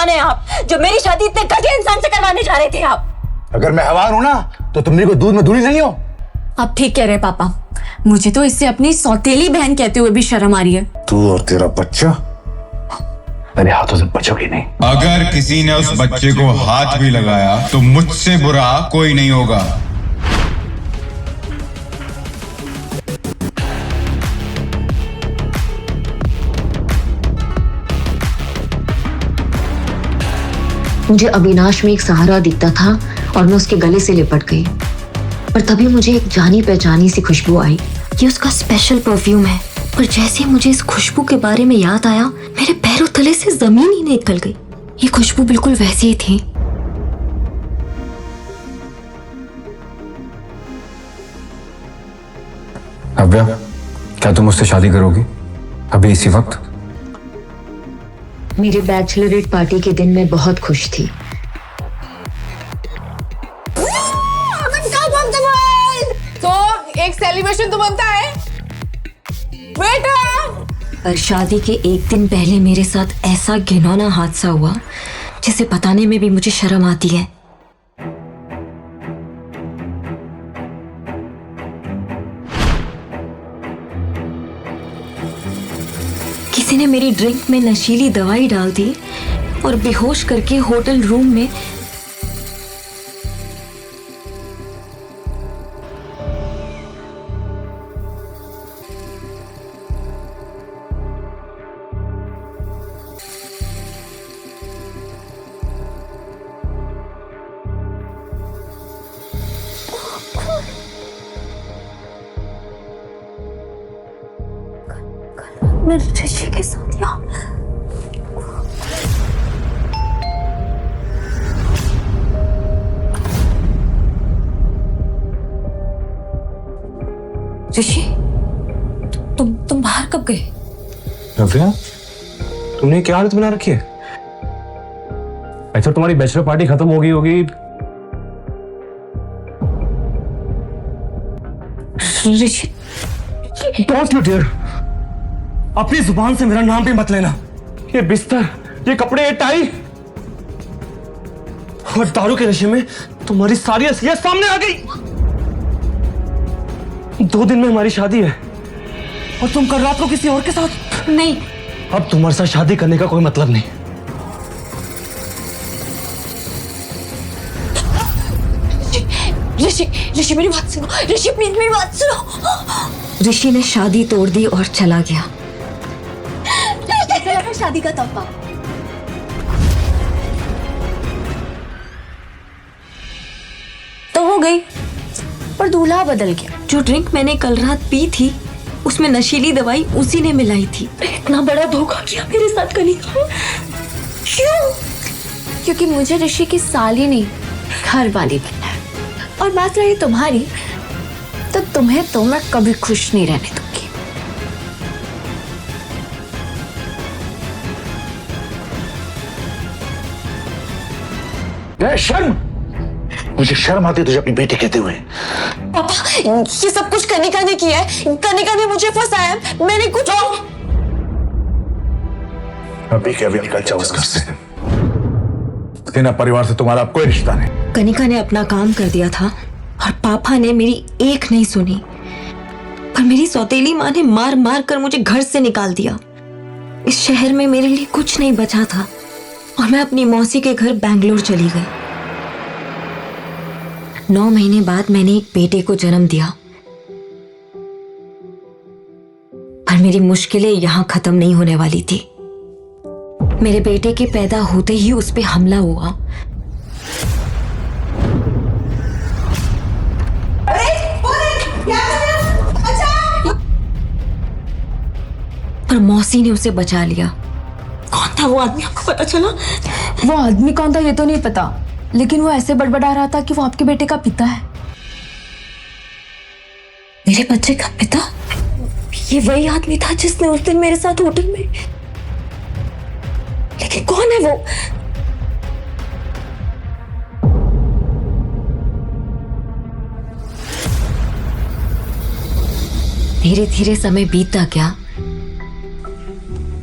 इंसान है आप, जो मेरी शादी इतने घटिया इंसान से करवाने जा रहे थे आप। अगर मैं हवार हूं ना तो तुम मेरे को दूध में धुली नहीं हो। आप ठीक कह रहे पापा, मुझे तो इससे अपनी सौतेली बहन कहते हुए भी शर्म आ रही है। तू और तेरा बच्चा मेरे हाथों से बचोगे नहीं। अगर किसी ने उस बच्चे को हाथ भी लगाया तो मुझसे बुरा कोई नहीं होगा। मुझे अविनाश में एक सहारा दिखता था और मैं उसके गले से लिपट गई। पर तभी मुझे एक जानी पहचानी सी खुशबू आई। ये उसका स्पेशल परफ्यूम है। पर जैसे मुझे इस खुशबू के बारे में याद आया, मेरे पैरों तले से जमीन ही निकल गई। ये खुशबू बिल्कुल वैसी ही थी। अव्या, क्या तुम मुझसे शादी करोगी अभी इसी वक्त? मेरे बैचलरेट पार्टी के दिन मैं बहुत खुश थी। तो एक सेलिब्रेशन तो बनता है बेटा। पर शादी के एक दिन पहले मेरे साथ ऐसा घिनौना हादसा हुआ जिसे बताने में भी मुझे शर्म आती है। किसी ने मेरी ड्रिंक में नशीली दवाई डाल दी और बेहोश करके होटल रूम में मैं ऋषि के साथ यहाँ। ऋषि, तुम बाहर कब गए? नव्या, तुमने क्या हालत बना रखी है? अच्छा, तुम्हारी बैचलर पार्टी खत्म हो गई होगी। ऋषि, डोंट यू डेयर, अपनी जुबान से मेरा नाम भी मत लेना। ये बिस्तर, ये कपड़े, ये टाई और दारू के नशे में तुम्हारी सारी असलियत सामने आ गई। 2 दिन में हमारी शादी है और तुम कल रात को किसी और के साथ। नहीं, अब तुम्हारे साथ शादी करने का कोई मतलब नहीं। ऋषि, ऋषि मेरी बात सुनो। ऋषि प्लीज मेरी बात सुनो। ऋषि ने शादी तोड़ दी और चला गया। कैसा लगा शादी का तोहफा? तो हो गई, पर दूल्हा बदल गया। जो ड्रिंक मैंने कल रात पी थी उसमें नशीली दवाई उसी ने मिलाई थी। इतना बड़ा धोखा किया मेरे साथ कनिका। क्यों? क्योंकि मुझे ऋषि की साली नहीं, घर वाली बनना है। और बात रही तुम्हारी, तो तुम्हें तो मैं कभी खुश नहीं रहने दूंगी। शर्म, मुझे शर्म आती है तुझे अपनी बेटी कहते हुए। पापा, ये सब कुछ कनिका ने किया है। कनिका ने मुझे फंसाया है। मैंने कुछ अभी के अभी निकल जाओ इस घर से। सेना परिवार से तुम्हारा अब कोई रिश्ता नहीं। कनिका ने अपना काम कर दिया था और पापा ने मेरी एक नहीं सुनी। पर मेरी सौतेली माँ ने मार मार कर मुझे घर से निकाल दिया। इस शहर में मेरे लिए कुछ नहीं बचा था और मैं अपनी मौसी के घर बैंगलोर चली गई। 9 महीने बाद मैंने एक बेटे को जन्म दिया। पर मेरी मुश्किलें यहां खत्म नहीं होने वाली थी। मेरे बेटे के पैदा होते ही उस पे हमला हुआ। पर मौसी ने उसे बचा लिया। कौन था वो आदमी, आपको पता चला? वो आदमी कौन था ये तो नहीं पता, लेकिन वो ऐसे बड़बड़ा रहा था कि वो आपके बेटे का पिता है। मेरे बच्चे का पिता? ये वही आदमी था जिसने उस दिन मेरे साथ होटल में। लेकिन कौन है वो? धीरे धीरे समय बीतता गया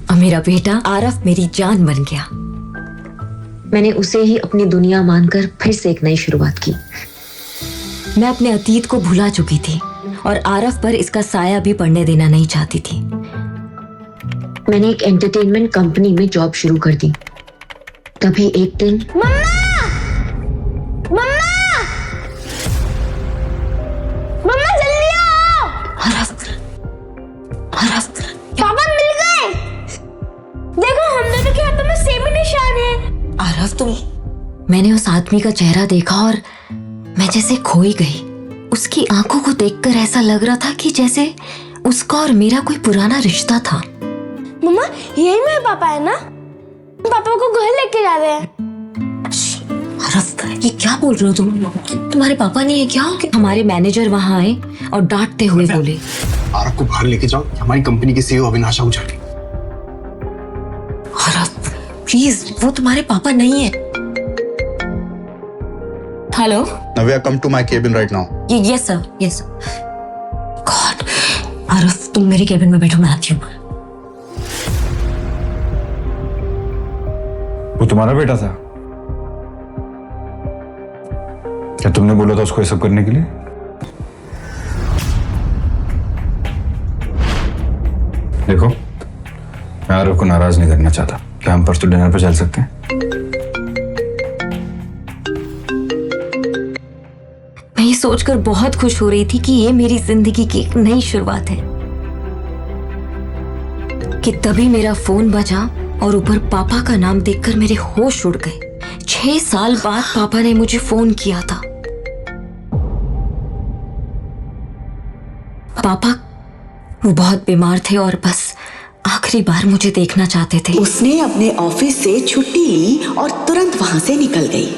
और मेरा बेटा आरफ मेरी जान बन गया। मैंने उसे ही अपनी दुनिया मानकर फिर से एक नई शुरुआत की। मैं अपने अतीत को भुला चुकी थी और आरफ पर इसका साया भी पड़ने देना नहीं चाहती थी। मैंने एक एंटरटेनमेंट कंपनी में जॉब शुरू कर दी। तभी एक दिन मम्मा जल्दी आओ। आरफ पापा मिल गए। देखो हम दोनों के हाथों में सेम ही निशान है। आरफ तुम। मैंने उस आदमी का चेहरा देखा और मैं जैसे खोई गई। उसकी आंखों को देखकर ऐसा लग रहा था कि जैसे उसका और मेरा कोई पुराना रिश्ता था। मम्मा यही मेरे पापा है ना? पापा को घर लेके जा रहे हैं। आरफ ये क्या बोल रहे हो तुम? तुम्हारे पापा नहीं है क्या? हमारे मैनेजर वहां आए और डांटते हुए बोले, आरफ को बाहर लेके जाओ, हमारी कंपनी के सीईओ अविनाश आहूजा के। आरफ प्लीज, वो तुम्हारे पापा नहीं है। Hello Navya, come to my cabin right now. Yes sir, yes sir. God, Arif तुम मेरे केबिन में बैठो, मैं आती हूँ। वो तुम्हारा बेटा था? क्या तुमने बोला था उसको ये सब करने के लिए? देखो, मैं आरव को नाराज नहीं करना चाहता। क्या हम परसों डिनर पर चल सकते हैं? मैं ये सोचकर बहुत खुश हो रही थी कि ये मेरी जिंदगी की एक नई शुरुआत है कि तभी मेरा फोन बजा और ऊपर पापा का नाम देखकर मेरे होश उड़ गए। 6 साल बाद पापा ने मुझे फोन किया था। पापा वो बहुत बीमार थे और बस आखिरी बार मुझे देखना चाहते थे। उसने अपने ऑफिस से छुट्टी ली और तुरंत वहां से निकल गई।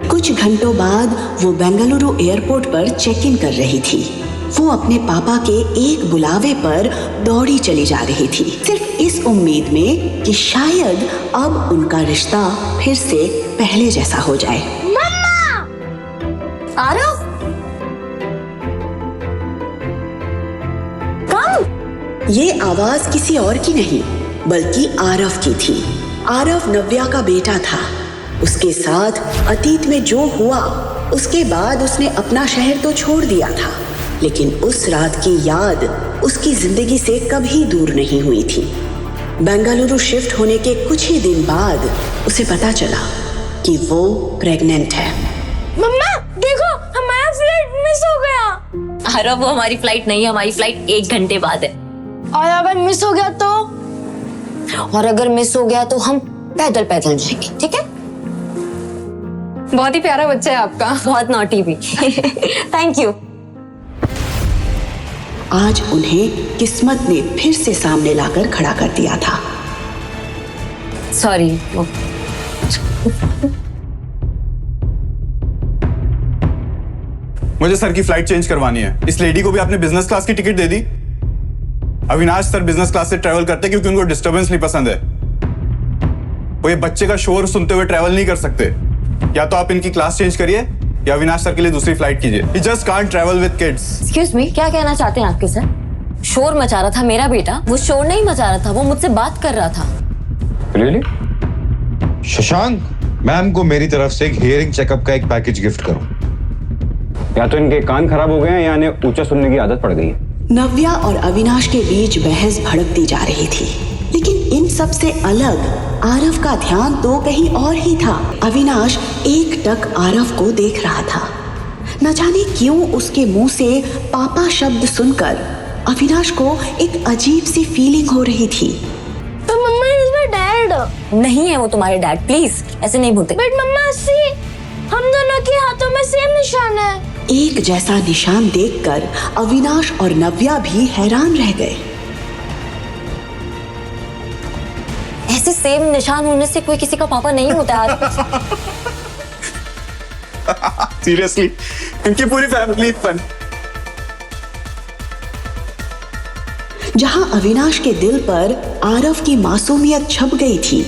कुछ घंटों बाद वो बेंगलुरु एयरपोर्ट पर चेक इन कर रही थी। वो अपने पापा के एक बुलावे पर दौड़ी चली जा रही थी, सिर्फ इस उम्मीद में कि शायद अब उनका रिश्ता फिर से पहले जैसा हो जाए। आरव ये आवाज किसी और की नहीं बल्कि आरव की थी। आरव नव्या का बेटा था। उसके साथ अतीत में जो हुआ उसके बाद उसने अपना शहर तो छोड़ दिया था, लेकिन उस रात की याद उसकी जिंदगी से कभी दूर नहीं हुई थी। बेंगलुरु शिफ्ट होने के कुछ ही दिन बाद उसे पता चला कि वो प्रेग्नेंट है। मम्मा देखो हमारा फ्लाइट मिस हो गया। आरव वो हमारी फ्लाइट नहीं है, हमारी फ्लाइट 1 घंटे बाद है। और अगर मिस हो गया तो? और अगर मिस हो गया तो हम पैदल पैदल जाएंगे, ठीक है? बहुत ही प्यारा बच्चा है आपका। बहुत नॉटी भी। Thank you. आज उन्हें किस्मत ने फिर से सामने लाकर खड़ा कर दिया था। सॉरी। मुझे सर की फ्लाइट चेंज करवानी है। इस लेडी को भी आपने बिजनेस क्लास की टिकट दे दी। अविनाश सर बिजनेस क्लास से ट्रैवल करते हैं क्योंकि उनको डिस्टर्बेंस नहीं पसंद है। वो ये बच्चे का शोर सुनते हुए ट्रैवल नहीं कर सकते। या तो आप इनकी क्लास चेंज करिए या अविनाश सर के लिए दूसरी फ्लाइट कीजिए। He just can't travel with kids. Excuse me, क्या कहना चाहते हैं आपके सर? शोर मचा रहा था मेरा बेटा। वो शोर नहीं मचा रहा था, वो मुझसे बात कर रहा था। Really? शशांक, मैम को मेरी तरफ से एक हियरिंग चेकअप का एक पैकेज गिफ्ट करो। या तो इनके कान खराब हो गए हैं या इन्हें ऊंचा सुनने की आदत पड़ गई है। नव्या और अविनाश के बीच बहस भड़कती जा रही थी, लेकिन इन सब से अलग आरव का ध्यान तो कहीं और ही था। अविनाश एकटक आरव को देख रहा था। न जाने क्यों उसके मुंह से पापा शब्द सुनकर अविनाश को एक अजीब सी फीलिंग हो रही थी। तो मम्मा इज माय डैड। नहीं है वो तुम्हारे डैड, प्लीज ऐसे नहीं बोलते। बट मम्मा सी हम दोनों के हाथों में सेम निशान है। एक जैसा निशान देखकर अविनाश और नव्या भी हैरान रह गए। ऐसे सेम निशान होने से कोई किसी का पापा नहीं होता यार। सीरियसली, इनकी पूरी फैमिली फन। जहां अविनाश के दिल पर आरव की मासूमियत छप गई थी,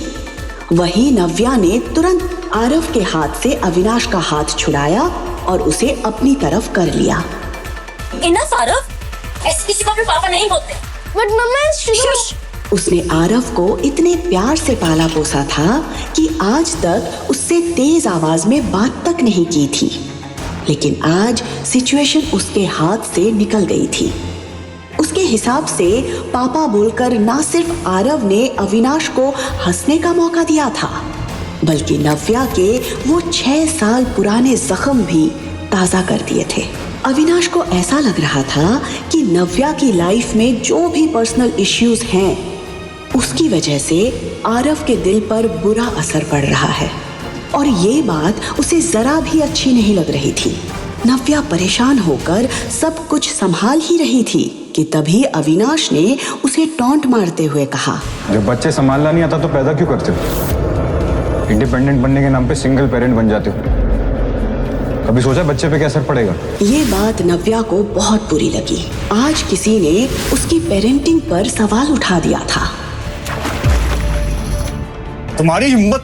वहीं नव्या ने तुरंत आरव के हाथ से अविनाश का हाथ छुड़ाया और उसे अपनी तरफ कर लिया। इनफ आरव, ऐसे किसी का भी पापा नहीं होते। बट मम्मा उसने आरव को इतने प्यार से पाला पोसा था कि आज तक उससे तेज आवाज में बात तक नहीं की थी, लेकिन आज सिचुएशन उसके हाथ से निकल गई थी। उसके हिसाब से पापा बोलकर ना सिर्फ आरव ने अविनाश को हंसने का मौका दिया था, बल्कि नव्या के वो 6 साल पुराने जख्म भी ताजा कर दिए थे। अविनाश को ऐसा लग रहा था कि नव्या की लाइफ में जो भी पर्सनल इश्यूज हैं, उसकी वजह से आरव के दिल पर बुरा असर पड़ रहा है, और ये बात उसे जरा भी अच्छी नहीं लग रही थी। नव्या परेशान होकर सब कुछ संभाल ही रही थी कि तभी अविनाश ने उसे टॉन्ट मारते हुए कहा, जब बच्चे संभालना नहीं आता तो पैदा क्यों करते हो? इंडिपेंडेंट बनने के नाम पे सिंगल पेरेंट बन जाते हो। कभी सोचा बच्चे पे क्या असर पड़ेगा? ये बात नव्या को बहुत बुरी लगी। आज किसी ने उसकी पेरेंटिंग पर सवाल उठा दिया था। तुम्हारी हिम्मत!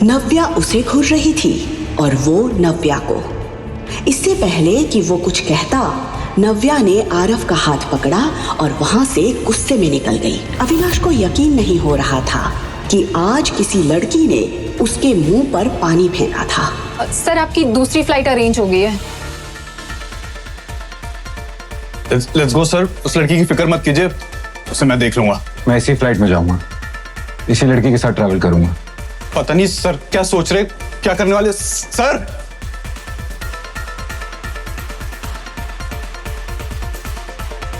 नव्या उसे घूर रही थी और वो नव्या को। इससे पहले कि वो कुछ कहता, नव्या ने आरव का हाथ पकड़ा और वहां से गुस्से में निकल गई। अविनाश को यकीन नहीं हो रहा था कि आज किसी लड़की ने उसके मुंह पर पानी फेंका था। सर आपकी दूसरी फ्लाइट अरेंज हो गई है। Let's go sir. उस लड़की की फिक्र मत कीजिए, उसे मैं देख लूंगा। मैं इसी फ्लाइट में जाऊंगा, इसी लड़की के साथ ट्रैवल करूंगा। पता नहीं सर क्या सोच रहे, क्या करने वाले सर।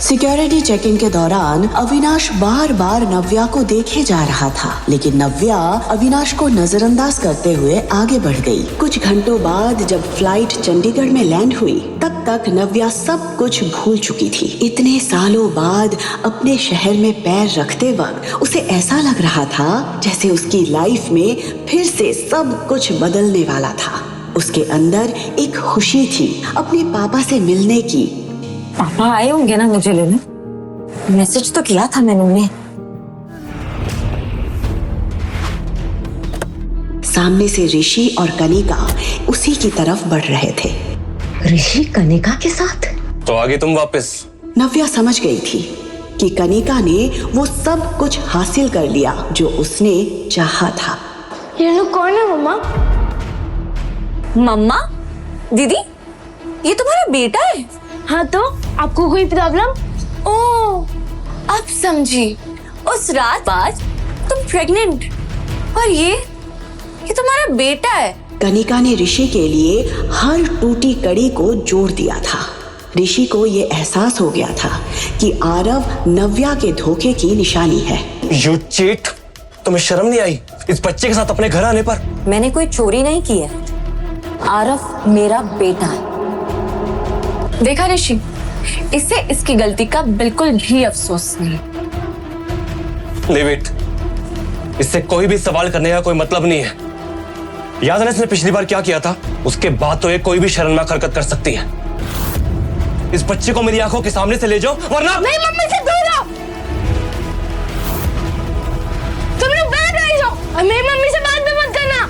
सिक्योरिटी चेकिंग के दौरान अविनाश बार बार नव्या को देखे जा रहा था, लेकिन नव्या अविनाश को नजरअंदाज करते हुए आगे बढ़ गई। कुछ घंटों बाद जब फ्लाइट चंडीगढ़ में लैंड हुई, तब तक नव्या सब कुछ भूल चुकी थी। इतने सालों बाद अपने शहर में पैर रखते वक्त उसे ऐसा लग रहा था जैसे उसकी लाइफ में फिर से सब कुछ बदलने वाला था। उसके अंदर एक खुशी थी अपने पापा से मिलने की। पापा आए होंगे ना मुझे लेने? मैसेज तो किया था मैंने उन्हें। सामने से ऋषि और कनिका उसी की तरफ बढ़ रहे थे। ऋषि कनिका के साथ? तो आगे तुम वापस। नव्या समझ गई थी कि कनिका ने वो सब कुछ हासिल कर लिया जो उसने चाहा था। ये लोग कौन है मम्मा? मम्मा? दीदी, ये तुम्हारा बेटा है? हाँ तो आपको कोई प्रॉब्लम? ओह, अब समझी। उस रात बाद तुम प्रेग्नेंट, और ये तुम्हारा बेटा है। कनिका ने ऋषि के लिए हर टूटी कड़ी को जोड़ दिया था। ऋषि को ये एहसास हो गया था कि आरव नव्या के धोखे की निशानी है। You cheat! तुम्हें शर्म नहीं आई इस बच्चे के साथ अपने घर आने पर? मैंने कोई चोरी नहीं की है। आरव मेरा बेटा है। देखा ऋषि, इसे इसकी गलती का बिल्कुल भी अफसोस नहीं। Leave it. इससे कोई भी सवाल करने का कोई मतलब नहीं है। याद है ना इसने पिछली बार क्या किया था? उसके बाद तो ये कोई भी शर्मनाक हरकत कर सकती है। इस बच्चे को मेरी आंखों के सामने से ले जाओ, वरना नहीं, मम्मी से दूर रहो। तुम लोग बैठ रह जाओ और मेरी मम्मी से बात भी मत करना।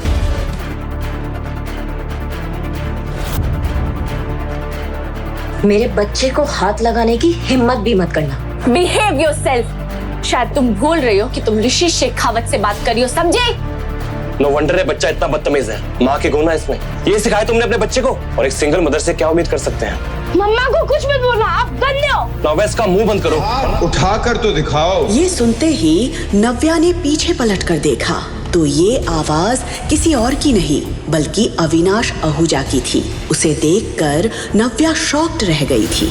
मेरे बच्चे को हाथ लगाने की हिम्मत भी मत करना। Behave yourself। शायद तुम भूल रही हो कि तुम ऋषि शेखावत से बात कर रही हो, समझे? नो वंडर है बच्चा इतना बदतमीज है। माँ के गुण है इसमें। ये सिखाया तुमने अपने बच्चे को? और एक सिंगल मदर से क्या उम्मीद कर सकते हैं? मम्मा को कुछ मत बोलना, आप गंदे हो। नव्या इसका मुंह बंद करो। उठा कर तो दिखाओ। ये सुनते ही नव्या ने पीछे पलट कर देखा तो ये आवाज किसी और की नहीं बल्कि अविनाश आहूजा की थी। उसे देखकर नव्या शॉक्ड रह गई थी।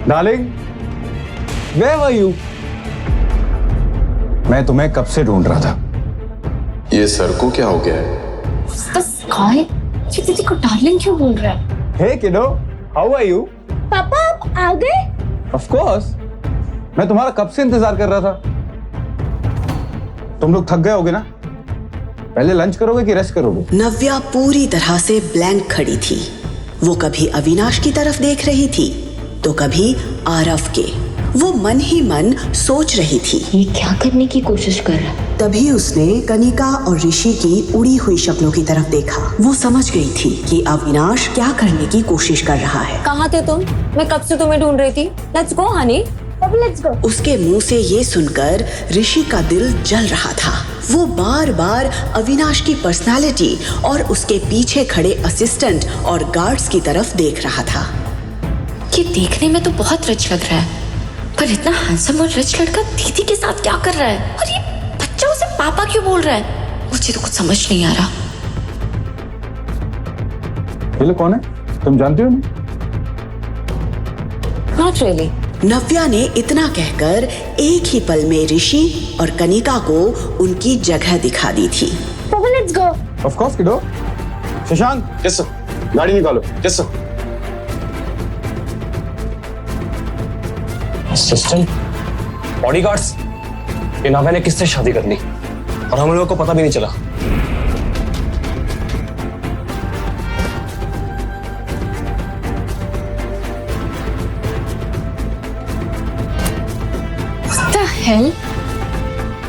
Darling, where were you? मैं तुम्हें कब से ढूंढ रहा था। ये सर को क्या हो गया है? ये दीदी को डार्लिंग क्यों बोल रहा है? Hey kiddo, how are you? पापा आप आ गए? Of course. मैं तुम्हारा कब से इंतजार कर रहा था। तुम लोग थक गए होगे ना? पहले लंच करोगे कि रेस्ट करोगे? नव्या पूरी तरह से ब्लैंक खड़ी थी। वो कभी अविनाश की तरफ देख रही थी तो कभी आरव के। वो मन ही मन सोच रही थी। ये क्या करने की कोशिश कर रहा है? तभी उसने कनिका और ऋषि की उड़ी हुई शक्लों की तरफ देखा। वो समझ गई थी कि अविनाश क्या करने की कोशिश कर रहा है। कहाँ थे तुम? मैं कब से तुम्हें ढूंढ रही थी। लेट्स गो हनी, अब लेट्स गो। उसके मुंह से ये सुनकर ऋषि का दिल जल रहा था। वो बार बार अविनाश की पर्सनालिटी और उसके पीछे खड़े असिस्टेंट और गार्ड्स की तरफ देख रहा था। ये देखने में तो बहुत रिच लग रहा है, पर इतना हैंडसम और रिच लड़का दीदी के साथ क्या कर रहा है? और ये बच्चा उसे पापा क्यों बोल रहा है? मुझे तो कुछ समझ नहीं आ रहा। ये लोग कौन है? तुम जानती हो? Not really. नव्या ने इतना कहकर एक ही पल में ऋषि और कनिका को उनकी जगह दिखा दी थी। Let's go. ऑफ कोर्स किडो। शशांक, यस सर, गाड़ी निकालो। Yes sir. असिस्टेंट, बॉडीगार्ड्स, ये नाव्या ने किससे शादी कर ली और हम लोगों को पता भी नहीं चला। हेल,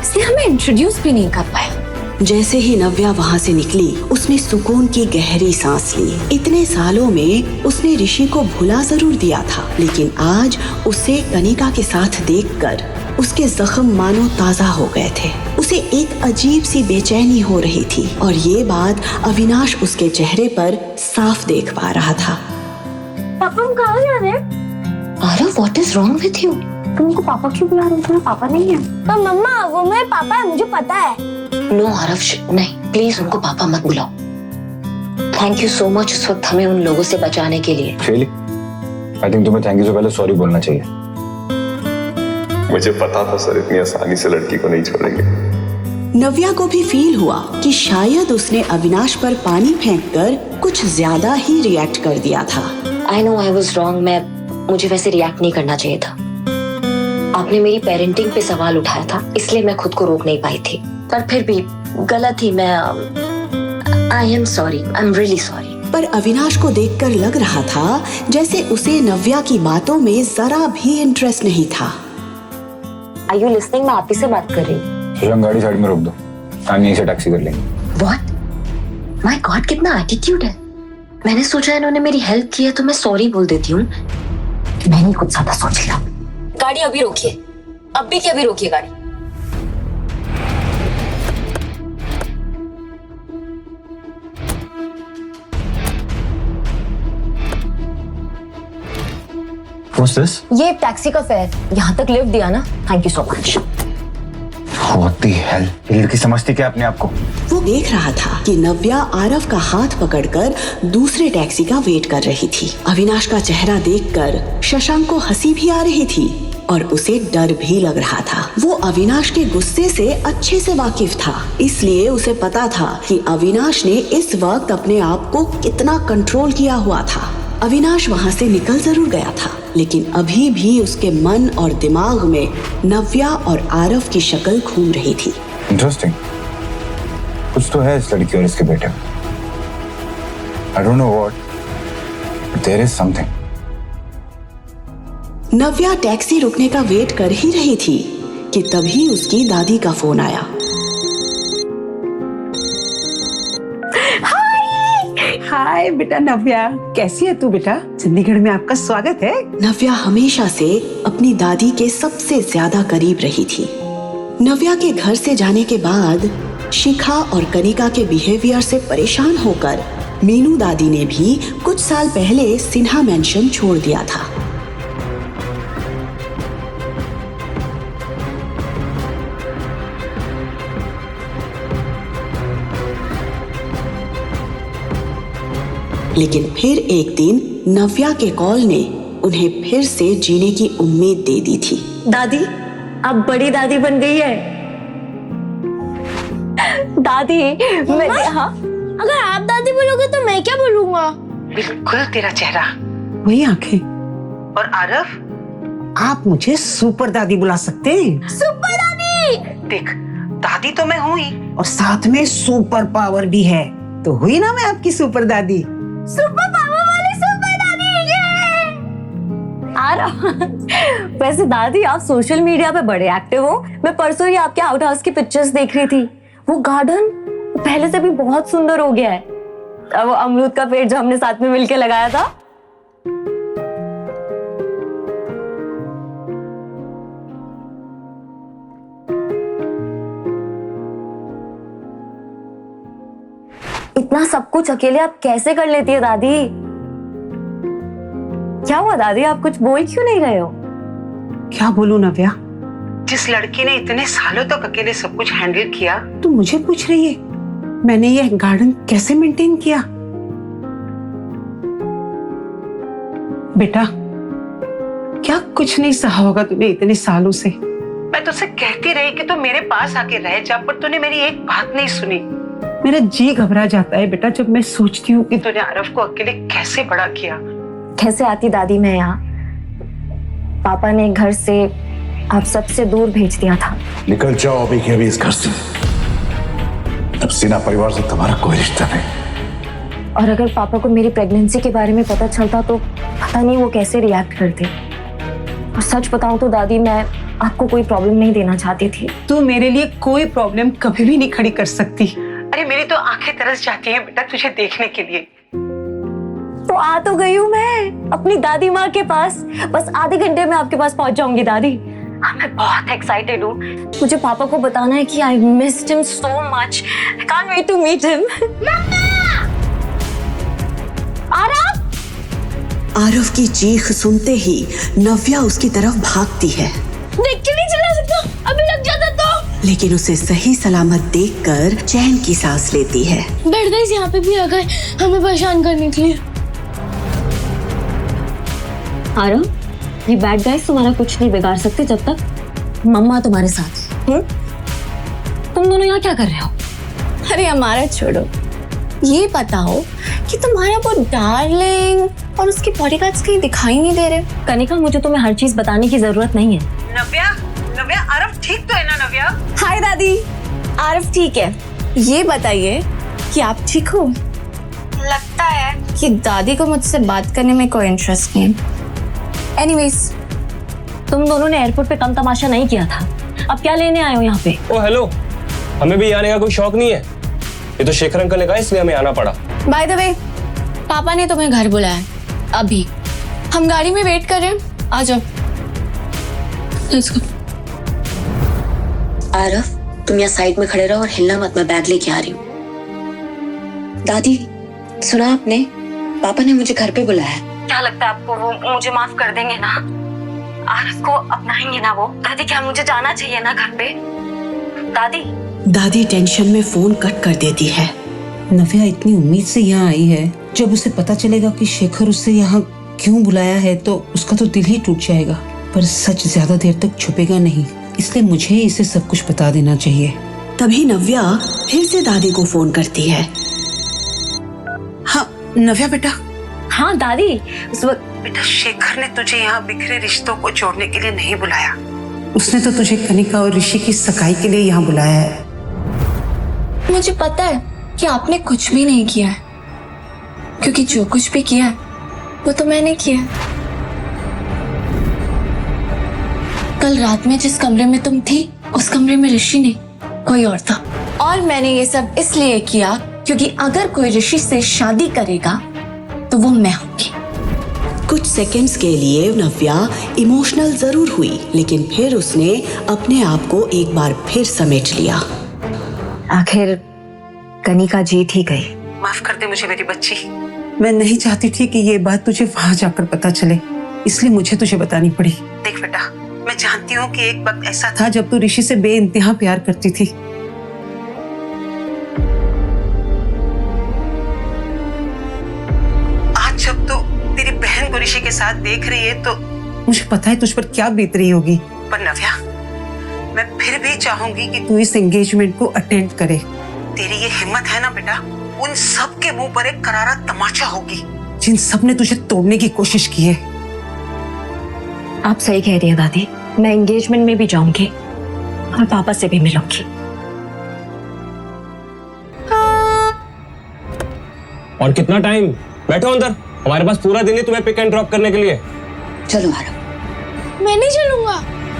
इसने हमें इंट्रोड्यूस भी नहीं कर पाया। जैसे ही नव्या वहाँ से निकली, उसने सुकून की गहरी सांस ली। इतने सालों में उसने ऋषि को भुला जरूर दिया था, लेकिन आज उसे कनिका के साथ देखकर उसके जख्म मानो ताजा हो गए थे। उसे एक अजीब सी बेचैनी हो रही थी और ये बात अविनाश उसके चेहरे पर साफ देख पा रहा था। पापा हम कहाँ जा रहे हैं? Aarav, what is wrong with you? तुमको पापा क्यों बुला रहे हो? तुम्हारा पापा नहीं है। पर मम्मा, वो मेरे पापा है, मुझे पता है। नो आरव, नहीं, प्लीज उनको पापा मत बुलाओ। थैंक यू सो मच उस वक्त हमें उन लोगों से बचाने के लिए। शेली, आई थिंक तुम्हें थैंक यू से पहले सॉरी बोलना चाहिए। मुझे पता था सर, इतनी आसानी से लड़की को नहीं छोड़ेंगे। नव्या को भी फील हुआ कि शायद उसने अविनाश पर पानी फेंककर कुछ ज्यादा ही रिएक्ट कर दिया था। I know I was wrong. मुझे वैसे रिएक्ट नहीं करना चाहिए था। आपने मेरी पेरेंटिंग पे सवाल उठाया था, इसलिए मैं खुद को रोक नहीं पाई थी। पर फिर भी गलत थी मैं। आई am sorry, I am really sorry. पर अविनाश को देखकर लग रहा था जैसे उसे नव्या की बातों में जरा भी इंटरेस्ट नहीं था। Are you listening? मैं आप ही से बात कर रही हूँ। शशांक, गाड़ी साइड में रोक दो, हम यहीं से टैक्सी कर लेंगे। व्हाट? माय गॉड, कितना एटीट्यूड है। मैंने सोचा इन्होंने मेरी हेल्प की है तो मैं सॉरी बोल देती हूँ। मैंने कुछ ज्यादा सोच लिया। गाड़ी अभी रोकिए, अभी की अभी रोकिए गाड़ी। What's this? ये टैक्सी का फेयर, यहाँ तक लिफ्ट दिया ना, thank you so much. What the hell? ये लड़की समझती क्या अपने आप को? वो देख रहा था कि नव्या आरव का हाथ पकड़कर दूसरे टैक्सी का वेट कर रही थी। अविनाश का चेहरा देखकर शशांक को हंसी भी आ रही थी और उसे डर भी लग रहा था। वो अविनाश के गुस्से से अच्छे से वाकिफ था, इसलिए उसे पता था कि अविनाश ने इस वक्त अपने आप को कितना कंट्रोल किया हुआ था। अविनाश वहाँ से निकल जरूर गया था, लेकिन अभी भी उसके मन और दिमाग में नव्या और आरव की शक्ल घूम रही थी। इंटरेस्टिंग, कुछ तो है इस लड़की और इसके बेटे में। I don't know what, but there is something. Navya taxi रुकने का वेट कर ही रही थी कि तभी उसकी दादी का फोन आया। हाय बेटा नव्या, कैसी है तू बेटा? चंडीगढ़ में आपका स्वागत है। नव्या हमेशा से अपनी दादी के सबसे ज्यादा करीब रही थी। नव्या के घर से जाने के बाद शिखा और कनिका के बिहेवियर से परेशान होकर मीनू दादी ने भी कुछ साल पहले सिन्हा मेंशन छोड़ दिया था। लेकिन फिर एक दिन नव्या के कॉल ने उन्हें फिर से जीने की उम्मीद दे दी थी। दादी, अब बड़ी दादी बन गई है। दादी, मैं हाँ, अगर आप दादी बोलोगे तो मैं क्या बोलूंगा? बिल्कुल तेरा चेहरा, वही आंखें। और आरव, आप मुझे सुपर दादी बुला सकते हैं। सुपर दादी! देख, दादी तो मैं हुई और साथ में सुपर पावर भी है, तो हुई ना मैं आपकी सुपर दादी। सुपर पावर वाली वैसे दादी आप सोशल मीडिया पे बड़े एक्टिव हो। मैं परसों ही आपके आउट हाउस की पिक्चर्स देख रही थी। वो गार्डन पहले से भी बहुत सुंदर हो गया है। अब वो अमरूद का पेड़ जो हमने साथ में मिलके लगाया था। इतना सब कुछ अकेले आप कैसे कर लेती है दादी? क्या हुआ दादी, आप कुछ बोल क्यों नहीं रहे हो? क्या बोलूं नव्या, जिस लड़की ने इतने सालों तक अकेले सब कुछ हैंडल किया, तू मुझे पूछ रही है मैंने ये गार्डन कैसे मेंटेन किया? बेटा, क्या कुछ नहीं सहा होगा तूने इतने सालों से। मैं तुझसे कहती रही कि तू मेरे पास आके रह जा, पर तूने मेरी एक बात नहीं सुनी। मेरा जी घबरा जाता है बेटा जब मैं सोचती हूँ कि तूने आरव को अकेले कैसे बड़ा किया। कैसे आती दादी मैं यहाँ? पापा ने घर से आप सबसे दूर भेज दिया था। निकल जाओ अभी के अभी इस घर से। अब सिन्हा परिवार से तुम्हारा कोई रिश्ता नहीं। और अगर पापा को मेरी प्रेगनेंसी के बारे में पता चलता तो पता नहीं वो कैसे रिएक्ट करते। और सच बताऊं तो दादी मैं आपको कोई प्रॉब्लम नहीं देना चाहती थी। तू मेरे लिए कोई प्रॉब्लम कभी भी नहीं खड़ी कर सकती। अरे मेरी तो आंखें तरस जाती हैं बेटा तुझे देखने के लिए। तो आ तो गई हूँ मैं अपनी दादी माँ के पास। बस आधे घंटे में आपके पास पहुंच जाऊंगी दादी। मैं बहुत एक्साइटेड हूँ। मुझे पापा को बताना है कि I missed him so much. I can't wait to meet him. Aarav की चीख सुनते ही नव्या उसकी तरफ भागती है। देख के नहीं चला सकता, अभी लग जाता तो। लेकिन उसे सही सलामत देखकर चैन की सांस लेती है। बैड गाइस यहाँ पे भी आ गए हमें परेशान करने के लिए। आरव, ये बैड गाइस तुम्हारा कुछ नहीं बिगाड़ सकते जब तक मम्मा तुम्हारे साथ। तुम दोनों यहाँ क्या कर रहे हो? अरे हमारा छोड़ो, ये बताओ कि तुम्हारा वो डार्लिंग और उसके बॉडीगार्ड्स कहीं दिखाई नहीं दे रहे। कनिका, मुझे तुम्हें हर चीज बताने की जरूरत नहीं है। नव्या, नव्या, आरव ठीक तो है ना नव्या? हाय दादी, आरव ठीक है। ये बताइए कि आप ठीक हो? लगता है कि दादी को मुझसे बात करने में कोई इंटरेस्ट नहीं। एनीवेज, तुम दोनों ने एयरपोर्ट पे कम तमाशा नहीं किया था। अब क्या लेने आए हो यहाँ पे? ओ हेलो, हमें भी आने का कोई शौक नहीं है। ये तो शेखर अंकल ने कहा इसलिए हमें आना पड़ा। बाय द वे, पापा ने तुम्हें घर बुलाया अभी। हम गाड़ी में वेट कर रहे हैं, आ जाओ। Let's go. आरव, तुम यहाँ साइड में खड़े रहो और हिलना मत, मैं बैग लेके आ रही हूँ। दादी, सुना आपने? पापा ने मुझे घर पे बुलाया। क्या लगता है आपको वो मुझे माफ कर देंगे ना? आरव को अपनाएंगे ना वो? दादी, क्या मुझे जाना चाहिए ना घर पे? दादी। दादी टेंशन में फोन कट कर देती है। नव्या इतनी उम्मीद से यहाँ आई है, जब उसे पता चलेगा कि शेखर उसे यहाँ क्यों बुलाया है तो उसका तो दिल ही टूट जाएगा। पर सच ज्यादा देर तक छुपेगा नहीं, इसलिए मुझे इसे सब कुछ बता देना चाहिए। तभी नव्या फिर से दादी को फोन करती है। हाँ नव्या बेटा। हाँ दादी, उस वक्त बेटा शेखर ने तुझे यहाँ बिखरे रिश्तों को जोड़ने के लिए नहीं बुलाया। उसने तो तुझे कनिका और ऋषि की सगाई के लिए यहाँ बुलाया है। मुझे पता है कि आपने कुछ भी नहीं किया है, क्योंकि जो कुछ भी किया है वो तो मैंने किया है। कल रात में जिस कमरे में तुम थी उस कमरे में ऋषि नहीं, कोई और था। और मैंने ये सब इसलिए किया क्योंकि अगर कोई ऋषि से शादी करेगा तो वो मैं होंगी। कुछ सेकंड्स के लिए नव्या इमोशनल जरूर हुई, लेकिन फिर उसने अपने आप को एक बार फिर समेट लिया। आखिर कनिका जीत ही गई। माफ कर दे मुझे मेरी बच्ची। मैं नहीं चाहती थी कि ये बात तुझे वहां जाकर पता चले, इसलिए मुझे तुझे बतानी पड़ी। देख बेटा, मैं जानती हूँ कि एक वक्त ऐसा था जब तू ऋषि से बेइंतहा प्यार करती थी। आज जब तू तेरी बहन को ऋषि के साथ देख रही है तो मुझे पता है तुझ पर क्या बीत रही होगी। पर नव्या, मैं फिर भी चाहूंगी कि तू इस एंगेजमेंट को अटेंड करे। तेरी ये हिम्मत है ना बेटा, उन सब के मुंह पर एक करारा तमाचा होगी जिन सब ने तुझे तोड़ने की कोशिश की है। आप सही कह रही हैं दादी, मैं एंगेजमेंट में भी जाऊंगी और पापा से भी मिलूंगी। और कितना टाइम? बैठो अंदर, हमारे पास पूरा दिन है तुम्हें पिक एंड ड्रॉप करने के लिए। चलो आरव। मैं नहीं चलूंगा,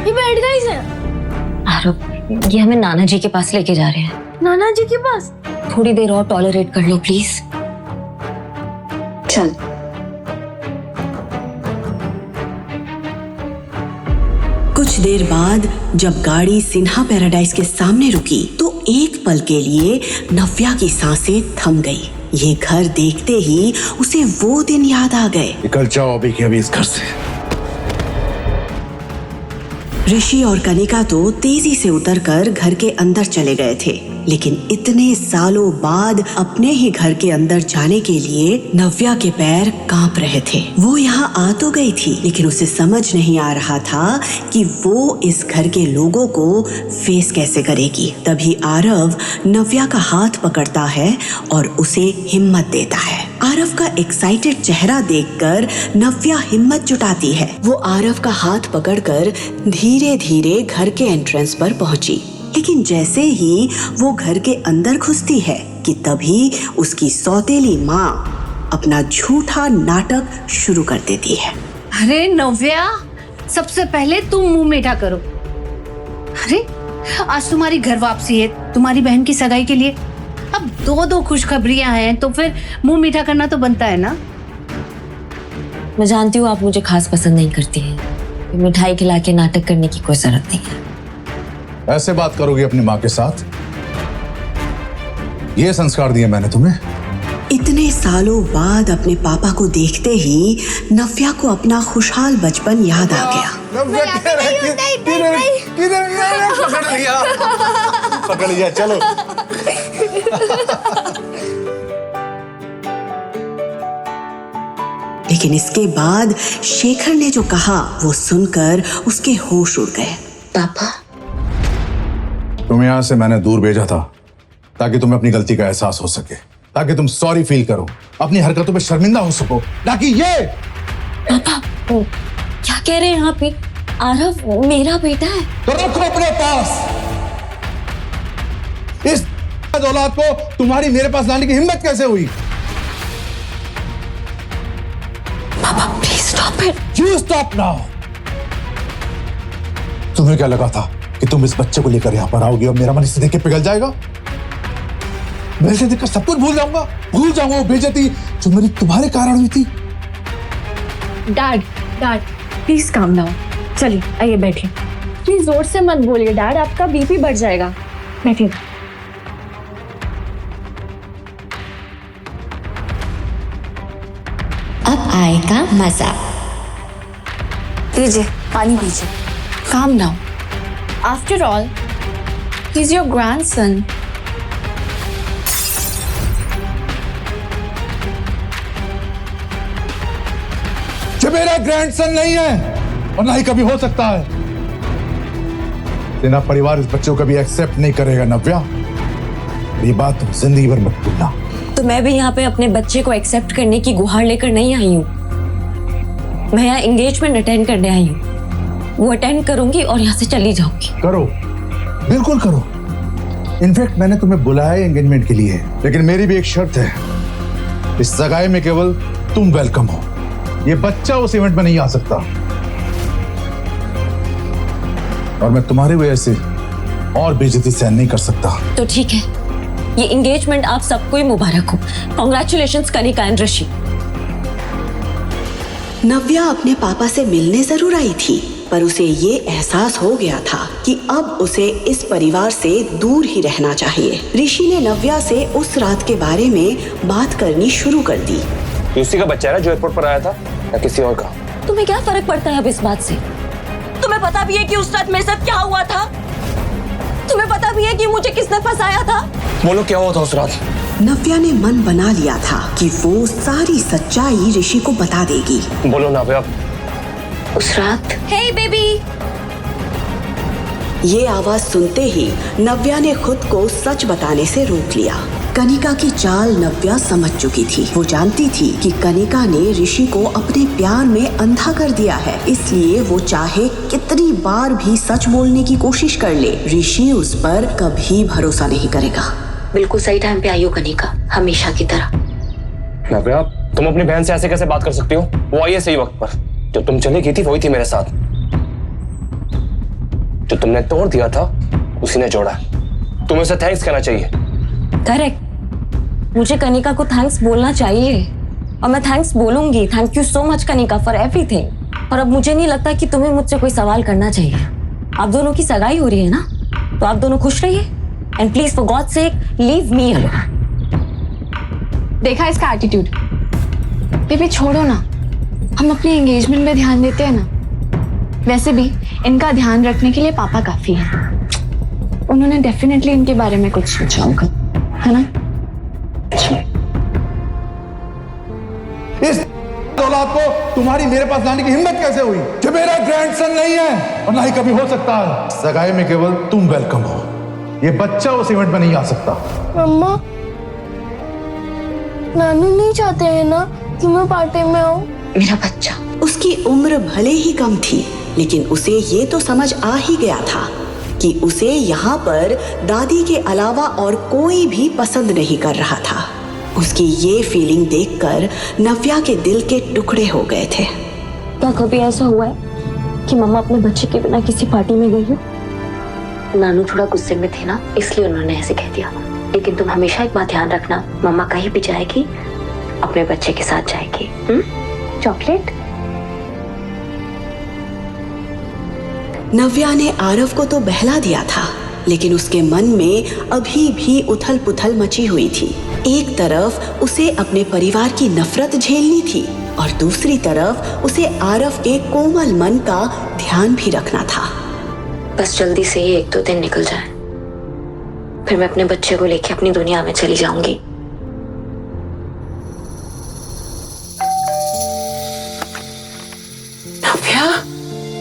ये बैठ गई से। आरव, ये हमें नाना जी के पास लेके जा रहे हैं। नाना जी के पास? थोड़ी देर और टॉलरेट कर लो प्लीज। चल। कुछ देर बाद जब गाड़ी सिन्हा पैराडाइज के सामने रुकी तो एक पल के लिए नव्या की सांसें थम गई। ये घर देखते ही उसे वो दिन याद आ गए। निकल जाओ अभी के अभी इस घर से। ऋषि और कनिका तो तेजी से उतरकर घर के अंदर चले गए थे, लेकिन इतने सालों बाद अपने ही घर के अंदर जाने के लिए नव्या के पैर कांप रहे थे। वो यहाँ आ तो गई थी, लेकिन उसे समझ नहीं आ रहा था कि वो इस घर के लोगों को फेस कैसे करेगी। तभी आरव नव्या का हाथ पकड़ता है और उसे हिम्मत देता है। आरव का एक्साइटेड चेहरा देखकर नव्या हिम्मत जुटाती है। वो आरव का हाथ पकड़कर धीरे धीरे घर के एंट्रेंस पर पहुंची, लेकिन जैसे ही वो घर के अंदर घुसती है कि तभी उसकी सौतेली माँ अपना झूठा नाटक शुरू कर देती है। अरे नव्या, सबसे पहले तुम मुंह मीठा करो। अरे आज तुम्हारी घर वापसी है, तुम्हारी बहन की सगाई के लिए। अब दो खुशखबरियां हैं तो फिर मुंह मीठा करना तो बनता है ना। मैं जानती हूँ आप मुझे खास पसंद नहीं करती हैं। मिठाई खिला के नाटक करने की कोई जरूरत नहीं है। ऐसे बात करोगी अपनी माँ के साथ? ये संस्कार दिए मैंने तुम्हें। इतने सालों बाद अपने पापा को देखते ही नव्या को अपना खुशहाल बचपन याद आ गया। पकड़ लिया, चलो। लेकिन इसके बाद शेखर ने जो कहा वो सुनकर उसके होश उड़ गए। पापा, तुम्हें यहां से मैंने दूर भेजा था ताकि तुम्हें अपनी गलती का एहसास हो सके, ताकि तुम सॉरी फील करो, अपनी हरकतों पे शर्मिंदा हो सको, ताकि ये। पापा क्या कह रहे हैं यहाँ पे? आरव मेरा बेटा है। तो रखो अपने पास। इस औलाद को तुम्हारी मेरे पास लाने की हिम्मत कैसे हुई? पापा please stop it. You stop now. तुम्हें क्या लगा था कि तुम इस बच्चे को लेकर यहां पर आओगी और मेरा मन इसे देख के पिघल जाएगा? मैं इसे देखकर सब कुछ भूल जाऊंगा वो बेइज्जती जो मेरी तुम्हारे कारण हुई थी। Dad please calm down. चलिए आइए बैठिए। प्लीज जोर से मत बोलिए डैड, आपका बीपी बढ़ जाएगा। बैठिए। अब आएगा मजा। लीजिए पानी पीजिए। Calm down. After all he is your grandson. जो मेरा ग्रैंडसन नहीं है और ना ही कभी हो सकता है। तेरा परिवार इस बच्चे को कभी एक्सेप्ट नहीं करेगा नव्या। ये बात तुम जिंदगी भर मत भूलना। तो मैं भी यहाँ पे अपने बच्चे को एक्सेप्ट करने की गुहार लेकर नहीं आई हूँ। मैं यहाँ एंगेजमेंट अटेंड करने आई हूँ। वो अटेंड करूंगी और यहाँ से चली जाऊंगी। करो, बिल्कुल करो। इनफैक्ट मैंने तुम्हें बुलाया है एंगेजमेंट के लिए, लेकिन मेरी भी एक शर्त है। इस सगाई में केवल तुम वेलकम हो। ये बच्चा उस इवेंट में नहीं आ सकता और मैं तुम्हारी वजह से और बेइज्जती सहन नहीं कर सकता। तो ठीक है, ये एंगेजमेंट आप सबको ही मुबारक हो। कांग्रेचुलेशंस कनिका एंड ऋषि। नव्या अपने पापा से मिलने जरूर आई थी, पर उसे ये एहसास हो गया था कि अब उसे इस परिवार से दूर ही रहना चाहिए। ऋषि ने नव्या से उस रात के बारे में बात करनी शुरू कर दी। उसी का बच्चा है ना जो एयरपोर्ट पर आया था, या किसी और का? तुम्हें क्या फर्क पड़ता है अब इस बात से? तुम्हें पता भी है कि उस रात मेरे साथ क्या हुआ था? तुम्हें पता भी है कि मुझे किसने फंसाया था? बोलो क्या हुआ था उस रात? नव्या ने मन बना लिया था कि वो सारी सच्चाई ऋषि को बता देगी। बोलो नव्या। उस रात हे बेबी। ये आवाज सुनते ही नव्या ने खुद को सच बताने से रोक लिया। कनिका की चाल नव्या समझ चुकी थी। वो जानती थी कि कनिका ने ऋषि को अपने प्यार में अंधा कर दिया है, इसलिए वो चाहे कितनी बार भी सच बोलने की कोशिश कर ले, ऋषि उस पर कभी भरोसा नहीं करेगा। बिल्कुल सही टाइम पे आई हो कनिका, हमेशा की तरह। नव्या, तुम अपनी बहन से ऐसे कैसे बात कर सकती हो? वो आई है सही वक्त पर। जब तुम चली गई थी वही थी मेरे साथ। जो तुमने तोड़ दिया था उसी ने जोड़ा। तुम्हें उसे थैंक्स कहना चाहिए। करेक्ट, मुझे कनिका को थैंक्स बोलना चाहिए और मैं थैंक्स बोलूंगी। Thank you so much Kanika for everything. और अब मुझे नहीं लगता कि तुम्हें मुझसे कोई सवाल करना चाहिए। आप दोनों की सगाई हो रही है ना, तो आप दोनों खुश रहिए and please for God sake leave me alone. देखा इसका एटीट्यूड। बेबी छोड़ो ना, हम अपने एंगेजमेंट में ध्यान देते हैं ना। वैसे भी इनका ध्यान रखने के लिए पापा काफी है। उन्होंने डेफिनेटली इनके बारे में कुछ सोचा होगा, है ना? इस औलाद को तुम्हारी मेरे पास लाने की हिम्मत कैसे हुई? जो मेरा ग्रैंडसन नहीं है और ना ही कभी हो सकता है। सगाई में केवल तुम वेलकम हो, ये बच्चा उस इवेंट में नहीं आ सकता। मम्मा, नानू नहीं चाहते हैं ना कि मैं पार्टी में आऊं? मेरा बच्चा। उसकी उम्र भले ही कम थी, लेकिन उसे ये तो समझ आ ही गया था कि उसे यहाँ पर दादी के अलावा और कोई भी पसंद नहीं कर रहा था। उसकी ये फीलिंग देखकर नव्या के दिल के टुकड़े हो गए थे। क्या कभी ऐसा हुआ है कि मम्मा अपने बच्चे के बिना किसी पार्टी में गई हो? नानू थोड़ा गुस्से में थे ना, इसलिए उन्होंने ऐसे कह दिया। लेकिन तुम हमेशा एक बात ध्यान रखना, मम्मा कहीं भी जाएगी अपने बच्चे के साथ जाएगी। चॉकलेट? नव्या ने आरव को तो बहला दिया था, लेकिन उसके मन में अभी भी उथल पुथल मची हुई थी। एक तरफ उसे अपने परिवार की नफरत झेलनी थी और दूसरी तरफ उसे आरव के कोमल मन का ध्यान भी रखना था। बस जल्दी से ये 1-2 दिन निकल जाए, फिर मैं अपने बच्चे को लेके अपनी दुनिया में चली जाऊंगी।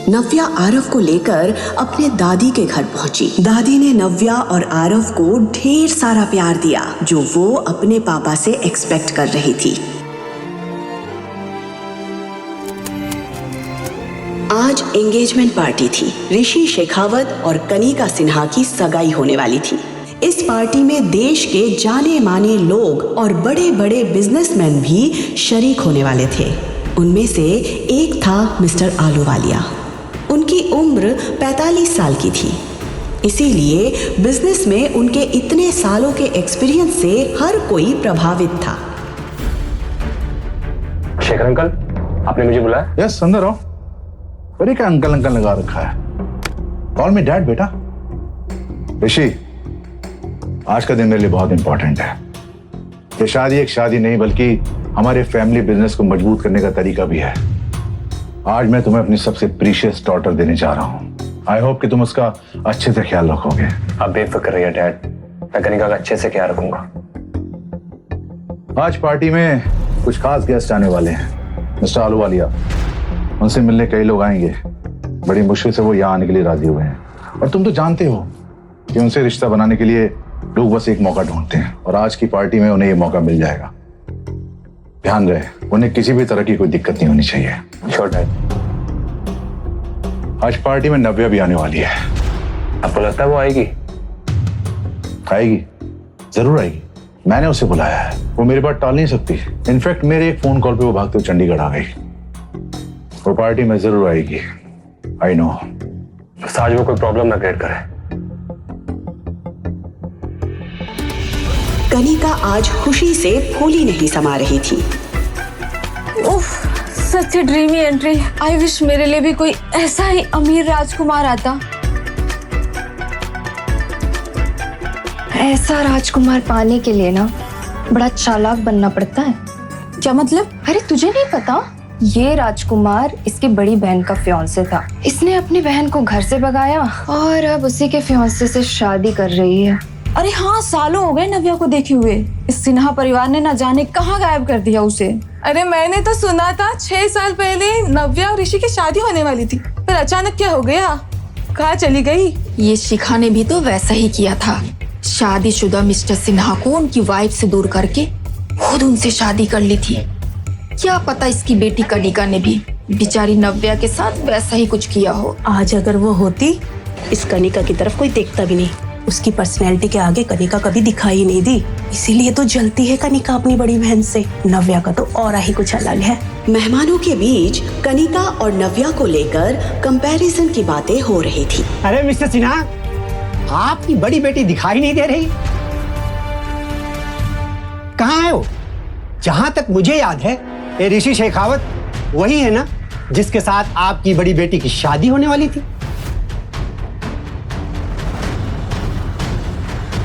नव्या आरव को लेकर अपने दादी के घर पहुंची। दादी ने नव्या और आरव को ढेर सारा प्यार दिया, जो वो अपने पापा से एक्सपेक्ट कर रही थी। आज एंगेजमेंट पार्टी थी। ऋषि शेखावत और कनिका सिन्हा की सगाई होने वाली थी। इस पार्टी में देश के जाने माने लोग और बड़े बड़े बिजनेसमैन भी शरीक होने वाले थे। उनमें से एक था मिस्टर आलूवालिया। उनकी उम्र 45 साल की थी, इसीलिए बिजनेस में उनके इतने सालों के एक्सपीरियंस से हर कोई प्रभावित था। शेखर अंकल, आपने मुझे बुलाया? यस, अंदर आओ। अरे क्या अंकल अंकल लगा रखा है? कॉल मी डैड बेटा। ऋषि, आज का दिन मेरे लिए बहुत इंपॉर्टेंट है। ये शादी एक शादी नहीं, बल्कि हमारे फैमिली बिजनेस को मजबूत करने का तरीका भी है। आज मैं तुम्हें अपनी सबसे प्रीशियस डॉटर देने जा रहा हूँ। आई होप कि तुम उसका अच्छे से ख्याल रखोगे। आप बेफिक्र रहिए डैड, मैं कनिका का अच्छे से ख्याल रखूंगा। आज पार्टी में कुछ खास गेस्ट आने वाले हैं। मिस्टर आलूवालिया, उनसे मिलने कई लोग आएंगे। बड़ी मुश्किल से वो यहाँ आने के लिए राजी हुए हैं, और तुम तो जानते हो कि उनसे रिश्ता बनाने के लिए लोग बस एक मौका ढूंढते हैं, और आज की पार्टी में उन्हें ये मौका मिल जाएगा। ध्यान रहे, उन्हें किसी भी तरह की कोई दिक्कत नहीं होनी चाहिए। Sure dad. आज पार्टी में नव्या भी आने वाली है। आपको लगता है वो आएगी? आएगी, जरूर आएगी। मैंने उसे बुलाया है, वो मेरी बात टाल नहीं सकती। इनफैक्ट मेरे एक फोन कॉल पे वो भागते हुए चंडीगढ़ आ गई। वो पार्टी में जरूर आएगी, आई नो। आज वो कोई प्रॉब्लम ना क्रिएट करे। कनिका आज खुशी से फूली नहीं समा रही थी। उफ, सच ड्रीमी एंट्री। आई विश मेरे लिए भी कोई ऐसा ही अमीर राजकुमार आता। ऐसा राजकुमार पाने के लिए ना बड़ा चालाक बनना पड़ता है। क्या मतलब? अरे तुझे नहीं पता, ये राजकुमार इसकी बड़ी बहन का फियांसे था। इसने अपनी बहन को घर से भगाया और अब उसी के फियांसे से शादी कर रही है। अरे हाँ, सालों हो गए नव्या को देखे हुए। इस सिन्हा परिवार ने ना जाने कहाँ गायब कर दिया उसे। अरे मैंने तो सुना था 6 साल पहले नव्या और ऋषि की शादी होने वाली थी, फिर अचानक क्या हो गया? कहाँ चली गई? ये शिखा ने भी तो वैसा ही किया था। शादीशुदा मिस्टर सिन्हा को उनकी वाइफ से दूर करके खुद उनसे शादी कर ली थी। क्या पता इसकी बेटी कनिका ने भी बेचारी नव्या के साथ वैसा ही कुछ किया हो। आज अगर वो होती, इस कनिका की तरफ कोई देखता भी नहीं। उसकी पर्सनैलिटी के आगे कनिका कभी दिखाई नहीं दी, इसीलिए तो जलती है कनिका अपनी बड़ी बहन से। नव्या का तो और ही कुछ अलग है। मेहमानों के बीच कनिका और नव्या को लेकर कंपैरिजन की बातें हो रही थी। अरे मिस्टर सिन्हा, आपकी बड़ी बेटी दिखाई नहीं दे रही, कहाँ है वो? जहां तक मुझे याद है ये ऋषि शेखावत वही है ना जिसके साथ आपकी बड़ी बेटी की शादी होने वाली थी।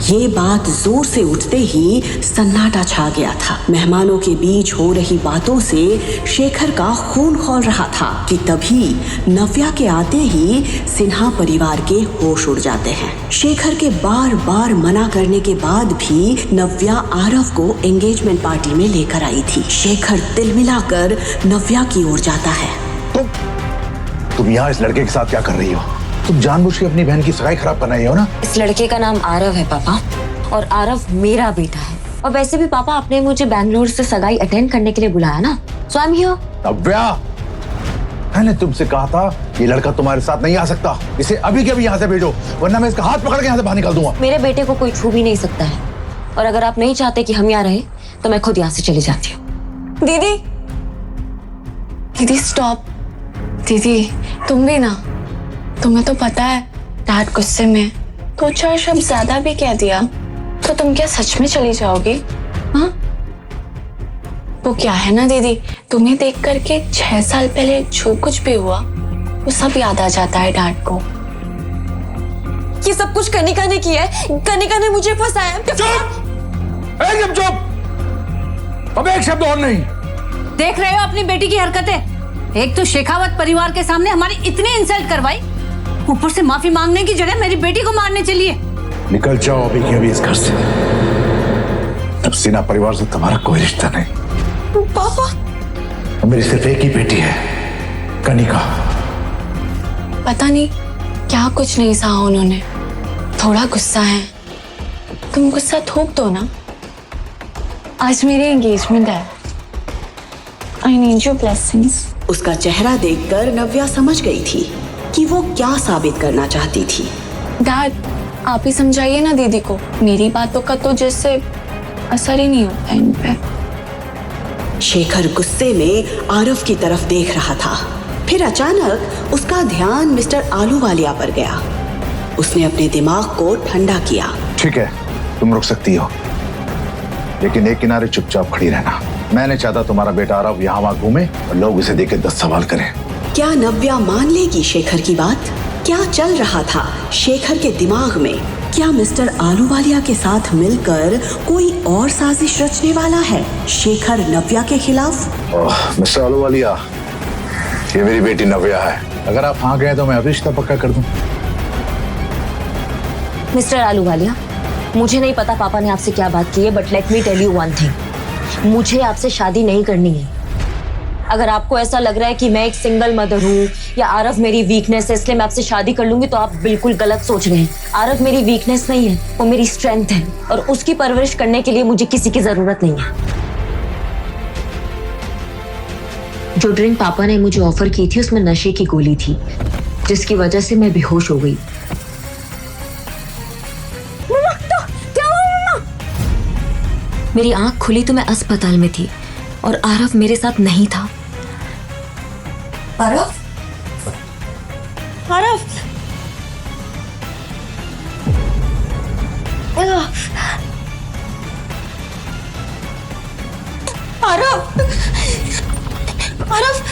ये बात जोर से उठते ही सन्नाटा छा गया था। मेहमानों के बीच हो रही बातों से शेखर का खून खौल रहा था कि तभी नव्या के आते ही सिन्हा परिवार के होश उड़ जाते हैं। शेखर के बार बार मना करने के बाद भी नव्या आरव को एंगेजमेंट पार्टी में लेकर आई थी। शेखर तिल मिलाकर नव्या की ओर जाता है। तुम यहाँ इस लड़के के साथ क्या कर रही हो? तुम जानबूझ के अपनी बहन की सगाई खराब करना हो ना? इस लड़के का नाम आरव है पापा, और आरव मेरा बेटा है। और वैसे भी पापा आपने मुझे बैंगलोर से सगाई अटेंड करने के लिए बुलाया ना, सो आई एम हियर। नव्या, मैंने तुमसे कहा था ये लड़का तुम्हारे साथ नहीं आ सकता। इसे अभी के अभी यहाँ से भेजो, वरना मैं इसका हाथ पकड़ के यहाँ से बाहर निकाल दूंगा। मेरे बेटे को कोई छू भी नहीं सकता है, और अगर आप नहीं चाहते कि हम यहाँ रहे तो मैं खुद यहाँ से चली जाती हूँ। दीदी, दीदी स्टॉप। दीदी तुम भी ना, तुम्हें तो पता है डैड गुस्से में तो 4 शब्द ज्यादा भी कह दिया तो तुम क्या सच में चली जाओगी? हाँ, वो क्या है ना दीदी, तुम्हें देख करके 6 साल पहले जो कुछ भी हुआ वो सब याद आ जाता है डैड को। ये सब कुछ कनिका ने किया है, कनिका ने मुझे फंसाया। चुप! एकदम चुप! अब एक शब्द और नहीं। देख रहे हो अपनी बेटी की हरकतें? एक तो शेखावत परिवार के सामने हमारी इतनी इंसल्ट करवाई, ऊपर से माफी मांगने की जगह मेरी बेटी को मारने चली है। निकल जाओ अभी के अभी इस घर से। अब सिन्हा परिवार से तुम्हारा कोई रिश्ता नहीं। पापा, मेरी सिर्फ एक ही बेटी है, कनिका। पता नहीं क्या कुछ नहीं सहा उन्होंने, थोड़ा गुस्सा है। तुम गुस्सा थूक दो ना। आज मेरी एंगेजमेंट है। I need your blessings. उसका चेहरा देखकर नव्या समझ गई थी कि वो क्या साबित करना चाहती थी। डैड, आप ही समझाइए ना दीदी को। मेरी बातों का तो जैसे असर ही नहीं होता इन पे। शेखर गुस्से में आरव की तरफ देख रहा था। फिर अचानक उसका ध्यान मिस्टर आलूवालिया पर गया। उसने अपने दिमाग को ठंडा किया। ठीक है, तुम रुक सकती हो, लेकिन एक किनारे चुपचाप खड़ी रहना। मैं नहीं चाहता तुम्हारा बेटा आरव यहाँ वहाँ घूमे और लोग उसे देख के 10 सवाल करें। क्या नव्या मान लेगी शेखर की बात? क्या चल रहा था शेखर के दिमाग में? क्या मिस्टर आलूवालिया के साथ मिलकर कोई और साजिश रचने वाला है शेखर नव्या के खिलाफ? मिस्टर आलूवालिया, ये मेरी बेटी नव्या है। अगर आप हाँ गए तो मैं अभी रिश्ता पक्का कर दूं। मिस्टर आलूवालिया, मुझे नहीं पता पापा ने आपसे क्या बात की है, but let me tell you one thing, मुझे आपसे शादी नहीं करनी है। अगर आपको ऐसा लग रहा है कि मैं एक सिंगल मदर हूँ या आरव मेरी वीकनेस है इसलिए मैं आपसे शादी कर लूंगी, तो आप बिल्कुल गलत सोच रहे हैं। आरव मेरी वीकनेस नहीं है, वो मेरी स्ट्रेंथ है, और उसकी परवरिश करने के लिए मुझे किसी की जरूरत नहीं है। जो ड्रिंक पापा ने मुझे ऑफर की थी उसमें नशे की गोली थी, जिसकी वजह से मैं बेहोश हो गई। मेरी आंख खुली तो मैं अस्पताल में थी और आरव मेरे साथ नहीं था। आरव? आरव? आरव? आरव?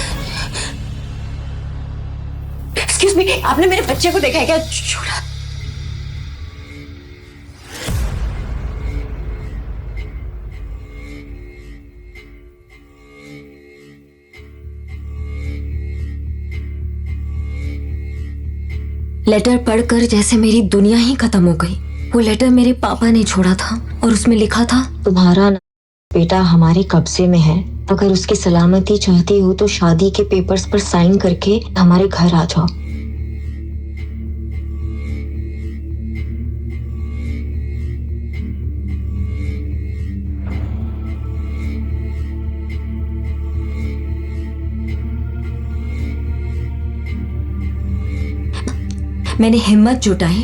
एक्सक्यूज मी, आपने मेरे बच्चे को देखा है क्या? छोड़ा। लेटर पढ़कर जैसे मेरी दुनिया ही खत्म हो गई। वो लेटर मेरे पापा ने छोड़ा था और उसमें लिखा था, तुम्हारा बेटा हमारे कब्जे में है, अगर उसकी सलामती चाहती हो तो शादी के पेपर्स पर साइन करके हमारे घर आ जाओ। मैंने हिम्मत जुटाई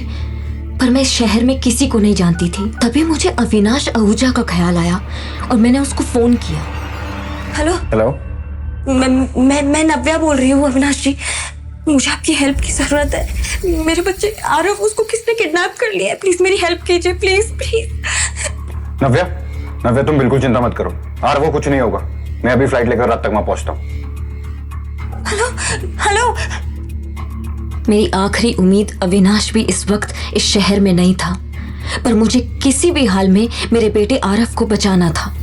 पर मैं इस शहर में किसी को नहीं जानती थी। तभी मुझे अविनाश आहूजा का ख्याल आया और मैंने उसको फोन किया। हेलो हेलो, मैं नव्या बोल रही हूँ अविनाश जी, मुझे आपकी हेल्प की जरूरत है। मेरे बच्चे आरव, उसको किसने किडनैप कर लिया है, प्लीज मेरी हेल्प कीजिए, प्लीज प्लीज। नव्या, नव्या तुम बिल्कुल चिंता मत करो, और वो कुछ नहीं होगा। मैं अभी फ्लाइट लेकर रात तक वहां पहुंचता हूँ। Hello hello. मेरी आखिरी उम्मीद अविनाश भी इस वक्त इस शहर में नहीं था, पर मुझे किसी भी हाल में मेरे बेटे आरव को बचाना था।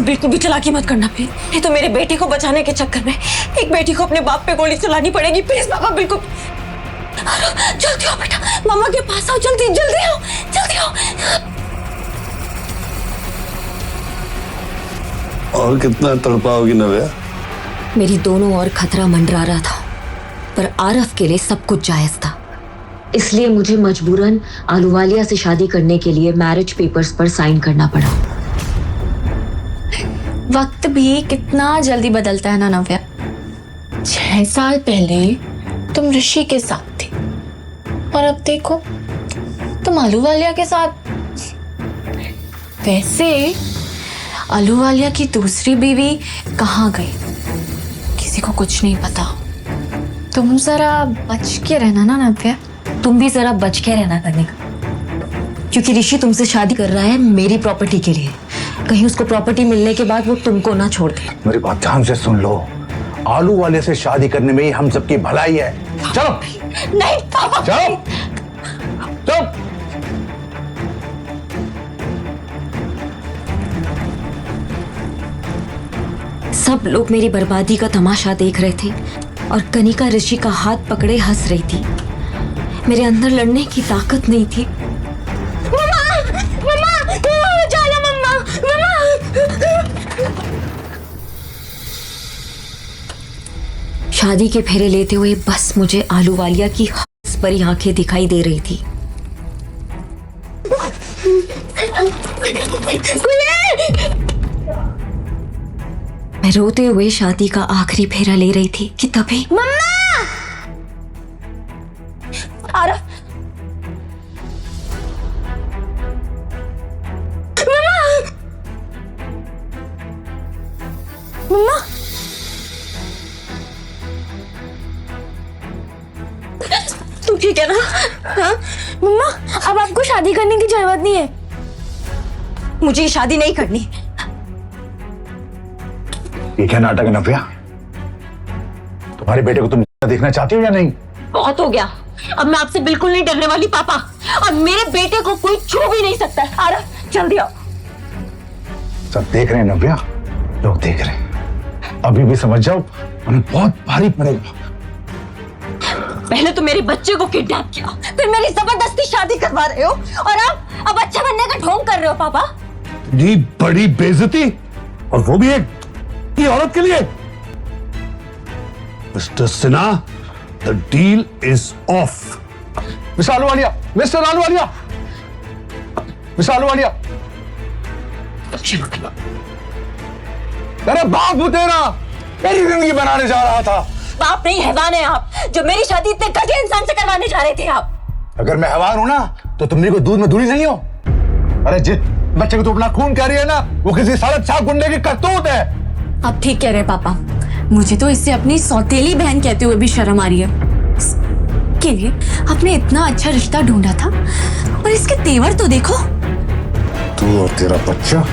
बिल्कुल भी चालाकी मत करना प्लीज। ये तो मेरे बेटे को बचाने के चक्कर में एक बेटी को अपने बाप पे गोली चलानी पड़ेगी। प्लीज पापा, बिल्कुल। जल्दी आओ बेटा, मामा के पास आओ, जल्दी जल्दी आओ, जल्दी आओ। और कितना तड़पाओगी नव्या? मेरी दोनों ओर खतरा मंडरा रहा था, पर आरव के लिए सब कुछ जायज था। इसलिए मुझे मजबूरन आलूवालिया से शादी करने के लिए मैरिज पेपर्स पर साइन करना पड़ा। वक्त भी कितना जल्दी बदलता है ना नव्या। 6 साल पहले तुम ऋषि के साथ थे और अब देखो तुम आलूवालिया के साथ। वैसे आलूवालिया की दूसरी बीवी कहाँ गई, किसी को कुछ नहीं पता। तुम जरा बच के रहना ना नव्या। तुम भी जरा बच के रहना करने का, क्योंकि ऋषि तुमसे शादी कर रहा है मेरी प्रॉपर्टी के लिए। कहीं उसको प्रॉपर्टी मिलने के बाद वो तुमको ना छोड़ दे। मेरी बात ध्यान से सुन लो, आलू वाले से शादी करने में ही हम सबकी भलाई है। चलो। नहीं पापा, चलो चलो। सब लोग मेरी बर्बादी का तमाशा देख रहे थे और कनिका ऋषि का हाथ पकड़े हंस रही थी। मेरे अंदर लड़ने की ताकत नहीं थी। शादी के फेरे लेते हुए बस मुझे आलूवालिया की हंस भरी आंखें दिखाई दे रही थी। मैं रोते हुए शादी का आखिरी फेरा ले रही थी कि तभी मम्मा! आरव! मम्मा! तू ठीक है ना? हाँ? मम्मा, अब आपको शादी करने की जरूरत नहीं है। मुझे शादी नहीं करनी। ये क्या नाटक है नव्या? तुम्हारे बेटे को तुम देखना चाहती हो या नहीं? बहुत हो गया, अब मैं आपसे बिल्कुल नहीं डरने वाली पापा। और मेरे बेटे को कोई छू भी नहीं सकता है। आरव, जल्दी आओ। सब देख रहे हैं नव्या, लोग देख रहे हैं। अभी भी समझ जाओ, हमें बहुत भारी पड़ेगा। पहले तो मेरे बच्चे को किडनैप किया, फिर मेरी जबरदस्ती शादी करवा रहे हो, और अब अच्छा बनने का ढोंग कर रहे हो पापा। इतनी बड़ी बेइज्जती, और वो भी एक की औरत के लिए। Mister Sinha, the deal is of. Mister Ahluwalia, mister Ahluwalia, mister Ahluwalia. मेरा बाप हूं तेरा, मेरी जिंदगी बनाने जा रहा था। बाप नहीं, हैवान है आप, जो मेरी शादी इतने घटिया इंसान से करवाने जा रहे थे आप। अगर मैं हैवान हूं ना, तो तुम मेरे को दूध में धुली नहीं हो। अरे जिस बच्चे को तू अपना खून कह रही है ना, वो किसी साले छाप गुंडे की करतूत है। आप ठीक कह रहे हैं पापा, मुझे तो इससे अपनी सौतेली बहन कहते हुए भी शर्म आ रही है। इसके लिए आपने इतना अच्छा रिश्ता ढूंढा था, और इसके तेवर तो देखो। तू और तेरा बच्चा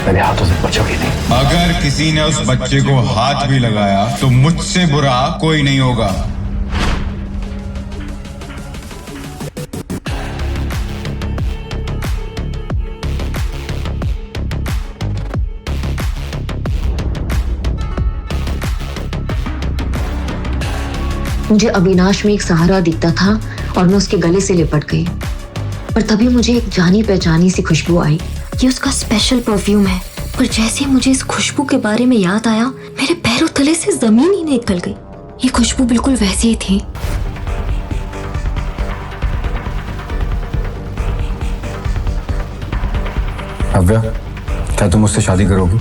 मेरे हाथों से बचोगे नहीं। अगर किसी ने उस बच्चे को हाथ भी लगाया तो मुझसे बुरा कोई नहीं होगा। मुझे अविनाश में एक सहारा दिखता था और मैं उसके गले से लिपट गई, पर तभी मुझे एक जानी पहचानी सी खुशबू आई। ये उसका स्पेशल परफ्यूम है पर जैसे मुझे इस खुशबू के बारे में याद आया, मेरे पैरों तले से जमीन ही निकल गई। ये खुशबू बिल्कुल वैसी ही थी। नव्या, क्या तुम मुझसे शादी करोगी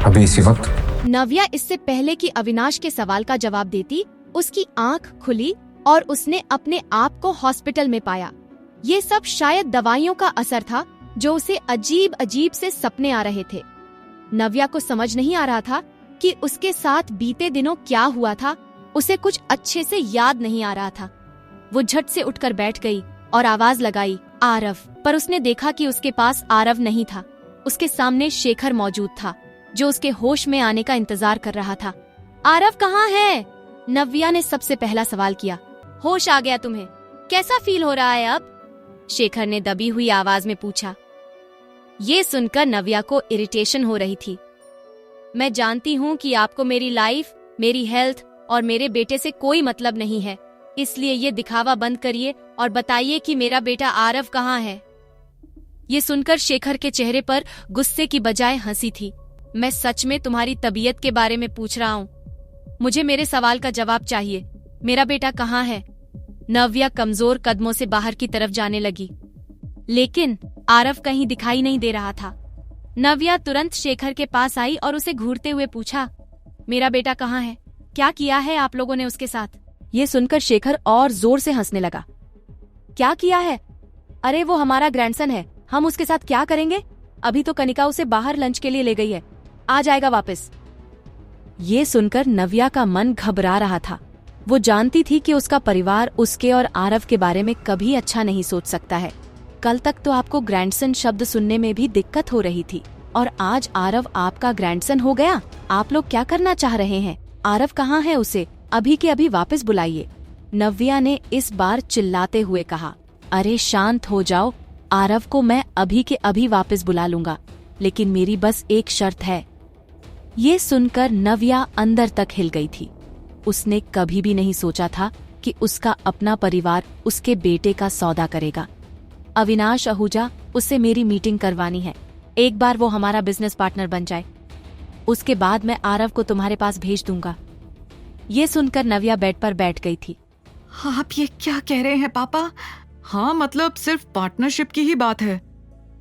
अभी इसी वक्त? नव्या इससे पहले कि अविनाश के सवाल का जवाब देती, उसकी आंख खुली और उसने अपने आप को हॉस्पिटल में पाया। ये सब शायद दवाइयों का असर था जो उसे अजीब अजीब से सपने आ रहे थे। नव्या को समझ नहीं आ रहा था कि उसके साथ बीते दिनों क्या हुआ था। उसे कुछ अच्छे से याद नहीं आ रहा था। वो झट से उठकर बैठ गई और आवाज लगाई, आरव। पर उसने देखा कि उसके पास आरव नहीं था। उसके सामने शेखर मौजूद था, जो उसके होश में आने का इंतजार कर रहा था। आरव कहाँ है? नव्या ने सबसे पहला सवाल किया। होश आ गया तुम्हें? कैसा फील हो रहा है अब? शेखर ने दबी हुई आवाज में पूछा। ये सुनकर नव्या को इरिटेशन हो रही थी। मैं जानती हूँ कि आपको मेरी लाइफ, मेरी हेल्थ और मेरे बेटे से कोई मतलब नहीं है, इसलिए ये दिखावा बंद करिए और बताइए कि मेरा बेटा आरव कहाँ है। ये सुनकर शेखर के चेहरे पर गुस्से की बजाय हंसी थी। मैं सच में तुम्हारी तबीयत के बारे में पूछ रहा हूँ। मुझे मेरे सवाल का जवाब चाहिए। मेरा बेटा कहाँ है? नव्या कमजोर कदमों से बाहर की तरफ जाने लगी, लेकिन आरव कहीं दिखाई नहीं दे रहा था। नव्या तुरंत शेखर के पास आई और उसे घूरते हुए पूछा, मेरा बेटा कहाँ है? क्या किया है आप लोगों ने उसके साथ? ये सुनकर शेखर और जोर से हंसने लगा। क्या किया है? अरे वो हमारा ग्रैंडसन है, हम उसके साथ क्या करेंगे? अभी तो कनिका उसे बाहर लंच के लिए ले गई है, आ जाएगा वापस। ये सुनकर नव्या का मन घबरा रहा था। वो जानती थी कि उसका परिवार उसके और आरव के बारे में कभी अच्छा नहीं सोच सकता है। कल तक तो आपको ग्रैंडसन शब्द सुनने में भी दिक्कत हो रही थी, और आज आरव आपका ग्रैंडसन हो गया। आप लोग क्या करना चाह रहे हैं? आरव कहाँ है? उसे अभी के अभी वापस बुलाइए। नव्या ने इस बार चिल्लाते हुए कहा। अरे शांत हो जाओ, आरव को मैं अभी के अभी वापस बुला लूंगा, लेकिन मेरी बस एक शर्त है। ये सुनकर नव्या अंदर तक हिल गई थी। उसने कभी भी नहीं सोचा था कि उसका अपना परिवार उसके बेटे का सौदा करेगा। अविनाश आहूजा, उससे मेरी मीटिंग करवानी है। एक बार वो हमारा बिजनेस पार्टनर बन जाए, उसके बाद मैं आरव को तुम्हारे पास भेज दूंगा। ये सुनकर नव्या बेड पर बैठ गई थी। आप ये क्या कह रहे हैं पापा? हाँ, मतलब सिर्फ पार्टनरशिप की ही बात है।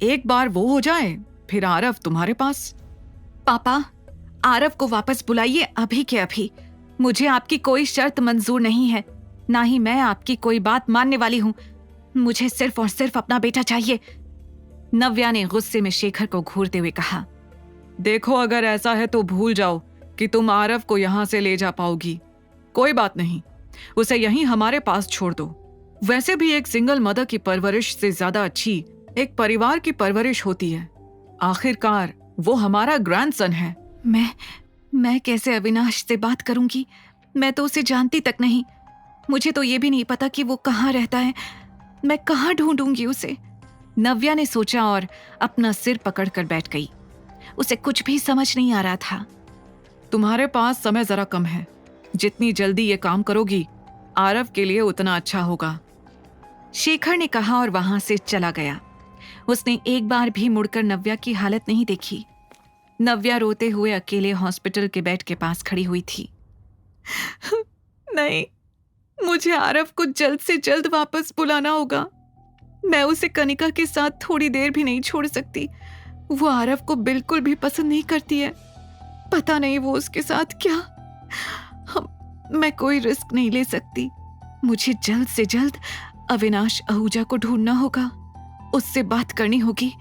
एक बार वो हो जाए, फिर आरव तुम्हारे पास। पापा, आरव को वापस बुलाइए अभी के अभी। मुझे आपकी कोई शर्त मंजूर नहीं है, ना ही मैं आपकी कोई बात मानने वाली हूँ। मुझे सिर्फ और सिर्फ अपना बेटा चाहिए। नव्या ने गुस्से में शेखर को घूरते हुए कहा। देखो, अगर ऐसा है तो भूल जाओ कि तुम आरव को यहाँ से ले जा पाओगी। कोई बात नहीं, उसे यहीं हमारे पास छोड़ दो। वैसे भी एक सिंगल मदर की परवरिश से ज्यादा अच्छी एक परिवार की परवरिश होती है। आखिरकार वो हमारा ग्रैंडसन है। मैं कैसे अविनाश से बात करूंगी? मैं तो उसे जानती तक नहीं। मुझे तो ये भी नहीं पता कि वो कहाँ रहता है। मैं कहाँ ढूंढूंगी उसे? नव्या ने सोचा और अपना सिर पकड़कर बैठ गई। उसे कुछ भी समझ नहीं आ रहा था। तुम्हारे पास समय जरा कम है। जितनी जल्दी ये काम करोगी, आरव के लिए उतना अच्छा होगा, शेखर ने कहा और वहां से चला गया। उसने एक बार भी मुड़कर नव्या की हालत नहीं देखी। नव्या रोते हुए अकेले हॉस्पिटल के बेड के पास खड़ी हुई थी। नहीं, मुझे आरव को जल्द से जल्द वापस बुलाना होगा। मैं उसे कनिका के साथ थोड़ी देर भी नहीं छोड़ सकती। वो आरव को बिल्कुल भी पसंद नहीं करती है। पता नहीं वो उसके साथ क्या। मैं कोई रिस्क नहीं ले सकती। मुझे जल्द से जल्द अविनाश आहूजा को ढूंढना होगा, उससे बात करनी होगी।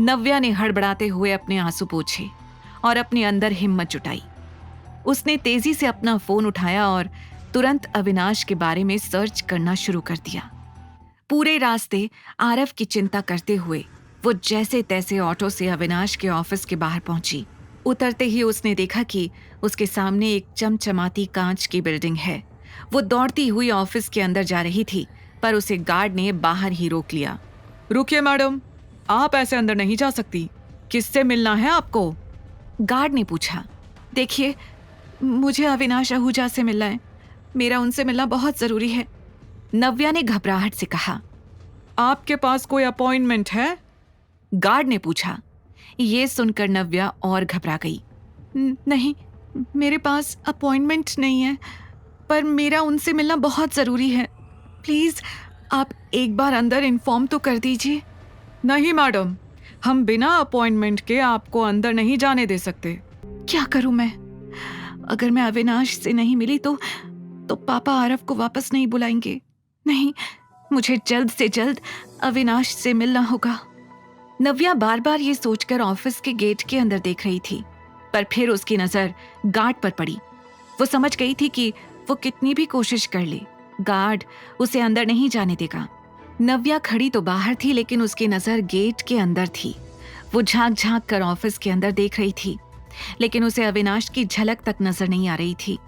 नव्या ने हड़बड़ाते हुए अपने आंसू पोंछे और अपने अंदर हिम्मत जुटाई। उसने तेजी से अपना फोन उठाया और तुरंत अविनाश के बारे में सर्च करना शुरू कर दिया। पूरे रास्ते आरव की चिंता करते हुए वो जैसे तैसे ऑटो से अविनाश के ऑफिस के बाहर पहुंची। उतरते ही उसने देखा कि उसके सामने एक चमचमाती कांच की बिल्डिंग है। वो दौड़ती हुई ऑफिस के अंदर जा रही थी, पर उसे गार्ड ने बाहर ही रोक लिया। रुकिए मैडम, आप ऐसे अंदर नहीं जा सकती। किससे मिलना है आपको? गार्ड ने पूछा। देखिए, मुझे अविनाश आहूजा से मिलना है। मेरा उनसे मिलना बहुत जरूरी है, नव्या ने घबराहट से कहा। आपके पास कोई अपॉइंटमेंट है? गार्ड ने पूछा। ये सुनकर नव्या और घबरा गई। नहीं, मेरे पास अपॉइंटमेंट नहीं है, पर मेरा उनसे मिलना बहुत ज़रूरी है। प्लीज़ आप एक बार अंदर इन्फॉर्म तो कर दीजिए। नहीं मैडम, हम बिना अपॉइंटमेंट के आपको अंदर नहीं जाने दे सकते। क्या करूं मैं? अगर मैं अविनाश से नहीं मिली तो पापा आरव को वापस नहीं बुलाएंगे। नहीं, मुझे जल्द से जल्द अविनाश से मिलना होगा। नव्या बार बार ये सोचकर ऑफिस के गेट के अंदर देख रही थी, पर फिर उसकी नजर गार्ड पर पड़ी। वो समझ गई थी कि वो कितनी भी कोशिश कर ले, गार्ड उसे अंदर नहीं जाने देगा। नव्या खड़ी तो बाहर थी, लेकिन उसकी नजर गेट के अंदर थी। वो झांक झांक कर ऑफिस के अंदर देख रही थी, लेकिन उसे अविनाश की झलक तक नजर नहीं आ रही थी।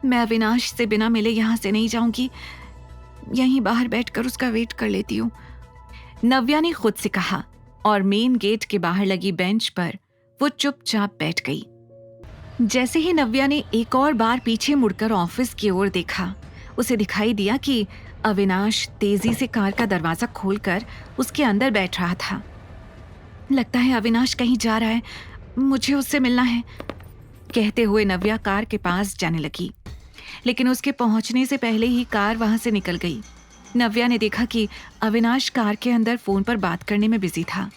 मैं अविनाश से बिना मिले यहां से नहीं जाऊंगी, यहीं बाहर बैठकर उसका वेट कर लेती हूँ, नव्या ने खुद से कहा, और मेन गेट के बाहर लगी बेंच पर वो चुपचाप बैठ गई। जैसे ही नव्या ने एक और बार पीछे मुड़कर ऑफिस की ओर देखा, उसे दिखाई दिया कि अविनाश तेजी से कार का दरवाजा खोलकर उसके अंदर बैठ रहा था। लगता है अविनाश कहीं जा रहा है, मुझे उससे मिलना है, कहते हुए नव्या कार के पास जाने लगी। लेकिन उसके पहुंचने से पहले ही कार वहां से निकल गई। नव्या ने देखा कि अविनाश कार के अंदर फोन पर बात करने में बिजी था,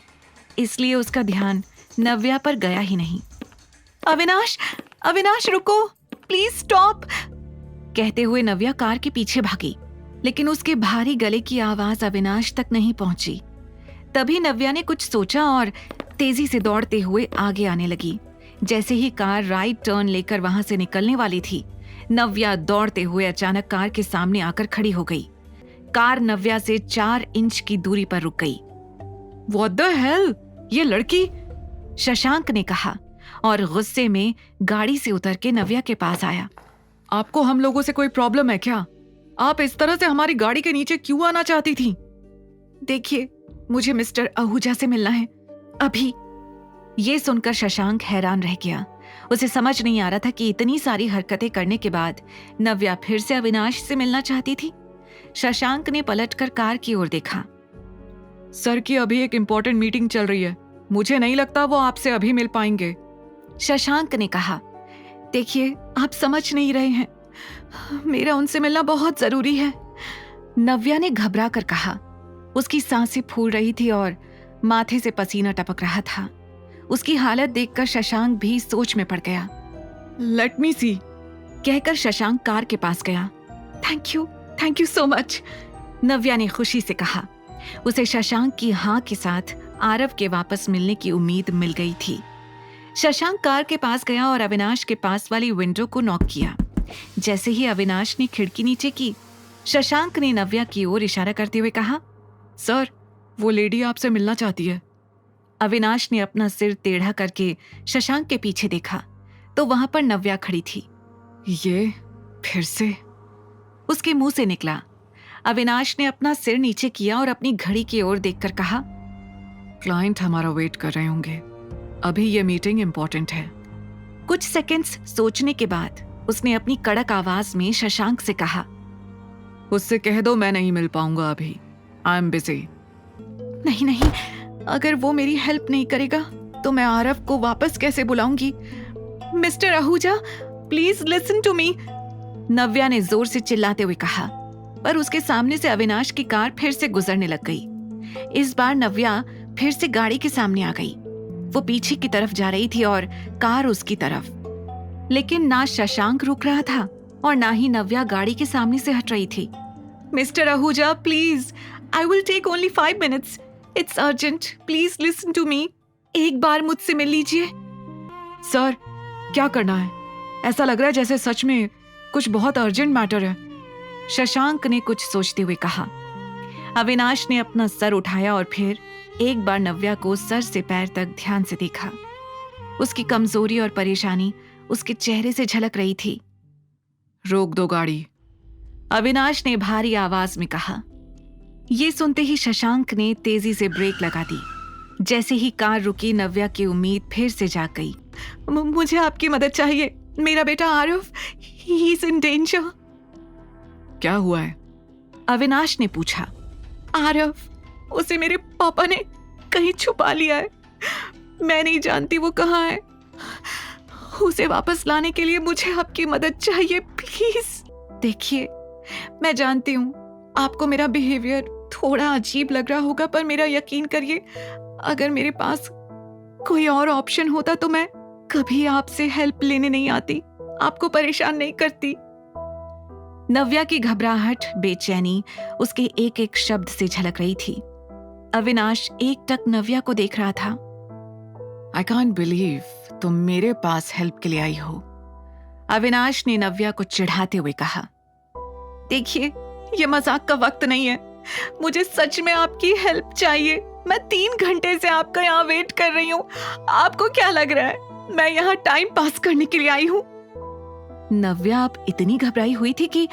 इसलिए उसका ध्यान नव्या पर गया ही नहीं। अविनाश, अविनाश रुको, प्लीज स्टॉप, कहते हुए नव्या कार के पीछे भागी, लेकिन उसके भारी गले की आवाज अविनाश तक नहीं पहुंची। तभी नव्या ने कुछ सोचा और तेजी से दौड़ते हुए आगे आने लगी। जैसे ही कार राइट टर्न लेकर वहां से निकलने वाली थी, नव्या दौड़ते हुए अचानक कार के सामने आकर खड़ी हो गई। कार नव्या से 4 इंच की दूरी पर रुक गई। What the hell? ये लड़की? शशांक ने कहा और गुस्से में गाड़ी से उतर के नव्या के पास आया। आपको हम लोगों से कोई प्रॉब्लम है क्या? आप इस तरह से हमारी गाड़ी के नीचे क्यों आना चाहती थी? देखिए, मुझे मिस्टर आहूजा से मिलना है अभी। ये सुनकर शशांक हैरान रह गया। उसे समझ नहीं आ रहा था कि इतनी सारी हरकतें करने के बाद नव्या फिर से अविनाश से मिलना चाहती थी। शशांक ने पलटकर कार की ओर देखा। सर की अभी एक इम्पोर्टेंट मीटिंग चल रही है, मुझे नहीं लगता वो आपसे अभी मिल पाएंगे, शशांक ने कहा। देखिए, आप समझ नहीं रहे हैं, मेरा उनसे मिलना बहुत जरूरी है, नव्या ने घबरा कर कहा। उसकी सांसें फूल रही थी और माथे से पसीना टपक रहा था। उसकी हालत देखकर शशांक भी सोच में पड़ गया। लेट मी सी, कहकर शशांक कार के पास गया। थैंक यू सो मच, नव्या ने खुशी से कहा। उसे शशांक की हाँ के साथ आरव के वापस मिलने की उम्मीद मिल गई थी। शशांक कार के पास गया और अविनाश के पास वाली विंडो को नॉक किया। जैसे ही अविनाश ने खिड़की नीचे की, शशांक ने नव्या की ओर इशारा करते हुए कहा, सर, वो लेडी आपसे मिलना चाहती है। अविनाश ने अपना सिर टेढ़ा करके शशांक के पीछे देखा तो वहां पर नव्या खड़ी थी। ये फिर से? उसके मुंह से निकला। अविनाश ने अपना सिर नीचे किया और अपनी घड़ी की ओर देखकर कहा, क्लाइंट हमारा वेट कर रहे होंगे, अभी ये मीटिंग इंपॉर्टेंट है। कुछ सेकंड्स सोचने के बाद उसने अपनी कड़क आवाज में शशांक से कहा, उससे कह दो मैं नहीं मिल पाऊंगा अभी, आई एम बिजी। नहीं, अगर वो मेरी हेल्प नहीं करेगा तो मैं आरव को वापस कैसे बुलाऊंगी? Mister Ahuja, please listen to me, Navya ने जोर से चिल्लाते हुए कहा। पर उसके सामने से अविनाश की कार फिर से गुजरने लग गई। इस बार नव्या फिर से गाड़ी के सामने आ गई। वो पीछे की तरफ जा रही थी और कार उसकी तरफ, लेकिन ना शशांक रुक रहा था और ना ही नव्या गाड़ी के सामने से हट रही थी। Mister Ahuja, please, I will take only 5 minutes, it's urgent, please listen to me, एक बार मुझसे मिल लीजिए। सर, क्या करना है? ऐसा लग रहा है जैसे सच में कुछ बहुत अर्जेंट मैटर है, शशांक ने कुछ सोचते हुए कहा। अविनाश ने अपना सर उठाया और फिर एक बार नव्या को सर से पैर तक ध्यान से देखा। उसकी कमजोरी और परेशानी उसके चेहरे से झलक रही थी। रोक दो गाड़ी, अविनाश ने भारी आवाज में कहा। ये सुनते ही शशांक ने तेजी से ब्रेक लगा दी। जैसे ही कार रुकी, नव्या की उम्मीद फिर से जाग गई। मुझे आपकी मदद चाहिए, मेरा बेटा Aarav, he is in danger. क्या हुआ है? अविनाश ने पूछा। आरव, उसे मेरे पापा ने कहीं छुपा लिया है, मैं नहीं जानती वो कहाँ है। उसे वापस लाने के लिए मुझे आपकी मदद चाहिए, प्लीज। देखिए, मैं जानती हूँ आपको मेरा बिहेवियर थोड़ा अजीब लग रहा होगा, पर मेरा यकीन करिए, अगर मेरे पास कोई और ऑप्शन होता तो मैं कभी आपसे हेल्प लेने नहीं आती, आपको परेशान नहीं करती। नव्या की घबराहट, बेचैनी उसके एक एक शब्द से झलक रही थी। अविनाश एकटक नव्या को देख रहा था। आई कांट बिलीव तुम मेरे पास हेल्प के लिए आई हो, अविनाश ने नव्या को चिढ़ाते हुए कहा। देखिए, ये मजाक का वक्त नहीं है, मुझे सच में आपकी हेल्प चाहिए। मैं 3 घंटे से आपका यहाँ वेट कर रही हूँ। आपको क्या लग रहा है मैं यहाँ टाइम पास करने के लिए आई हूँ? नव्या अब इतनी घबराई हुई थी कि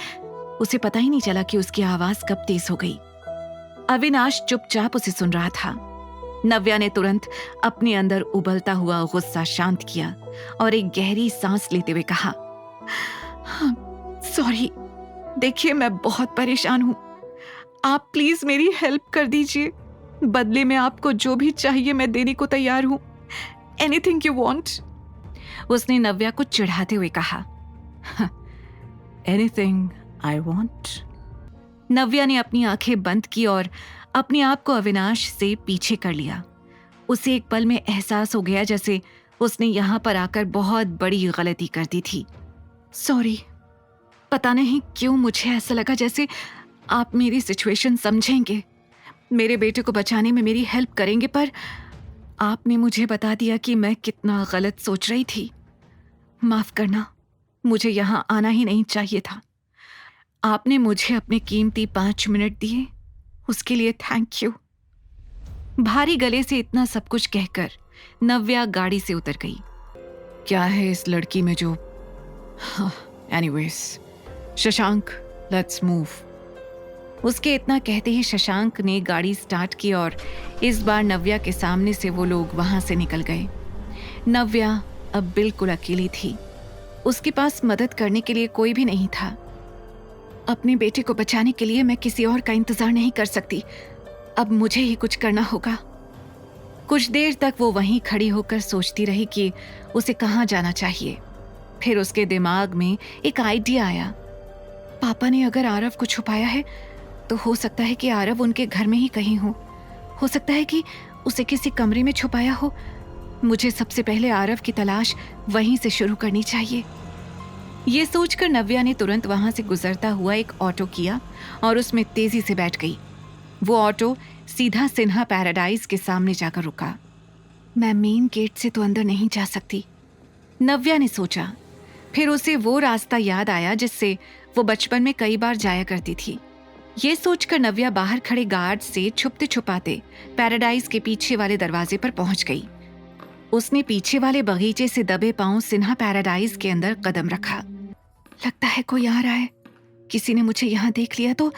उसे पता ही नहीं चला कि उसकी आवाज कब तेज हो गई। अविनाश चुपचाप उसे सुन रहा था। नव्या ने तुरंत अपने अंदर उबलता हुआ गुस्सा शांत किया और एक गहरी सांस लेते हुए कहा, सॉरी, देखिए मैं बहुत परेशान हूं, आप प्लीज मेरी हेल्प कर दीजिए। बदले में आपको जो भी चाहिए मैं देने को तैयार हूं। Anything you want. उसने नव्या को चिढ़ाते हुए कहा। Anything I want. नव्या ने अपनी आंखें बंद की और अपने आप को अविनाश से पीछे कर लिया। उसे एक पल में एहसास हो गया जैसे उसने यहां पर आकर बहुत बड़ी गलती कर दी थी। सॉरी, पता नहीं क्यों मुझे ऐसा लगा जैसे आप मेरी सिचुएशन समझेंगे, मेरे बेटे को बचाने में मेरी हेल्प करेंगे, पर आपने मुझे बता दिया कि मैं कितना गलत सोच रही थी। माफ करना, मुझे यहां आना ही नहीं चाहिए था। आपने मुझे अपने कीमती 5 मिनट दिए, उसके लिए थैंक यू। भारी गले से इतना सब कुछ कहकर नव्या गाड़ी से उतर गई। क्या है इस लड़की में जो... एनीवेज, शशांक, लेट्स मूव। उसके इतना कहते ही शशांक ने गाड़ी स्टार्ट की और इस बार नव्या के सामने से वो लोग वहां से निकल गए। नव्या अब बिल्कुल अकेली थी। उसके पास मदद करने के लिए कोई भी नहीं था। अपने बेटे को बचाने के लिए मैं किसी और का इंतजार नहीं कर सकती, अब मुझे ही कुछ करना होगा। कुछ देर तक वो वहीं खड़ी होकर सोचती रही कि उसे कहाँ जाना चाहिए। फिर उसके दिमाग में एक आइडिया आया। पापा ने अगर आरव को छुपाया है तो हो सकता है कि आरव उनके घर में ही कहीं हो सकता है कि उसे किसी कमरे में छुपाया हो। मुझे सबसे पहले आरव की तलाश वहीं से शुरू करनी चाहिए। ये सोचकर नव्या ने तुरंत वहां से गुजरता हुआ एक ऑटो किया और उसमें तेजी से बैठ गई। वो ऑटो सीधा सिन्हा पैराडाइज के सामने जाकर रुका। मैं मेन गेट से तो अंदर नहीं जा सकती, नव्या ने सोचा। फिर उसे वो रास्ता याद आया जिससे वो बचपन में कई बार जाया करती थी। ये सोचकर नव्या बाहर खड़े गार्ड से छुपते छुपाते पैराडाइज के पीछे वाले दरवाजे पर पहुंच गई। उसने पीछे वाले बगीचे से दबे पांव सिन्हा पैराडाइज के अंदर कदम रखा। लगता है कोई आ रहा है, किसी ने मुझे यहाँ देख लिया तो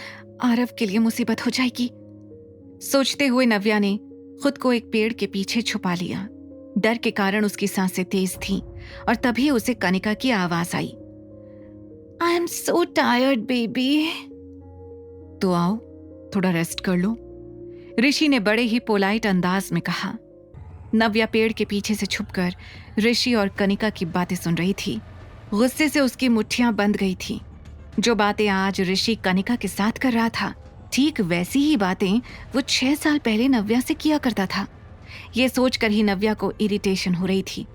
आरव के लिए मुसीबत हो जाएगी। सोचते हुए नव्या ने खुद को एक पेड़ के पीछे छुपा लिया। डर के कारण उसकी सांसें तेज थीं और तभी उसे कनिका की आवाज आई। I am so tired baby. तो आओ थोड़ा रेस्ट कर लो, ऋषि ने बड़े ही पोलाइट अंदाज में कहा। नव्या पेड़ के पीछे से छुपकर ऋषि और कनिका की बातें सुन रही थी। गुस्से से उसकी मुट्ठियां बंध गई थी। जो बातें आज ऋषि कनिका के साथ कर रहा था, ठीक वैसी ही बातें वो 6 साल पहले नव्या से किया करता था। ये सोचकर ही नव्या को इरिटेशन हो रही थी।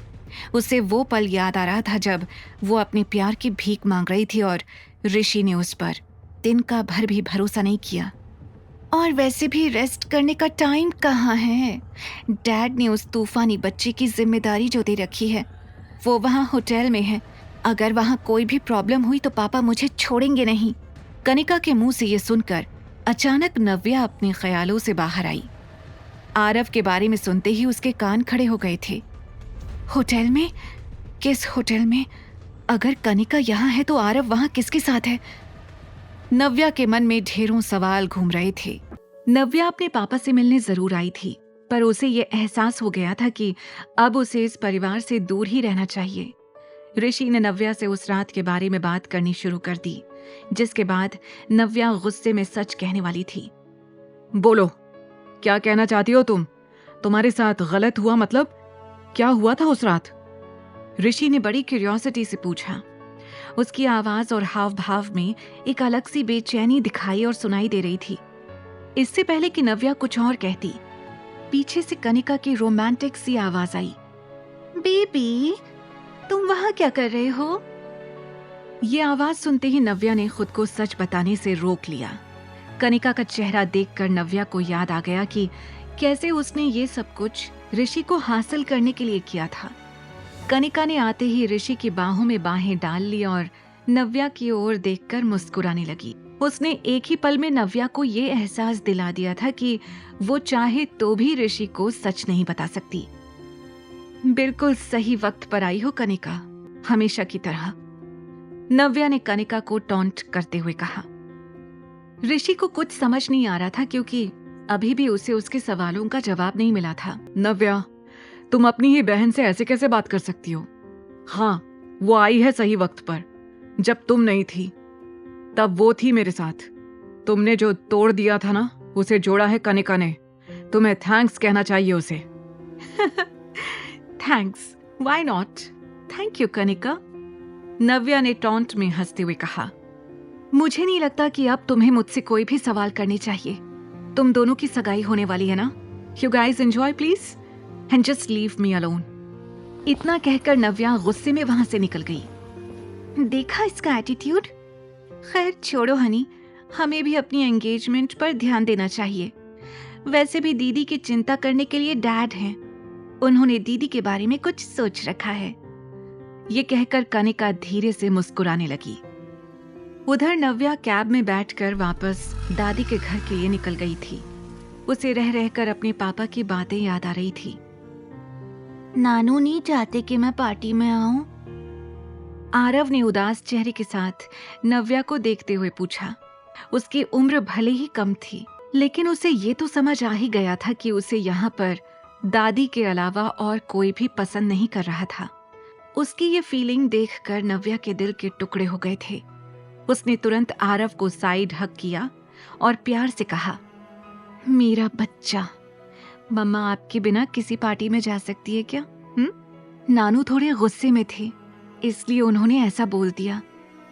उसे वो पल याद आ रहा था जब वो अपने प्यार की भीख मांग रही थी और ऋषि ने उस पर दिन का भर भी भरोसा नहीं किया। और वैसे भी रेस्ट करने का टाइम कहाँ है? डैड ने उस तूफानी बच्चे की जिम्मेदारी जो दे रखी है, वो वहाँ होटल में है। अगर वहाँ कोई भी प्रॉब्लम हुई तो पापा मुझे छोड़ेंगे नहीं। कनिका के मुंह से ये सुनकर अचानक नव्या अपने ख्यालों से बाहर आई। आरव के बारे में सुनते ही उसके कान खड़े हो गए थे। होटल में? किस होटल में? अगर कनिका यहाँ है तो आरव वहाँ किसके साथ है? नव्या के मन में ढेरों सवाल घूम रहे थे। नव्या अपने पापा से मिलने जरूर आई थी, पर उसे ये एहसास हो गया था कि अब उसे इस परिवार से दूर ही रहना चाहिए। ऋषि ने नव्या से उस रात के बारे में बात करनी शुरू कर दी, जिसके बाद नव्या गुस्से में सच कहने वाली थी। बोलो, क्या कहना चाहती हो तुम? तुम्हारे साथ गलत हुआ मतलब? क्या हुआ था उस रात? ऋषि ने बड़ी क्यूरियोसिटी से पूछा। उसकी आवाज और हाव भाव में एक अलग सी बेचैनी दिखाई और सुनाई दे रही थी। इससे पहले कि नव्या कुछ और कहती, पीछे से कनिका की रोमांटिक सी आवाज आई, बेबी तुम वहां क्या कर रहे हो? ये आवाज सुनते ही नव्या ने खुद को सच बताने से रोक लिया। कनिका का चेहरा देखकर नव्या को याद आ गया कि कैसे उसने ये सब कुछ ऋषि को हासिल करने के लिए किया था। कनिका ने आते ही ऋषि की बाहों में बाहें डाल ली और नव्या की ओर देखकर मुस्कुराने लगी। उसने एक ही पल में नव्या को ये एहसास दिला दिया था कि वो चाहे तो भी ऋषि को सच नहीं बता सकती। बिल्कुल सही वक्त पर आई हो कनिका, हमेशा की तरह, नव्या ने कनिका को टॉन्ट करते हुए कहा। ऋषि को कुछ समझ नहीं आ रहा था क्योंकि अभी भी उसे उसके सवालों का जवाब नहीं मिला था। नव्या, तुम अपनी ही बहन से ऐसे कैसे बात कर सकती हो? हाँ, वो आई है सही वक्त पर। जब तुम नहीं थी तब वो थी मेरे साथ। तुमने जो तोड़ दिया था ना, उसे जोड़ा है कनिका ने। तुम्हें थैंक्स कहना चाहिए उसे। Thanks, why not? Thank you Kanika, Navya ने टॉन्ट में हंसते हुए कहा। मुझे नहीं लगता कि अब तुम्हें मुझसे कोई भी सवाल करने चाहिए। तुम दोनों की सगाई होने वाली है ना। You guys enjoy please and just leave me alone. इतना कहकर नव्या गुस्से में वहां से निकल गई। देखा इसका एटीट्यूड। खैर छोड़ो हनी, हमें भी अपनी एंगेजमेंट पर ध्यान देना चाहिए। वैसे भी दीदी की चिंता करने के लिए डैड हैं। उन्होंने दीदी के बारे में कुछ सोच रखा है। ये कहकर कनिका धीरे से मुस्कुराने लगी। उधर नव्या कैब में बैठकर वापस दादी के घर के लिए निकल गई थी। उसे रह रहकर अपने पापा की बातें याद आ रही थी। नानू नहीं चाहते कि मैं पार्टी में आऊं? आरव ने उदास चेहरे के साथ नव्या को देखते हुए पूछा। उसकी उम्र भले ही कम थी, लेकिन उसे ये तो समझ आ ही गया था कि उसे यहाँ पर दादी के अलावा और कोई भी पसंद नहीं कर रहा था। उसकी ये फीलिंग देखकर नव्या के दिल के टुकड़े हो गए थे। उसने तुरंत आरव को साइड हक किया और प्यार से कहा, मेरा बच्चा, मम्मा आपके बिना किसी पार्टी में जा सकती है क्या? नानू थोड़े गुस्से में थे, इसलिए उन्होंने ऐसा बोल दिया,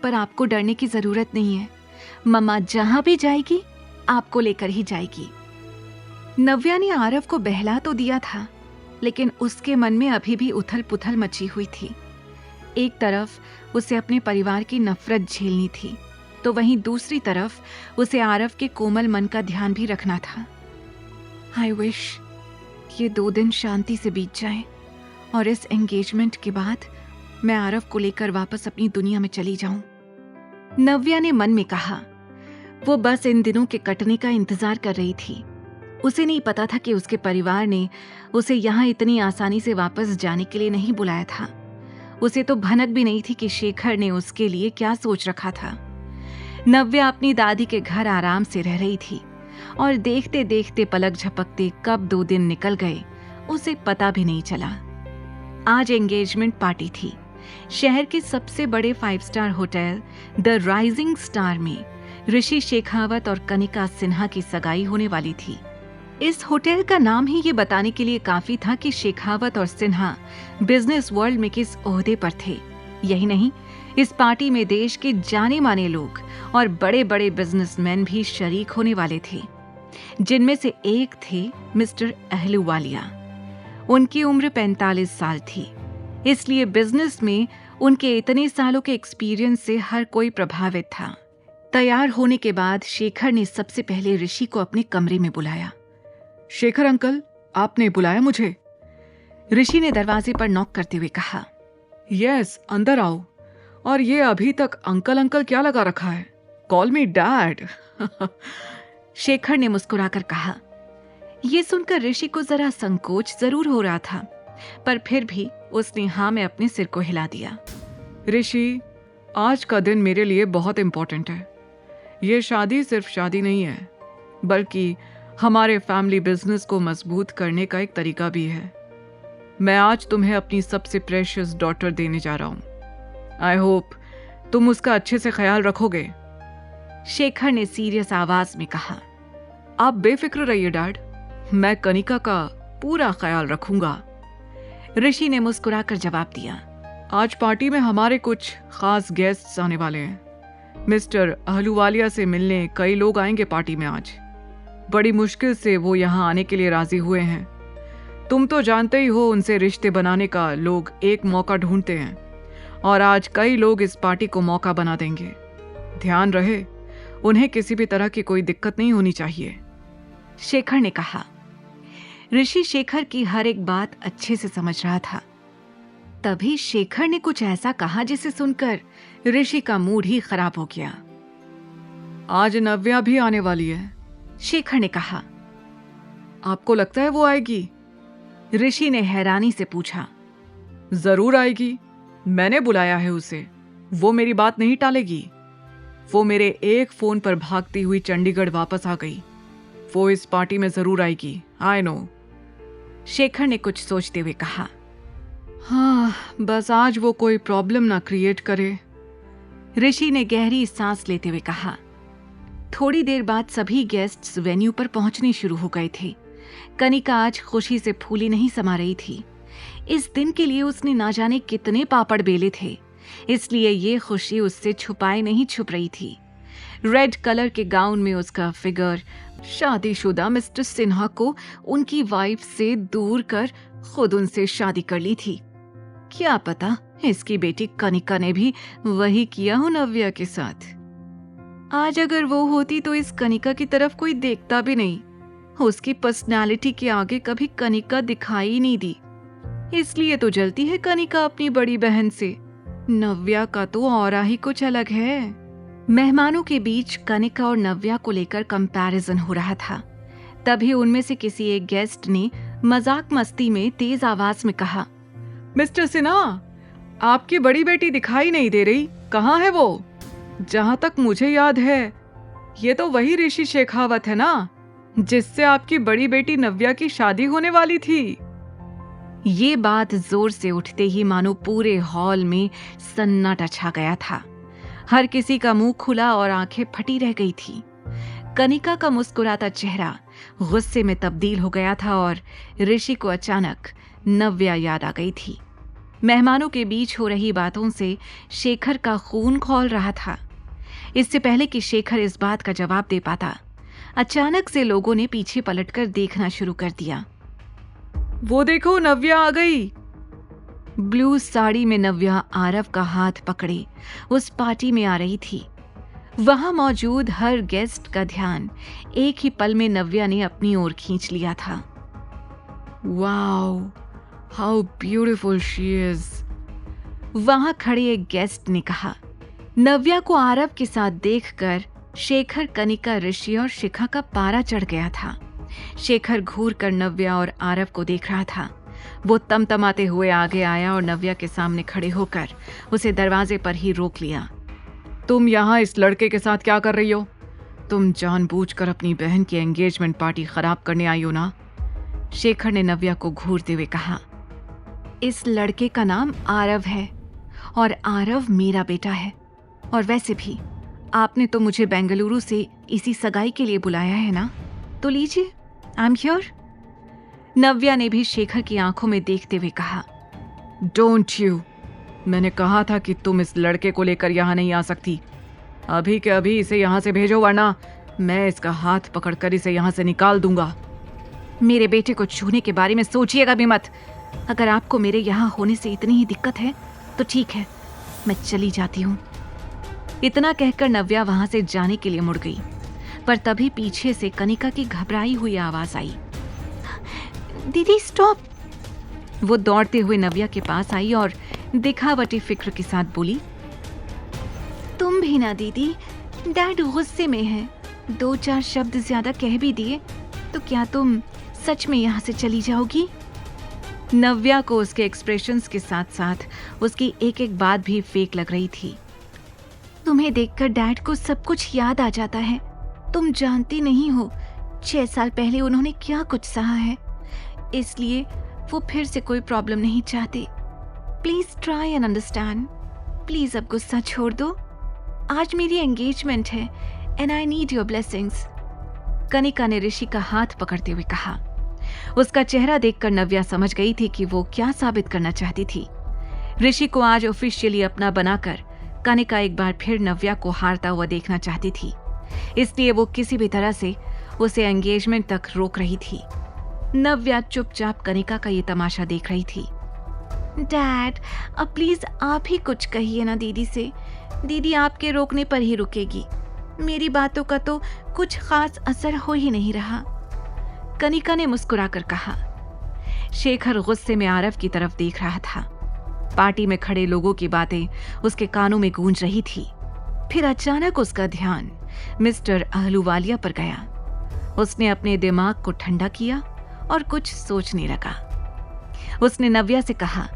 पर आपको डरने की जरूरत नहीं है। मम्मा जहां भी जाएगी आपको लेकर ही जाएगी। नव्या ने आरव को बहला तो दिया था, लेकिन उसके मन में अभी भी उथल पुथल मची हुई थी। एक तरफ उसे अपने परिवार की नफरत झेलनी थी, तो वहीं दूसरी तरफ उसे आरव के कोमल मन का ध्यान भी रखना था। आई विश ये 2 दिन शांति से बीत जाएं और इस एंगेजमेंट के बाद मैं आरव को लेकर वापस अपनी दुनिया में चली जाऊं, नव्या ने मन में कहा। वो बस इन दिनों के कटने का इंतजार कर रही थी। उसे नहीं पता था कि उसके परिवार ने उसे यहाँ इतनी आसानी से वापस जाने के लिए नहीं बुलाया था। उसे तो भनक भी नहीं थी कि शेखर ने उसके लिए क्या सोच रखा था। नव्या अपनी दादी के घर आराम से रह रही थी और देखते देखते पलक झपकते कब 2 दिन निकल गए उसे पता भी नहीं चला। आज एंगेजमेंट पार्टी थी। शहर के सबसे बड़े 5 star hotel the rising star में ऋषि शेखावत और कनिका सिन्हा की सगाई होने वाली थी। इस होटल का नाम ही ये बताने के लिए काफी था कि शेखावत और सिन्हा बिजनेस वर्ल्ड में किस ओहदे पर थे। यही नहीं, इस पार्टी में देश के जाने माने लोग और बड़े बड़े बिजनेसमैन भी शरीक होने वाले थे, जिनमें से एक थे मिस्टर अहलूवालिया। उनकी उम्र 45 साल थी, इसलिए बिजनेस में उनके इतने सालों के एक्सपीरियंस से हर कोई प्रभावित था। तैयार होने के बाद शेखर ने सबसे पहले ऋषि को अपने कमरे में बुलाया। शेखर अंकल, आपने बुलाया मुझे? ऋषि ने दरवाजे पर नॉक करते हुए कहा। यस, अंदर आओ। और ये अभी तक अंकल अंकल क्या लगा रखा है? Call me dad. शेखर ने मुस्कुराकर कहा। ये सुनकर ऋषि को जरा संकोच जरूर हो रहा था, पर फिर भी उसने हाँ में अपने सिर को हिला दिया। ऋषि, आज का दिन मेरे लिए बहुत इंपॉर्टेंट है। ये शादी सिर्फ शादी नहीं है, बल्कि हमारे फैमिली बिजनेस को मजबूत करने का एक तरीका भी है। मैं आज तुम्हें अपनी सबसे प्रेशियस डॉटर देने जा रहा हूं। आई होप तुम उसका अच्छे से ख्याल रखोगे। शेखर ने सीरियस आवाज में कहा। आप बेफिक्र रहिए डैड, मैं कनिका का पूरा ख्याल रखूंगा। ऋषि ने मुस्कुराकर जवाब दिया, आज पार्टी में हमारे कुछ खास गेस्ट्स आने वाले हैं। मिस्टर अहलूवालिया से मिलने कई लोग आएंगे पार्टी में आज। बड़ी मुश्किल से वो यहाँ आने के लिए राजी हुए हैं। तुम तो जानते ही हो, उनसे रिश्ते बनाने का लोग एक मौका ढूंढते हैं और आज कई लोग इस पार्टी को मौका बना देंगे। ध्यान रहे, उन्हें किसी भी तरह की कोई दिक्कत नहीं होनी चाहिए। शेखर ने कहा। ऋषि शेखर की हर एक बात अच्छे से समझ रहा था। तभी शेखर ने कुछ ऐसा कहा जिसे सुनकर ऋषि का मूड ही खराब हो गया। आज नव्या भी आने वाली है, शेखर ने कहा। आपको लगता है वो आएगी? ऋषि ने हैरानी से पूछा। जरूर आएगी, मैंने बुलाया है उसे। वो मेरी बात नहीं टालेगी। वो मेरे एक फोन पर भागती हुई चंडीगढ़ वापस आ गई। वो इस पार्टी में जरूर आएगी, आई नो। शेखर ने कुछ सोचते हुए कहा। हाँ, बस आज वो कोई प्रॉब्लम ना क्रिएट करे। ऋषि ने गहरी सांस लेते हुए कहा। थोड़ी देर बाद सभी गेस्ट्स वेन्यू पर पहुंचने शुरू हो गए थे। कनिका आज खुशी से फूली नहीं समा रही थी। इस दिन के लिए उसने ना जाने कितने पापड़ बेले थे, इसलिए ये खुशी उससे छुपाए नहीं छुप रही थी। रेड कलर के गाउन में उसका फिगर शादीशुदा मिस्टर सिन्हा को उनकी वाइफ से दूर कर खुद उनसे शादी कर ली थी। क्या पता इसकी बेटी कनिका ने भी वही किया हो नव्या के साथ। आज अगर वो होती तो इस कनिका की तरफ कोई देखता भी नहीं। उसकी पर्सनालिटी के आगे कभी कनिका दिखाई नहीं दी, इसलिए तो जलती है कनिका अपनी बड़ी बहन से। नव्या का तो औरा ही कुछ अलग है। मेहमानों के बीच कनिका और नव्या को लेकर कंपैरिजन हो रहा था। तभी उनमें से किसी एक गेस्ट ने मजाक मस्ती में तेज आवाज में कहा, मिस्टर सिन्हा, आपकी बड़ी बेटी दिखाई नहीं दे रही, कहाँ है वो? जहां तक मुझे याद है ये तो वही ऋषि शेखावत है ना, जिससे आपकी बड़ी बेटी नव्या की शादी होने वाली थी। ये बात जोर से उठते ही मानो पूरे हॉल में सन्नाटा छा गया था। हर किसी का मुंह खुला और आंखें फटी रह गई थी। कनिका का मुस्कुराता चेहरा गुस्से में तब्दील हो गया था और ऋषि को अचानक नव्या याद आ गई थी। मेहमानों के बीच हो रही बातों से शेखर का खून खौल रहा था। इससे पहले कि शेखर इस बात का जवाब दे पाता, अचानक से लोगों ने पीछे पलटकर देखना शुरू कर दिया। वो देखो, नव्या आ गई। ब्लू साड़ी में नव्या आरव का हाथ पकड़े उस पार्टी में आ रही थी। वहां मौजूद हर गेस्ट का ध्यान एक ही पल में नव्या ने अपनी ओर खींच लिया था। Wow, how beautiful she is. वहां खड़े एक गेस्ट ने कहा। नव्या को आरव के साथ देखकर शेखर, कनिका, ऋषि और शिखा का पारा चढ़ गया था। शेखर घूर कर नव्या और आरव को देख रहा था। वो तमतमाते हुए आगे आया और नव्या के सामने खड़े होकर उसे दरवाजे पर ही रोक लिया। तुम यहाँ इस लड़के के साथ क्या कर रही हो? तुम जानबूझकर अपनी बहन की एंगेजमेंट पार्टी खराब करने आई हो ना? शेखर ने नव्या को घूरते हुए कहा। इस लड़के का नाम आरव है और आरव मेरा बेटा है। और वैसे भी आपने तो मुझे बेंगलुरु से इसी सगाई के लिए बुलाया है ना, तो लीजिए, आई एम हियर। नव्या ने भी शेखर की आंखों में देखते हुए कहा। डोंट यू, मैंने कहा था कि तुम इस लड़के को लेकर यहाँ नहीं आ सकती। अभी के अभी इसे यहाँ से भेजो, वरना मैं इसका हाथ पकड़कर इसे यहाँ से निकाल दूंगा। मेरे बेटे को छूने के बारे में सोचिएगा भी मत। अगर आपको मेरे यहाँ होने से इतनी ही दिक्कत है तो ठीक है, मैं चली जाती हूँ। इतना कहकर नव्या वहां से जाने के लिए मुड़ गई, पर तभी पीछे से कनिका की घबराई हुई आवाज आई। दीदी स्टॉप। वो दौड़ते हुए नव्या के पास आई और दिखावटी फिक्र के साथ बोली, तुम भी ना दीदी, डैड गुस्से में है। 2-4 शब्द ज्यादा कह भी दिए तो क्या तुम सच में यहाँ से चली जाओगी? नव्या को उसके एक्सप्रेशंस के साथ साथ उसकी एक एक बात भी फेक लग रही थी। तुम्हें देखकर डैड को सब कुछ याद आ जाता है। तुम जानती नहीं हो 6 साल पहले उन्होंने क्या कुछ सहा है, इसलिए वो फिर से कोई प्रॉब्लम नहीं चाहते। Please try and understand. Please अब गुस्सा छोड़ दो। आज मेरी एंगेजमेंट है and I need your blessings. Kanika ने ऋषि का हाथ पकड़ते हुए कहा। उसका चेहरा देखकर नव्या समझ गई थी कि वो क्या साबित करना चाहती थी। ऋषि को आज ऑफिशियली अपना बनाकर कनिका एक बार फिर नव्या को हारता हुआ देखना चाहती थी, इसलिए वो किसी भी तरह से उसे एंगेजमेंट तक रोक रही थी। नव्या चुपचाप कनिका का ये तमाशा देख रही थी। डैड, अब प्लीज आप ही कुछ कहिए ना दीदी से। दीदी आपके रोकने पर ही रुकेगी। मेरी बातों का तो कुछ खास असर हो ही नहीं रहा। कनिका ने मुस्कुराकर कहा। शेखर गुस्से में आरव की तरफ देख रहा था। पार्टी में खड़े लोगों की बातें उसके कानों में गूंज रही थी। फिर अचानक उसका ध्यान मिस्टर अहलूवालिया पर गया। उसने अपने दिमाग को ठंडा किया और कुछ सोचने लगा। उसने नव्या से कहा,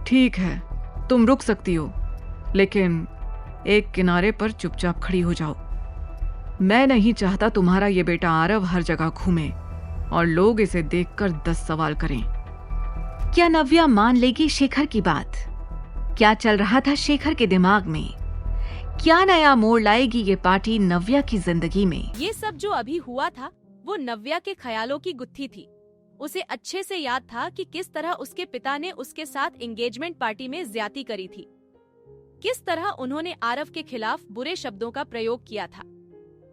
ठीक है, तुम रुक सकती हो, लेकिन एक किनारे पर चुपचाप खड़ी हो जाओ। मैं नहीं चाहता तुम्हारा ये बेटा आरव हर जगह घूमे और लोग इसे देखकर 10 सवाल करें। क्या नव्या मान लेगी शेखर की बात? क्या चल रहा था शेखर के दिमाग में? क्या नया मोड़ लाएगी ये पार्टी नव्या की जिंदगी में? ये सब जो अभी हुआ था वो नव्या के ख्यालों की गुत्थी थी। उसे अच्छे से याद था कि किस तरह उसके पिता ने उसके साथ एंगेजमेंट पार्टी में ज्यादती करी थी, किस तरह उन्होंने आरव के खिलाफ बुरे शब्दों का प्रयोग किया था,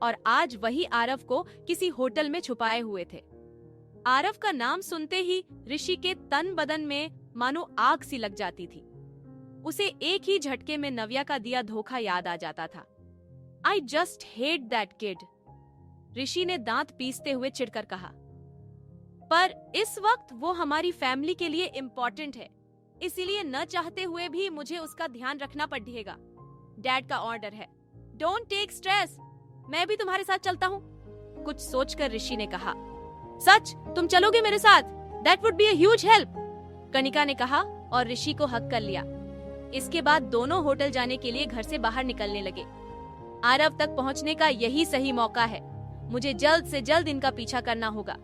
और आज वही आरव को किसी होटल में छुपाए हुए थे। आरव का नाम सुनते ही ऋषि के तन बदन में मानो आग सी लग जाती थी। उसे एक ही झटके में नव्या का दिया धोखा याद आ जाता था। I just hate that kid, Rishi ने दांत पीसते हुए चिढ़कर कहा। पर इस वक्त वो हमारी फैमिली के लिए इम्पोर्टेंट है, इसीलिए न चाहते हुए भी मुझे उसका ध्यान रखना पड़ेगा। डैड का ऑर्डर है। डोंट टेक स्ट्रेस, मैं भी तुम्हारे साथ चलता हूँ, कुछ सोचकर ऋषि ने कहा। सच, तुम चलोगे मेरे साथ? That would be a huge help, Kanika ने कहा और ऋषि को हक कर लिया। इसके बाद दोनों होटल जाने के लिए घर से बाहर निकलने लगे। आरव तक पहुंचने का यही सही मौका है, मुझे जल्द से जल्द इनका पीछा करना होगा,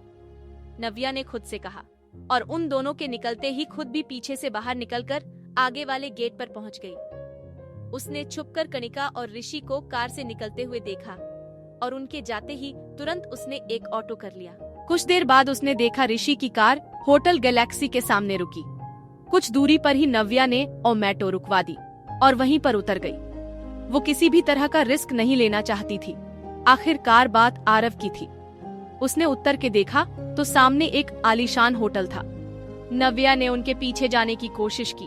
नव्या ने खुद से कहा, और उन दोनों के निकलते ही खुद भी पीछे से बाहर निकलकर आगे वाले गेट पर पहुंच गई। उसने छुपकर कनिका और ऋषि को कार से निकलते हुए देखा और उनके जाते ही तुरंत उसने एक ऑटो कर लिया। कुछ देर बाद उसने देखा ऋषि की कार होटल गैलेक्सी के सामने रुकी। कुछ दूरी पर ही नव्या ने ओमेटो रुकवा दी और वहीं पर उतर गई। वो किसी भी तरह का रिस्क नहीं लेना चाहती थी। आखिरकार बात आरव की थी। उसने उतर के देखा तो सामने एक आलीशान होटल था। नव्या ने उनके पीछे जाने की कोशिश की।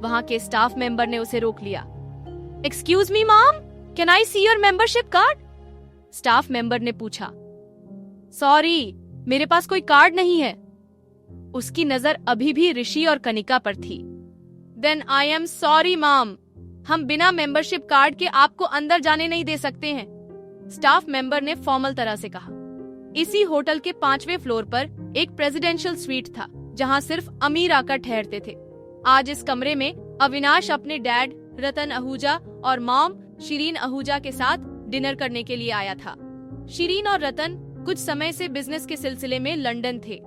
वहाँ के स्टाफ मेंबर ने उसे रोक लिया। Excuse me ma'am, can I see your membership card? Staff member ने पूछा। सॉरी, मेरे पास कोई कार्ड नहीं है। उसकी नजर अभी भी ऋषि और कनिका पर थी। Then I am sorry ma'am, हम बिना मेंबरशिप कार्ड के आपको अंदर जाने नहीं दे सकते हैं, स्टाफ मेंबर ने फॉर्मल तरह से कहा। इसी होटल के 5वें फ्लोर पर एक प्रेसिडेंशियल स्वीट था जहां सिर्फ अमीर आकर ठहरते थे। आज इस कमरे में अविनाश अपने डैड रतन आहूजा और मॉम शिरीन आहूजा के साथ डिनर करने के लिए आया था। शिरीन और रतन कुछ समय से बिजनेस के सिलसिले में लंदन थे।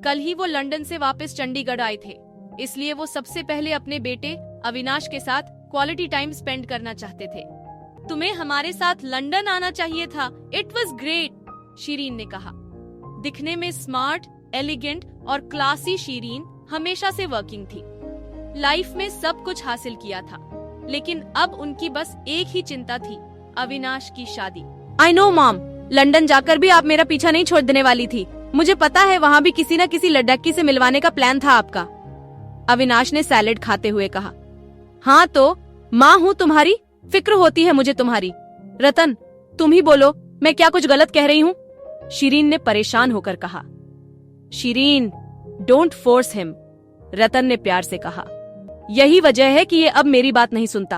कल ही वो लंदन से वापस चंडीगढ़ आए थे, इसलिए वो सबसे पहले अपने बेटे अविनाश के साथ क्वालिटी टाइम स्पेंड करना चाहते थे। तुम्हें हमारे साथ लंदन आना चाहिए था, इट वॉज ग्रेट, शिरीन ने कहा। दिखने में स्मार्ट, एलिगेंट और क्लासी शिरीन हमेशा से वर्किंग थी। लाइफ में सब कुछ हासिल किया था, लेकिन अब उनकी बस एक ही चिंता थी, अविनाश की शादी। आई नो मॉम, लंदन जाकर भी आप मेरा पीछा नहीं छोड़ देने वाली थी। मुझे पता है वहाँ भी किसी न किसी लड़की से मिलवाने का प्लान था आपका, अविनाश ने सैलेड खाते हुए कहा। हाँ तो माँ हूँ तुम्हारी, फिक्र होती है मुझे तुम्हारी। रतन, तुम ही बोलो, मैं क्या कुछ गलत कह रही हूँ? शिरीन ने परेशान होकर कहा। शिरीन, डोंट फोर्स हिम, रतन ने प्यार से कहा। यही वजह है कि ये अब मेरी बात नहीं सुनता।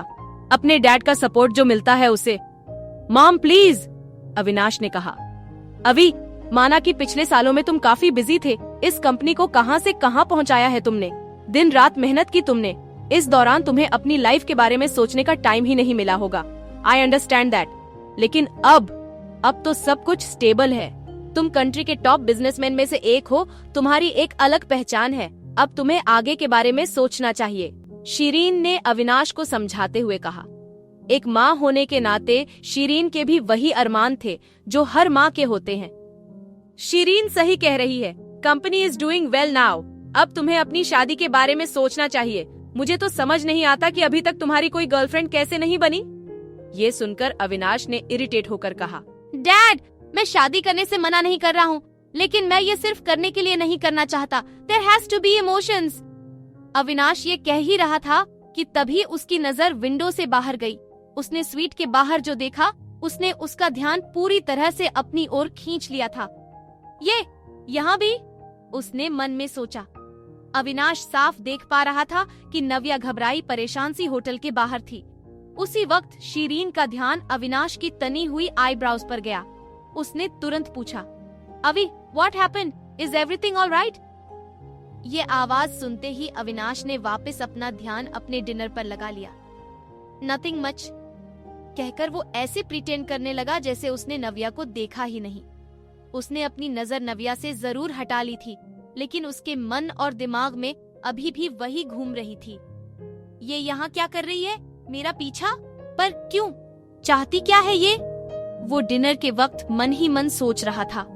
अपने डैड का सपोर्ट जो मिलता है उसे। मॉम प्लीज, अविनाश ने कहा। अभी माना कि पिछले सालों में तुम काफी बिजी थे, इस कंपनी को कहां से कहां पहुंचाया है तुमने, दिन रात मेहनत की तुमने। इस दौरान तुम्हें अपनी लाइफ के बारे में सोचने का टाइम ही नहीं मिला होगा। आई अंडरस्टैंड दैट, लेकिन अब तो सब कुछ स्टेबल है। तुम कंट्री के टॉप बिजनेसमैन में से एक हो, तुम्हारी एक अलग पहचान है। अब तुम्हें आगे के बारे में सोचना चाहिए, शिरीन ने अविनाश को समझाते हुए कहा। एक माँ होने के नाते शिरीन के भी वही अरमान थे जो हर माँ के होते हैं। शिरीन सही कह रही है, company is doing well now. अब तुम्हें अपनी शादी के बारे में सोचना चाहिए। मुझे तो समझ नहीं आता कि अभी तक तुम्हारी कोई गर्लफ्रेंड कैसे नहीं बनी। ये सुनकर अविनाश ने इरिटेट होकर कहा, डैड, मैं शादी करने से मना नहीं कर रहा हूँ, लेकिन मैं ये सिर्फ करने के लिए नहीं करना चाहता। There has to be emotions. Avinash ये कह ही रहा था कि तभी उसकी नजर विंडो से बाहर गई। उसने स्वीट के बाहर जो देखा, उसने उसका ध्यान पूरी तरह से अपनी ओर खींच लिया था। ये यहाँ भी, उसने मन में सोचा। अविनाश साफ देख पा रहा था कि नव्या घबराई परेशान सी होटल के बाहर थी। उसी वक्त शीरीन का ध्यान अविनाश की तनी हुई आईब्राउज पर गया। उसने तुरंत पूछा, Avi, what happened? Is everything all right? ये आवाज सुनते ही अविनाश ने वापस अपना ध्यान अपने डिनर पर लगा लिया। नथिंग मच कहकर वो ऐसे प्रिटेंड करने लगा जैसे उसने नव्या को देखा ही नहीं। उसने अपनी नजर नव्या से जरूर हटा ली थी, लेकिन उसके मन और दिमाग में अभी भी वही घूम रही थी। ये यहाँ क्या कर रही है? मेरा पीछा? पर क्यों? चाहती क्या है ये? वो डिनर के वक्त मन ही मन सोच रहा था।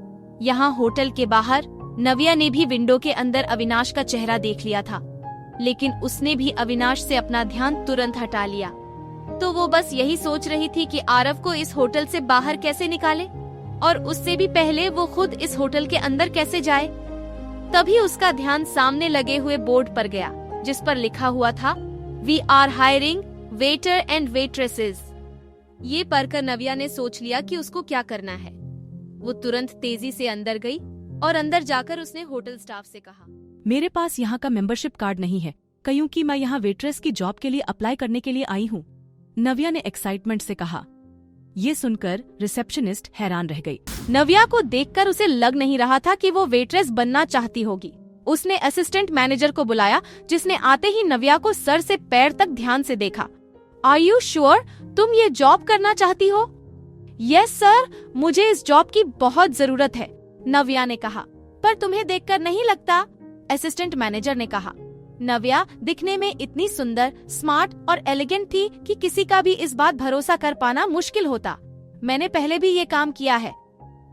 यहाँ होटल के बाहर नव्या ने भी विंडो के अंदर अविनाश का चेहरा देख लिया था, लेकिन उसने भी अविनाश से अपना ध्यान तुरंत हटा लिया। तो वो बस यही सोच रही थी कि आरव को इस होटल से बाहर कैसे निकाले, और उससे भी पहले वो खुद इस होटल के अंदर कैसे जाए। तभी उसका ध्यान सामने लगे हुए बोर्ड पर गया, जिस पर लिखा हुआ था, we are hiring waiter and waitresses. ये पढ़कर नव्या ने सोच लिया कि उसको क्या करना है। वो तुरंत तेजी से अंदर गई और अंदर जाकर उसने होटल स्टाफ से कहा, मेरे पास यहाँ का मेंबरशिप कार्ड नहीं है, क्योंकि मैं यहाँ वेट्रेस की जॉब के लिए अप्लाई करने के लिए आई हूँ। नव्या ने एक्साइटमेंट से कहा। ये सुनकर रिसेप्शनिस्ट हैरान रह गई। नव्या को देखकर उसे लग नहीं रहा था कि वो वेट्रेस बनना चाहती होगी। उसने असिस्टेंट मैनेजर को बुलाया, जिसने आते ही नव्या को सर से पैर तक ध्यान से देखा। आर यू श्योर तुम ये जॉब करना चाहती हो? यस सर, मुझे इस जॉब की बहुत जरूरत है, नव्या ने कहा। पर तुम्हें देखकर नहीं लगता, असिस्टेंट मैनेजर ने कहा। नव्या दिखने में इतनी सुंदर, स्मार्ट और एलिगेंट थी कि किसी का भी इस बात भरोसा कर पाना मुश्किल होता। मैंने पहले भी ये काम किया है,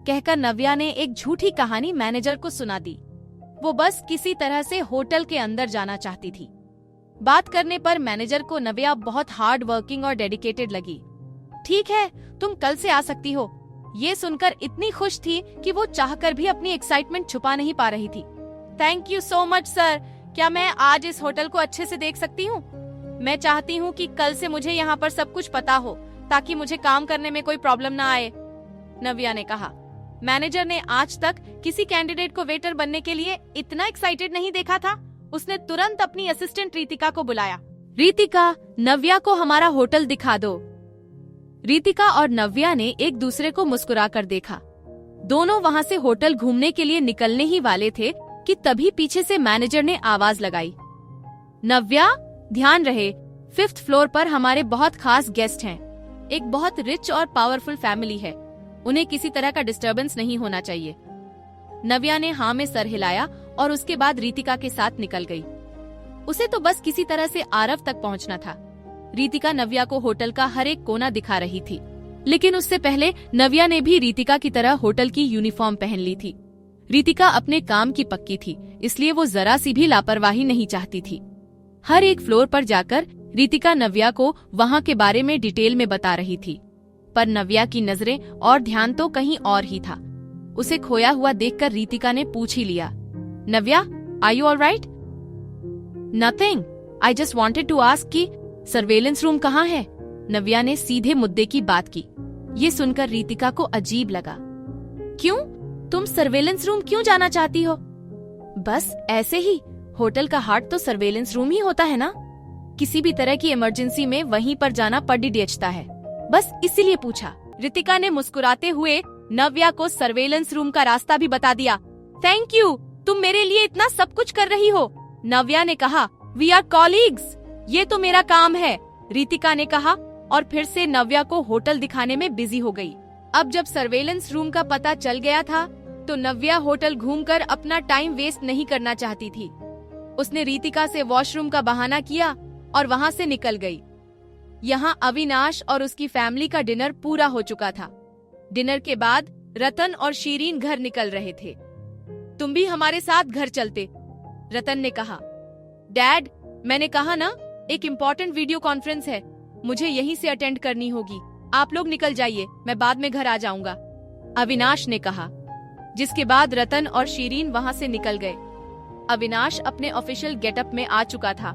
कहकर नव्या ने एक झूठी कहानी मैनेजर को सुना दी। वो बस किसी तरह से होटल के अंदर जाना चाहती थी। बात करने पर मैनेजर को नव्या बहुत हार्ड वर्किंग और डेडिकेटेड लगी। ठीक है, तुम कल से आ सकती हो। ये सुनकर इतनी खुश थी कि वो चाहकर भी अपनी एक्साइटमेंट छुपा नहीं पा रही थी। Thank you so much sir, क्या मैं आज इस होटल को अच्छे से देख सकती हूँ? मैं चाहती हूँ कि कल से मुझे यहाँ पर सब कुछ पता हो, ताकि मुझे काम करने में कोई प्रॉब्लम ना आए, नव्या ने कहा। मैनेजर ने आज तक किसी कैंडिडेट को वेटर बनने के लिए इतना एक्साइटेड नहीं देखा था। उसने तुरंत अपनी असिस्टेंट रितिका को बुलाया। रितिका, नव्या को हमारा होटल दिखा दो। रितिका और नव्या ने एक दूसरे को मुस्कुराकर देखा। दोनों वहाँ से होटल घूमने के लिए निकलने ही वाले थे कि तभी पीछे से मैनेजर ने आवाज लगाई, नव्या, ध्यान रहे, 5th फ्लोर पर हमारे बहुत खास गेस्ट हैं। एक बहुत रिच और पावरफुल फैमिली है, उन्हें किसी तरह का डिस्टर्बेंस नहीं होना चाहिए। नव्या ने हाँ में सर हिलाया और उसके बाद रितिका के साथ निकल गई। उसे तो बस किसी तरह से आरव तक पहुंचना था। रितिका नव्या को होटल का हर एक कोना दिखा रही थी, लेकिन उससे पहले नव्या ने भी रितिका की तरह होटल की यूनिफॉर्म पहन ली थी। रितिका अपने काम की पक्की थी, इसलिए वो जरा सी भी लापरवाही नहीं चाहती थी। हर एक फ्लोर पर जाकर रितिका नव्या को वहाँ के बारे में डिटेल में बता रही थी, पर नव्या की नजरें और ध्यान तो कहीं और ही था। उसे खोया हुआ देखकर रितिका ने पूछ ही लिया, Navya, are you all right? Nothing, I just wanted to ask कि सर्वेलेंस रूम कहाँ है? नव्या ने सीधे मुद्दे की बात की। ये सुनकर रितिका को अजीब लगा। क्यों? तुम सर्वेलेंस रूम क्यों जाना चाहती हो? बस ऐसे ही, होटल का हार्ट तो सर्वेलेंस रूम ही होता है ना। किसी भी तरह की इमरजेंसी में वहीं पर जाना पड़ता है, बस इसीलिए पूछा। रितिका ने मुस्कुराते हुए नव्या को सर्वेलेंस रूम का रास्ता भी बता दिया। थैंक यू, तुम मेरे लिए इतना सब कुछ कर रही हो, नव्या ने कहा। वी आर कॉलीग्स, ये तो मेरा काम है, रितिका ने कहा और फिर से नव्या को होटल दिखाने में बिजी हो गई। अब जब सर्वेलेंस रूम का पता चल गया था, तो नव्या होटल घूमकर अपना टाइम वेस्ट नहीं करना चाहती थी। उसने रितिका से वॉशरूम का बहाना किया और वहाँ से निकल गई। यहाँ अविनाश और उसकी फैमिली का डिनर पूरा हो चुका था। डिनर के बाद रतन और शीरीन घर निकल रहे थे। तुम भी हमारे साथ घर चलते। रतन ने कहा। डैड, मैंने कहा ना, एक इम्पोर्टेंट वीडियो कॉन्फ्रेंस है, मुझे यहीं से अटेंड करनी होगी। आप लोग निकल जाइए, मैं बाद में घर आ जाऊंगा, अविनाश ने कहा। जिसके बाद रतन और शीरीन वहां से निकल गए। अविनाश अपने ऑफिशियल गेटअप में आ चुका था,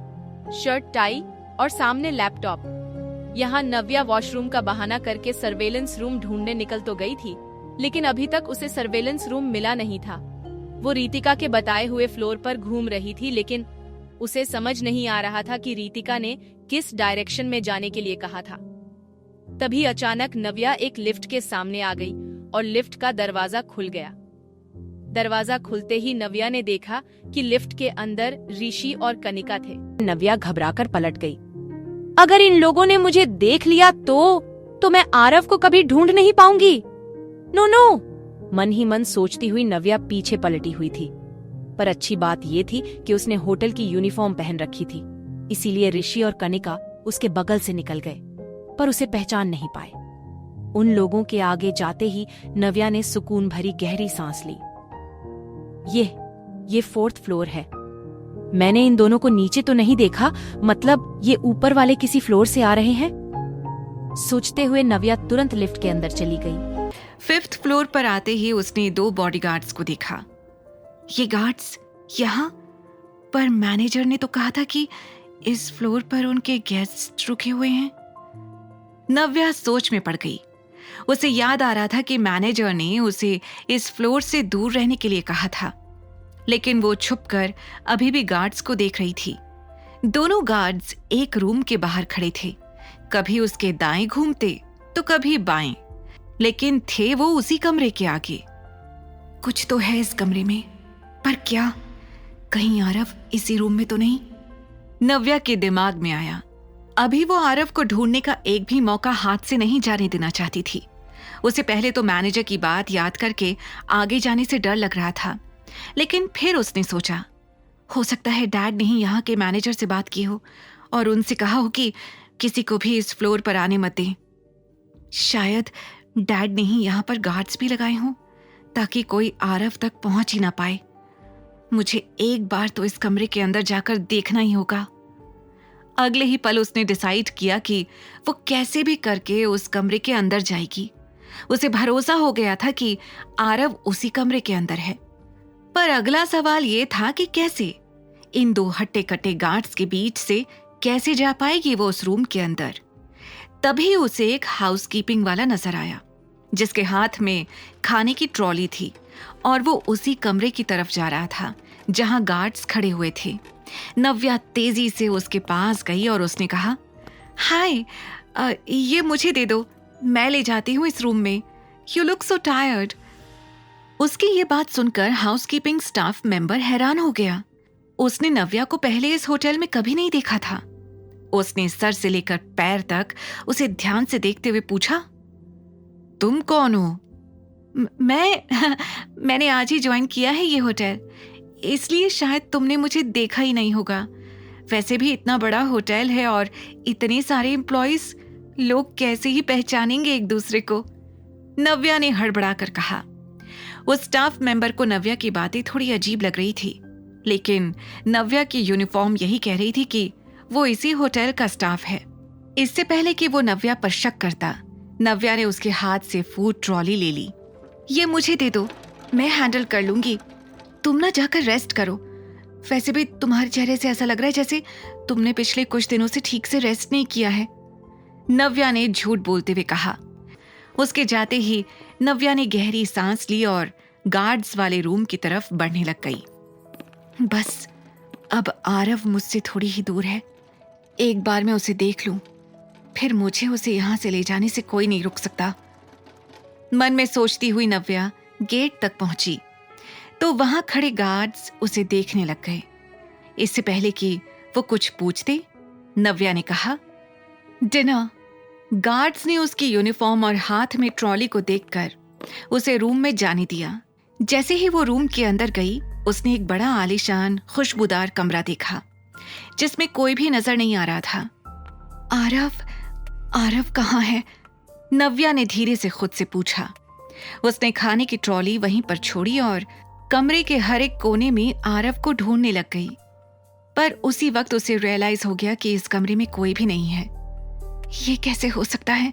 शर्ट टाई और सामने लैपटॉप। यहाँ नव्या वॉशरूम का बहाना करके सर्वेलेंस रूम ढूंढने निकल तो गई थी, लेकिन अभी तक उसे सर्वेलेंस रूम मिला नहीं था। वो रितिका के बताए हुए फ्लोर पर घूम रही थी, लेकिन उसे समझ नहीं आ रहा था कि रितिका ने किस डायरेक्शन में जाने के लिए कहा था। तभी अचानक नव्या एक लिफ्ट के सामने आ गई और लिफ्ट का दरवाजा खुल गया। दरवाजा खुलते ही नव्या ने देखा कि लिफ्ट के अंदर ऋषि और कनिका थे। नव्या घबराकर पलट गई। अगर इन लोगों ने मुझे देख लिया तो मैं आरव को कभी ढूंढ नहीं पाऊंगी। नो नो, मन ही मन सोचती हुई नव्या पीछे पलटी हुई थी। पर अच्छी बात ये थी कि उसने होटल की यूनिफॉर्म पहन रखी थी, इसीलिए ऋषि और कनिका उसके बगल से निकल गए, पर उसे पहचान नहीं पाए। उन लोगों के आगे जाते ही नव्या ने सुकून भरी गहरी सांस ली। ये 4th फ्लोर है। मैंने इन दोनों को नीचे तो नहीं देखा, मतलब ये ऊपर वाले किसी फ्लोर से आ रहे हैं। सोचते हुए नव्या तुरंत लिफ्ट के अंदर चली गई। 5th फ्लोर पर आते ही उसने 2 बॉडीगार्ड्स को देखा। ये गार्ड्स यहाँ पर? मैनेजर ने तो कहा था कि इस फ्लोर पर उनके गेस्ट्स रुके हुए हैं। नव्या सोच में पड़ गई। उसे याद आ रहा था कि मैनेजर ने उसे इस फ्लोर से दूर रहने के लिए कहा था, लेकिन वो छुपकर अभी भी गार्ड्स को देख रही थी। दोनों गार्ड्स एक रूम के बाहर खड़े थे, कभी उसके दाएं घूमते तो कभी बाएं, लेकिन थे वो उसी कमरे के आगे। कुछ तो है इस कमरे में, पर क्या? कहीं आरव इसी रूम में तो नहीं? नव्या के दिमाग में आया। अभी वो आरव को ढूंढने का एक भी मौका हाथ से नहीं जाने देना चाहती थी। उसे पहले तो मैनेजर की बात याद करके आगे जाने से डर लग रहा था, लेकिन फिर उसने सोचा, हो सकता है डैड ने ही यहाँ के मैनेजर से बात की हो और उनसे कहा हो कि किसी को भी इस फ्लोर पर आने मत दें। शायद डैड ने ही यहाँ पर गार्ड्स भी लगाए हों ताकि कोई आरव तक पहुंच ही ना पाए। मुझे एक बार तो इस कमरे के अंदर जाकर देखना ही होगा। अगले ही पल उसने डिसाइड किया कि वो कैसे भी करके उस कमरे के अंदर जाएगी। उसे भरोसा हो गया था कि आरव उसी कमरे के अंदर है, पर अगला सवाल ये था कि कैसे? इन 2 हट्टे कट्टे गार्ड्स के बीच से कैसे जा पाएगी वो उस रूम के अंदर? तभी उसे एक हाउसकीपिंग वाला नजर आया, जिसके हाथ में खाने की ट्रॉली थी और वो उसी कमरे की तरफ जा रहा था जहां गार्ड्स खड़े हुए थे। नव्या तेजी से उसके पास गई और उसने कहा, हाय, ये मुझे दे दो, मैं ले जाती हूँ इस रूम में। You look so tired. उसकी ये बात सुनकर हाउसकीपिंग स्टाफ मेंबर हैरान हो गया। उसने नव्या को पहले इस होटल में कभी नहीं देखा था। उसने सर से लेकर पैर तक उसे ध्यान से देखते हुए पूछा, तुम कौन हो? मैंने आज ही ज्वाइन किया है ये होटल, इसलिए शायद तुमने मुझे देखा ही नहीं होगा। वैसे भी इतना बड़ा होटल है और इतने सारे एम्प्लॉइज, लोग कैसे ही पहचानेंगे एक दूसरे को? नव्या ने हड़बड़ा कर कहा। उस स्टाफ मेंबर को नव्या की बातें थोड़ी अजीब लग रही थी, लेकिन नव्या की यूनिफॉर्म यही कह रही थी कि वो इसी होटल का स्टाफ है। इससे पहले कि वो नव्या पर शक करता, नव्या ने उसके हाथ से फूड ट्रॉली ले ली। ये मुझे दे दो, मैं हैंडल कर लूंगी, तुम ना जाकर रेस्ट करो। वैसे भी तुम्हारे चेहरे से ऐसा लग रहा है जैसे तुमने पिछले कुछ दिनों से ठीक से रेस्ट नहीं किया है, नव्या ने झूठ बोलते हुए कहा। उसके जाते ही नव्या ने गहरी सांस ली और गार्ड्स वाले रूम की तरफ बढ़ने लग गई। बस अब आरव मुझसे थोड़ी ही दूर है, एक बार मैं उसे देख लूं, फिर मुझे उसे यहां से ले जाने से कोई नहीं रुक सकता। मन में सोचती हुई नव्या गेट तक पहुंची तो वहां खड़े गार्ड्स उसे देखने लग गए। इससे पहले कि वो कुछ पूछते, नव्या ने कहा, डिनर। गार्ड्स ने उसकी यूनिफॉर्म और हाथ में ट्रॉली को देखकर उसे रूम में जाने दिया। जैसे ही वो रूम के अंदर गई, उसने एक बड़ा आलीशान खुशबूदार कमरा देखा जिसमें कोई भी नजर नहीं आ रहा था। आरव कहाँ है? नव्या ने धीरे से खुद से पूछा। उसने खाने की ट्रॉली वहीं पर छोड़ी और कमरे के हर एक कोने में आरव को ढूंढने लग गई, पर उसी वक्त उसे रियलाइज हो गया कि इस कमरे में कोई भी नहीं है। ये कैसे हो सकता है?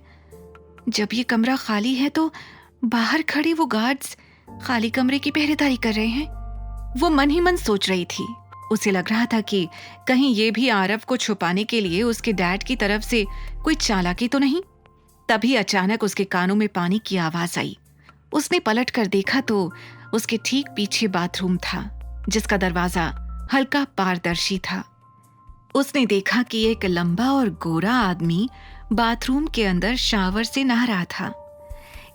जब ये कमरा खाली है तो बाहर खड़े वो गार्ड्स खाली कमरे की पहरेदारी कर रहे हैं। वो मन ही मन सोच रही थी। उसे लग रहा था कि कहीं ये भी आरव को छुपाने के लिए उसके डैड की तरफ से कोई चालाकी तो नहीं। तभी अचानक उसके कानों में पानी की आवाज आई। उसने पलट कर देखा तो उसके ठीक पीछे बाथरूम था, जिसका दरवाजा हल्का पारदर्शी था। उसने देखा कि एक लंबा और गोरा आदमी बाथरूम के अंदर शावर से नहा रहा था।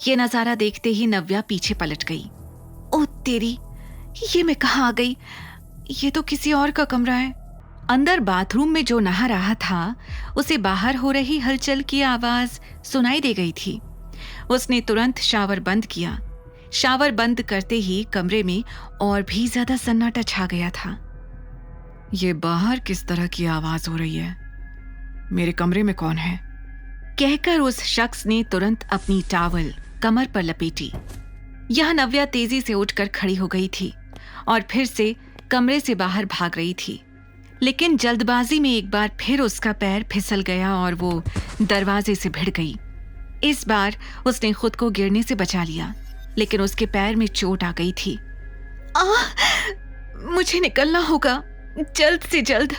ये नजारा देखते ही नव्या पीछे पलट गई। ओ तेरी, ये मैं कहाँ आ गई? ये तो किसी और का कमरा है। अंदर बाथरूम में जो नहा रहा था उसे बाहर हो रही हलचल की आवाज सुनाई दे गई थी। उसने तुरंत शावर बंद किया। शावर बंद करते ही कमरे में और भी ज्यादा सन्नाटा छा गया था। ये बाहर किस तरह की आवाज हो रही है? मेरे कमरे में कौन है? कहकर उस शख्स ने तुरंत अपनी टॉवल कमर पर लपेटी। यह नव्या तेजी से उठकर खड़ी हो गई थी और फिर से कमरे से बाहर भाग रही थी, लेकिन जल्दबाजी में एक बार फिर उसका पैर फिसल गया और वो दरवाजे से भिड़ गई। इस बार उसने खुद को गिरने से बचा लिया, लेकिन उसके पैर में चोट आ गई थी। मुझे निकलना होगा जल्द से जल्द।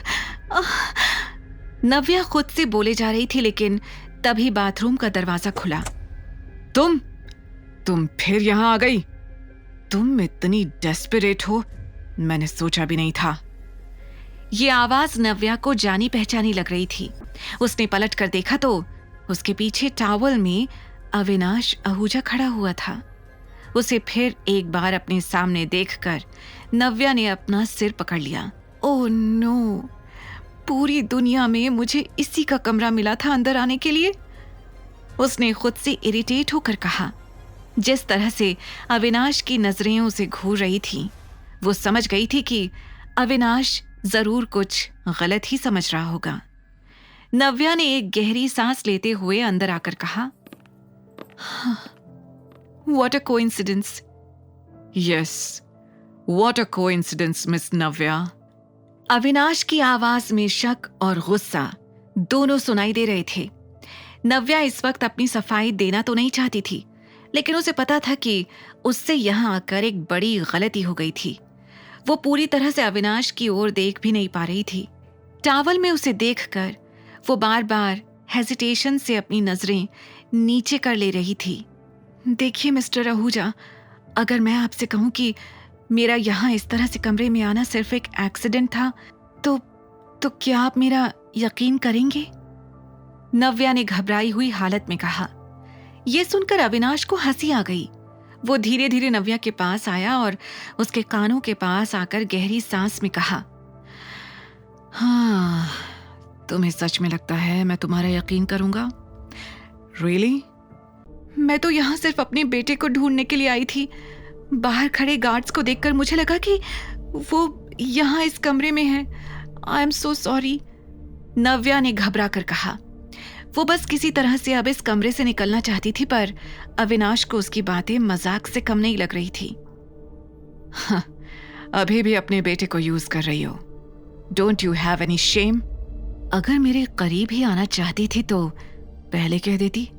नव्या खुद से बोले जा रही थी, लेकिन तभी बाथरूम का दरवाजा खुला। तुम फिर यहां आ गई? तुम इतनी डेस्परेट हो, मैंने सोचा भी नहीं था। ये आवाज नव्या को जानी पहचानी लग रही थी। उसने पलट कर देखा तो उसके पीछे टॉवल में अविनाश आहूजा खड़ा हुआ था। उसे फिर एक बार अपने सामने देखकर नव्या ने अपना सिर पकड़ लिया। ओह नो, पूरी दुनिया में मुझे इसी का कमरा मिला था अंदर आने के लिए। उसने खुद से इरिटेट होकर कहा। जिस तरह से अविनाश की नजरें उसे घूर रही थी, वो समझ गई थी कि अविनाश जरूर कुछ गलत ही समझ रहा होगा। नव्या ने एक गहरी सांस लेते हुए अंदर आकर कहा, what a coincidence. Yes, what a coincidence miss Navya. Avinash की आवाज में शक और गुस्सा दोनों सुनाई दे रहे थे। नव्या इस वक्त अपनी सफाई देना तो नहीं चाहती थी, लेकिन उसे पता था कि उससे यहां आकर एक बड़ी गलती हो गई थी। वो पूरी तरह से अविनाश की ओर देख भी नहीं पा रही थी। टॉवल में उसे देखकर वो बार बार हेजिटेशन से अपनी नजरें नीचे कर ले रही थी। देखिए मिस्टर आहूजा, अगर मैं आपसे कहूं कि मेरा यहाँ इस तरह से कमरे में आना सिर्फ एक एक्सीडेंट था, तो क्या आप मेरा यकीन करेंगे? नव्या ने घबराई हुई हालत में कहा। यह सुनकर अविनाश को हंसी आ गई। वो धीरे धीरे नव्या के पास आया और उसके कानों के पास आकर गहरी सांस में कहा, हाँ, तुम्हें सच में लगता है मैं तुम्हारा यकीन करूंगा? रियली? मैं तो यहाँ सिर्फ अपने बेटे को ढूंढने के लिए आई थी। बाहर खड़े गार्ड्स को देखकर मुझे लगा कि वो यहाँ इस कमरे में है। आई एम सो सॉरी, नव्या ने घबरा कर कहा। वो बस किसी तरह से अब इस कमरे से निकलना चाहती थी, पर अविनाश को उसकी बातें मजाक से कम नहीं लग रही थी। हाँ, अभी भी अपने बेटे को यूज कर रही हो। Don't you have any shame? अगर मेरे करीब ही आना चाहती थी तो पहले कह देती।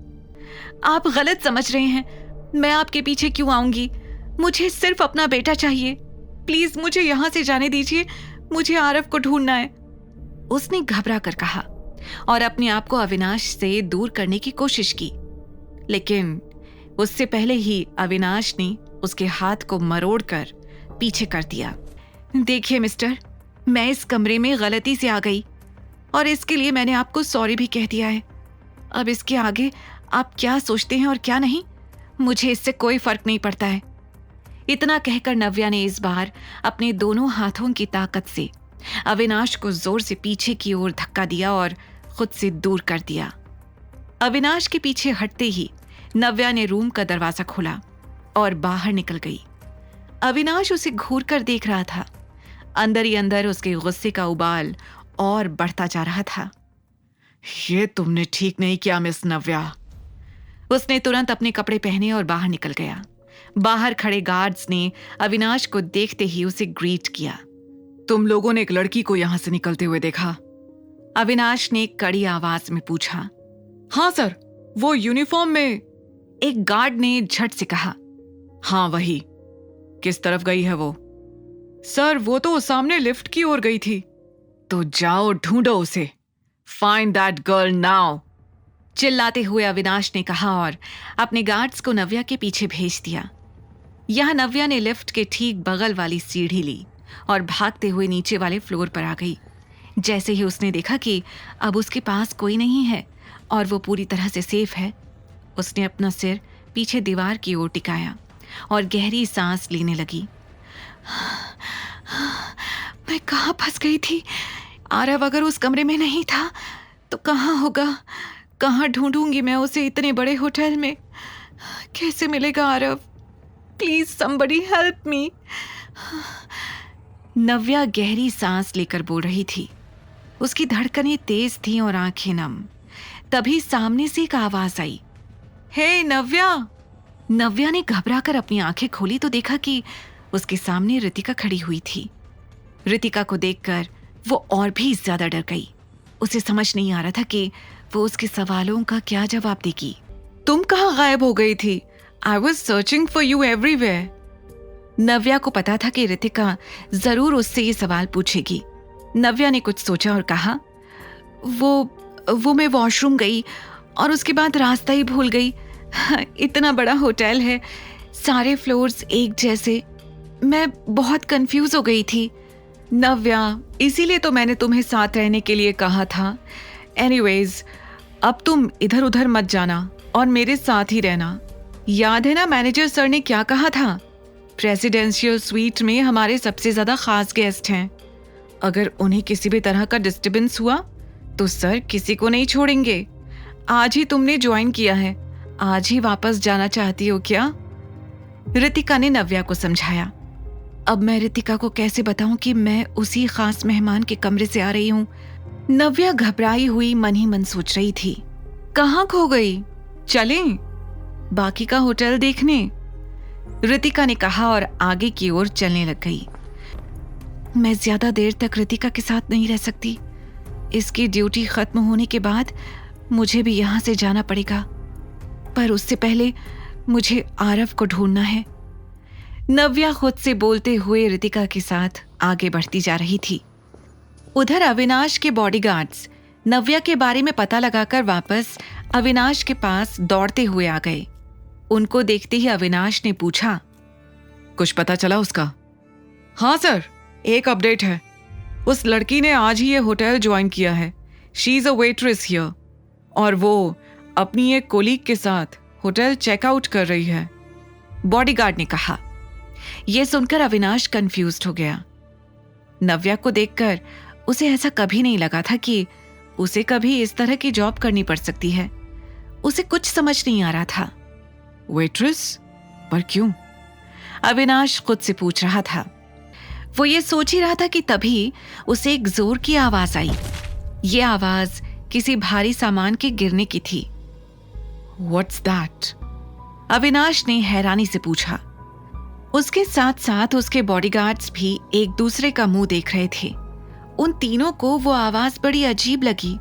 आप गलत समझ रहे हैं। मैं आपके पीछे क्यों आऊंगी? मुझे सिर्फ अपना बेटा चाहिए। प्लीज मुझे यहां से जाने दीजिए। मुझे आरव को ढूंढना है, उसने घबरा कर कहा और अपने आप को अविनाश से दूर करने की कोशिश की। लेकिन उससे पहले ही अविनाश ने उसके हाथ को मरोड़कर पीछे कर दिया। देखिए मिस्टर, मैं इस कमरे में गलती से आ गई और इसके लिए मैंने आपको सॉरी भी कह दिया है। अब इसके आगे आप क्या सोचते हैं और क्या नहीं, मुझे इससे कोई फर्क नहीं पड़ता है। इतना कहकर नव्या ने इस बार अपने दोनों हाथों की ताकत से अविनाश को जोर से पीछे की ओर धक्का दिया और खुद से दूर कर दिया। अविनाश के पीछे हटते ही नव्या ने रूम का दरवाजा खोला और बाहर निकल गई। अविनाश उसे घूर कर देख रहा था। अंदर ही अंदर उसके गुस्से का उबाल और बढ़ता जा रहा था। ये तुमने ठीक नहीं किया मिस नव्या। उसने तुरंत अपने कपड़े पहने और बाहर निकल गया। बाहर खड़े गार्ड्स ने अविनाश को देखते ही उसे ग्रीट किया। तुम लोगों ने एक लड़की को यहां से निकलते हुए देखा? अविनाश ने कड़ी आवाज में पूछा। हाँ सर, वो यूनिफॉर्म में। एक गार्ड ने झट से कहा। हाँ वही। किस तरफ गई है वो? सर वो तो सामने लिफ्ट की ओर गई थी। तो जाओ ढूंढो उसे। फाइंड दैट गर्ल नाउ, चिल्लाते हुए अविनाश ने कहा और अपने गार्ड्स को नव्या के पीछे भेज दिया। यहां नव्या ने लिफ्ट के ठीक बगल वाली सीढ़ी ली और भागते हुए नीचे वाले फ्लोर पर आ गई। जैसे ही उसने देखा कि अब उसके पास कोई नहीं है और वो पूरी तरह से सेफ है, उसने अपना सिर पीछे दीवार की ओर टिकाया और गहरी सांस लेने लगी। मैं कहाँ फंस गई थी? आरव अगर उस कमरे में नहीं था तो कहाँ होगा? कहाँ ढूंढूंगी मैं उसे इतने बड़े होटल में? कैसे मिलेगा Aarav? Please somebody help me. Navya गहरी सांस लेकर बोल रही थी। उसकी धड़कनें तेज थीं और आंखें नम। तभी सामने से एक आवाज आई, हे नव्या। नव्या ने घबराकर अपनी आंखें खोली तो देखा कि उसके सामने रितिका खड़ी हुई थी। रितिका को देखकर वो और भी ज्यादा डर गई। उसे समझ नहीं आ रहा था कि वो उसके सवालों का क्या जवाब देगी। तुम कहाँ गायब हो गई थी? I was searching for you everywhere. Navya को पता था कि रितिका जरूर उससे ये सवाल पूछेगी। नव्या ने कुछ सोचा और कहा, वो मैं वॉशरूम गई और उसके बाद रास्ता ही भूल गई। इतना बड़ा होटल है, सारे फ्लोर्स एक जैसे, मैं बहुत कंफ्यूज हो गई थी। नव्या, इसीलिए तो मैंने तुम्हें साथ रहने के लिए कहा था। एनीवेज, अब तुम इधर उधर मत जाना और मेरे साथ ही रहना। याद है ना मैनेजर सर ने क्या कहा था? प्रेसिडेंशियल स्वीट में हमारे सबसे ज्यादा खास गेस्ट हैं। अगर उन्हें किसी भी तरह का डिस्टर्बेंस हुआ तो सर किसी को नहीं छोड़ेंगे। आज ही तुमने ज्वाइन किया है, आज ही वापस जाना चाहती हो क्या? रितिका ने नव्या को समझाया। अब मैं रितिका को कैसे बताऊं कि मैं उसी खास मेहमान के कमरे से आ रही हूं? नव्या घबराई हुई मन ही मन सोच रही थी। कहाँ खो गई? चलें बाकी का होटल देखने, रितिका ने कहा और आगे की ओर चलने लग गई। मैं ज्यादा देर तक रितिका के साथ नहीं रह सकती। इसकी ड्यूटी खत्म होने के बाद मुझे भी यहां से जाना पड़ेगा, पर उससे पहले मुझे आरव को ढूंढना है। नव्या खुद से बोलते हुए रितिका के साथ आगे बढ़ती जा रही थी। उधर अविनाश के बॉडीगार्ड्स नव्या के बारे में पता लगाकर वापस अविनाश के पास दौड़ते हुए आ गए। उनको देखते ही अविनाश ने पूछा, कुछ पता चला उसका? हाँ सर, एक अपडेट है। उस लड़की ने आज ही ये होटल ज्वाइन किया है। She is a waitress here और वो अपनी एक कोलीग के साथ होटल चेकआउट कर रही है, बॉडीगार्ड ने कहा। यह सुनकर अविनाश कंफ्यूज्ड हो गया। नव्या को देखकर उसे ऐसा कभी नहीं लगा था कि उसे कभी इस तरह की जॉब करनी पड़ सकती है। उसे कुछ समझ नहीं आ रहा था। वेट्रेस? पर क्यों? अविनाश खुद से पूछ रहा था। वो ये सोच ही रहा था कि तभी उसे एक जोर की आवाज आई। ये आवाज किसी भारी सामान के गिरने की थी। What's that? अविनाश ने हैरानी से पूछा। उसके साथ साथ उसके बॉडीगार्ड्स भी एक दूसरे का मुंह देख रहे थे। उन तीनों को वो आवाज बड़ी अजीब लगी।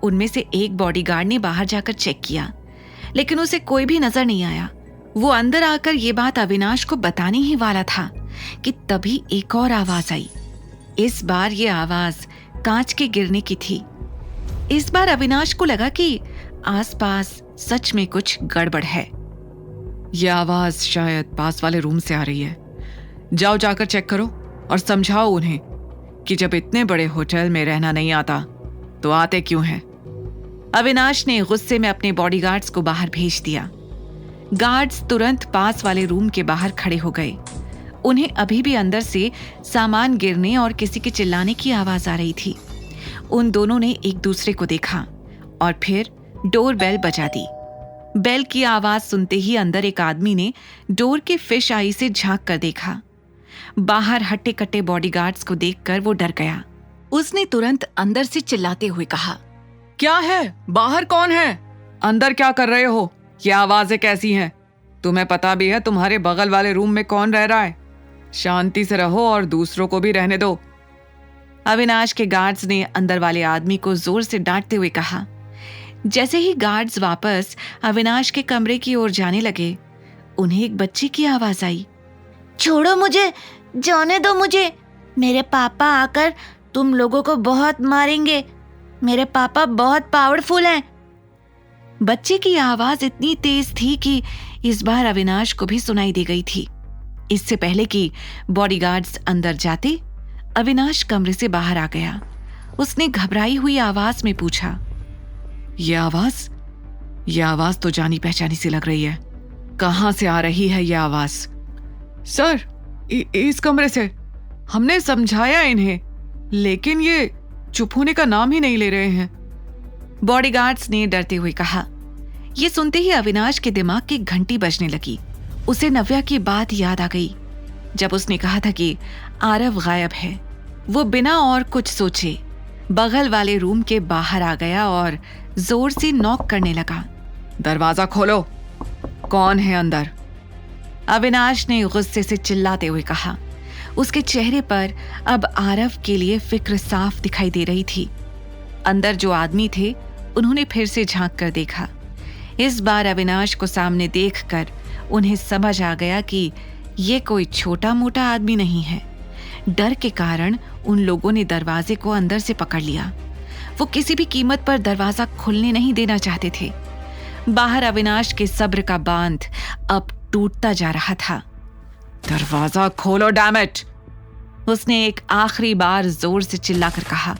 उनमें से एक बॉडीगार्ड ने बाहर जाकर चेक किया, लेकिन उसे कोई भी नजर नहीं आया। वो अंदर आकर ये बात अविनाश को बताने ही वाला था कि तभी एक और आवाज आई। इस बार ये आवाज कांच के गिरने की थी। इस बार अविनाश को लगा कि आसपास सच में कुछ गड़बड़ है। यह आवाज शायद पास वाले रूम से आ रही है। जाओ जाकर चेक करो और समझाओ उन्हें कि जब इतने बड़े होटल में रहना नहीं आता तो आते क्यों हैं। अविनाश ने गुस्से में अपने बॉडीगार्ड्स को बाहर भेज दिया। गार्ड्स तुरंत पास वाले रूम के बाहर खड़े हो गए। उन्हें अभी भी अंदर से सामान गिरने और किसी के चिल्लाने की आवाज आ रही थी। उन दोनों ने एक दूसरे को देखा और फिर डोर बेल बजा दी। बेल की आवाज सुनते ही अंदर एक आदमी ने डोर के फिश आई से झांक कर देखा। बाहर हट्टे कट्टे बॉडीगार्ड्स को देखकर वो डर गया। उसने तुरंत अंदर से चिल्लाते हुए कहा, क्या है? बाहर कौन है? अंदर क्या कर रहे हो? ये आवाजें कैसी हैं? तुम्हें पता भी है तुम्हारे बगल वाले रूम में कौन रह रहा है? शांति से रहो और दूसरों को भी रहने दो। अविनाश के गार्ड्स ने अंदर वाले आदमी को जोर से डांटते हुए कहा। जैसे ही गार्ड्स वापस अविनाश के कमरे की ओर जाने लगे, उन्हें एक बच्चे की आवाज आई। छोड़ो मुझे, जाने दो मुझे। मेरे पापा आकर तुम लोगों को बहुत मारेंगे। मेरे पापा बहुत पावरफुल हैं। बच्चे की आवाज इतनी तेज थी कि इस बार अविनाश को भी सुनाई दी गई थी। इससे पहले कि बॉडीगार्ड्स अंदर जाते, अविनाश कमरे से बाहर आ गया। उसने घबराई हुई आवाज में पूछा, ये आवाज तो जानी पहचानी सी लग रही है। कहां से आ रही है ये आवाज? सर, इस कमरे से। हमने समझाया इन्हें, लेकिन ये चुप होने का नाम ही नहीं ले रहे हैं, बॉडीगार्ड्स ने डरते हुए कहा। ये सुनते ही अविनाश के दिमाग की घंटी बजने लगी। उसे नव्या की बात याद आ गई जब उसने कहा था कि आरव गायब है। वो बिना और कुछ सोचे बगल वाले रूम के बाहर आ गया और जोर से नॉक करने लगा। दरवाजा खोलो, कौन है अंदर? अविनाश ने गुस्से से चिल्लाते हुए कहा। उसके चेहरे पर अब आरव के लिए फिक्र साफ दिखाई दे रही थी। अंदर जो आदमी थे, उन्होंने फिर से झांक कर देखा। इस बार अविनाश को सामने देखकर उन्हें समझ आ गया कि ये कोई छोटा मोटा आदमी नहीं है। डर के कारण उन लोगों ने दरवाजे को अंदर से पकड़ लिया। वो किसी भी कीमत पर दरवाजा खुलने नहीं देना चाहते थे। बाहर अविनाश के सब्र का बांध अब टूटता जा रहा था। दरवाजा खोलो डैम इट! उसने एक आखिरी बार जोर से चिल्लाकर कहा।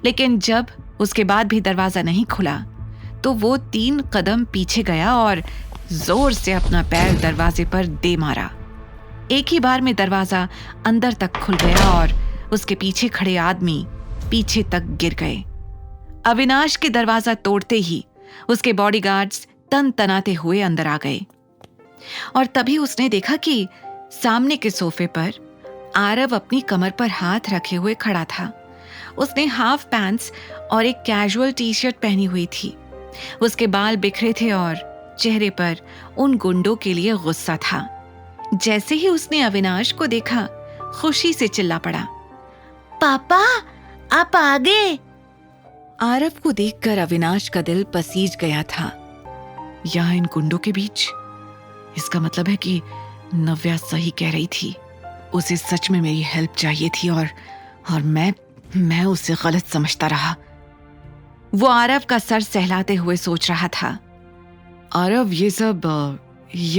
लेकिन जब उसके बाद भी दरवाजा नहीं खुला, तो वो 3 कदम पीछे गया और जोर से अपना पैर दरवाजे पर दे मारा। एक ही बार में दरवाजा अंदर तक खुल गया और उसके पीछे खड़े आदमी पीछे तक गिर गए। अविनाश के दरवाजा तोड़ते ही उसके बॉडीगार्ड्स तन तनाते हुए अंदर आ गए और तभी उसने देखा कि सामने के सोफे पर आरव अपनी कमर पर हाथ रखे हुए खड़ा था। उसने हाफ पैंट्स और एक कैजुअल टी शर्ट पहनी हुई थी। उसके बाल बिखरे थे और चेहरे पर उन गुंडों के लिए गुस्सा था। जैसे ही उसने अविनाश को देखा, खुशी से चिल्ला पड़ा, पापा, आप आ गए। आरव को देखकर अविनाश का दिल पसीज गया था। यहाँ इन गुंडों के बीच, इसका मतलब है कि नव्या सही कह रही थी। उसे सच में मेरी हेल्प चाहिए थी और मैं उसे गलत समझता रहा। वो आरव का सर सहलाते हुए सोच रहा था। आरव, ये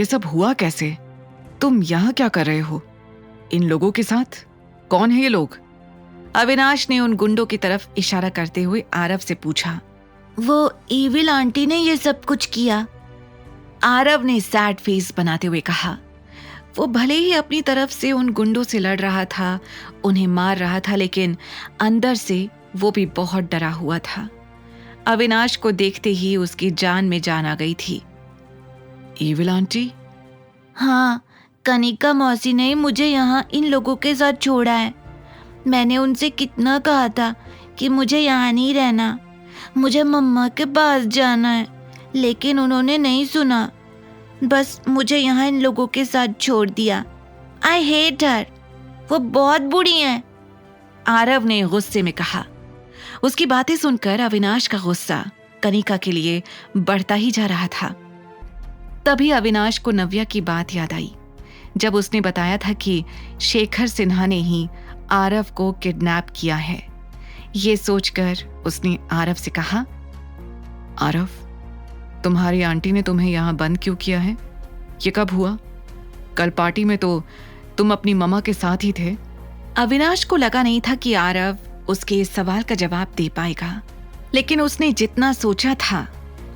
सब हुआ कैसे? तुम यहाँ क्या कर रहे हो? इन लोगों के साथ? कौन है ये लोग? अविनाश ने उन गुंडों की तरफ इशारा करते हुए आरव से पूछा। वो ईविल आंटी ने ये सब कुछ किया, आरव ने सैड फेस बनाते हुए कहा। वो भले ही अपनी तरफ से उन गुंडों से लड़ रहा था, उन्हें मार रहा था, लेकिन अंदर से वो भी बहुत डरा हुआ था। अविनाश को देखते ही उसकी जान में जान आ गई थी। Evil aunty? हाँ, कनिका मौसी ने मुझे यहाँ इन लोगों के साथ छोड़ा है। मैंने उनसे कितना कहा था कि मुझे यहाँ नहीं रहना, मुझे मम्मा के पास जाना है, लेकिन उन्होंने नहीं सुना। बस मुझे यहाँ इन लोगों के साथ छोड़ दिया। आई हेट हर, वो बहुत बुरी हैं, आरव ने गुस्से में कहा। उसकी बातें सुनकर अविनाश का गुस्सा कनिका के लिए बढ़ता ही जा रहा था। तभी अविनाश को नव्या की बात याद आई, जब उसने बताया था कि शेखर सिन्हा ने ही आरव को किडनैप किया है। ये सोचकर उसने आरव से कहा, आरव, तुम्हारी आंटी ने तुम्हें यहाँ बंद क्यों किया है? ये कब हुआ? कल पार्टी में तो तुम अपनी मम्मा के साथ ही थे। अविनाश को लगा नहीं था कि आरव उसके इस सवाल का जवाब दे पाएगा, लेकिन उसने जितना सोचा था,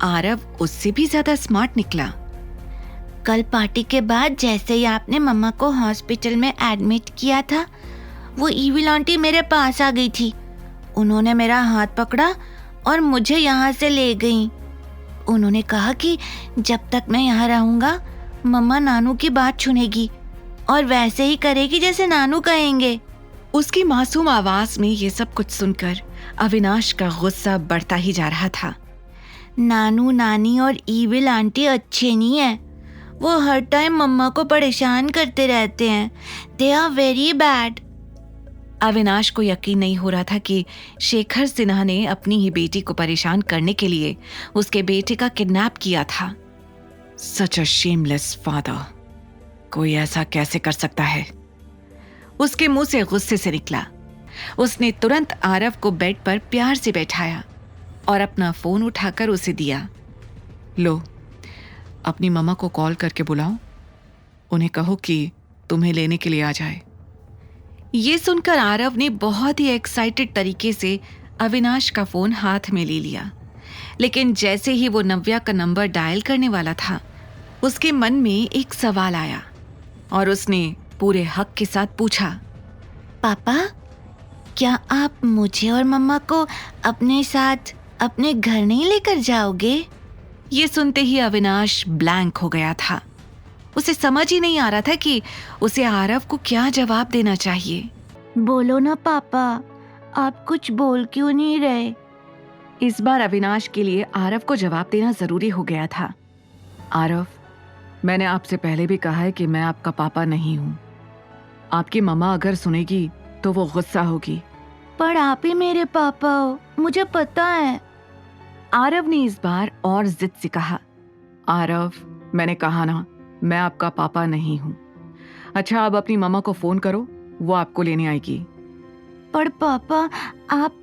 आरव उससे भी ज्यादा स्मार्ट निकला। कल पार्टी के बाद जैसे ही आपने मम्मा को हॉस्पिटल में एडमिट किया था, वो ईविल आंटी मेरे पास आ गई थी। उन्होंने मेरा हाथ पकड़ा और मुझे यहाँ से ले गई। उन्होंने कहा कि जब तक मैं यहाँ रहूँगा, मम्मा नानू की बात सुनेगी और वैसे ही करेगी जैसे नानू कहेंगे। उसकी मासूम आवाज में ये सब कुछ सुनकर अविनाश का गुस्सा बढ़ता ही जा रहा था। नानू, नानी और ईविल आंटी अच्छे नहीं है। वो हर टाइम मम्मा को परेशान करते रहते हैं। They are very bad. Avinash को यकीन नहीं हो रहा था कि शेखर सिन्हा ने अपनी ही बेटी को परेशान करने के लिए उसके बेटे का किडनैप किया था। सच अ शेमलेस फादर। कोई ऐसा कैसे कर सकता है? उसके मुंह से गुस्से से निकला। उसने तुरंत आरव को बेड पर प्यार से बैठाया और अपना फोन उठाकर उसे दिया। लो, अपनी मम्मा को कॉल करके बुलाओ, उन्हें कहो कि तुम्हें लेने के लिए आ जाए। ये सुनकर आरव ने बहुत ही एक्साइटेड तरीके से अविनाश का फोन हाथ में ले लिया, लेकिन जैसे ही वो नव्या का नंबर डायल करने वाला था, उसके मन में एक सवाल आया और उसने पूरे हक के साथ पूछा, पापा, क्या आप मुझे और मम्मा को अपने साथ अपने घर नहीं लेकर जाओगे? ये सुनते ही अविनाश ब्लैंक हो गया था। उसे समझ ही नहीं आ रहा था कि उसे आरव को क्या जवाब देना चाहिए। बोलो ना पापा, आप कुछ बोल क्यों नहीं रहे? इस बार अविनाश के लिए आरव को जवाब देना जरूरी हो गया था। आरव, मैंने आपसे पहले भी कहा है कि मैं आपका पापा नहीं हूँ। आपकी मम्मा अगर सुनेगी तो वो गुस्सा होगी। पर आप ही मेरे पापा हो, मुझे पता है। आरव ने इस बार और जिद से कहा, आरव, मैंने कहा ना, मैं आपका पापा नहीं हूँ। अच्छा, अब अपनी मम्मा को फोन करो, वो आपको लेने आएगी। पर पापा, आप...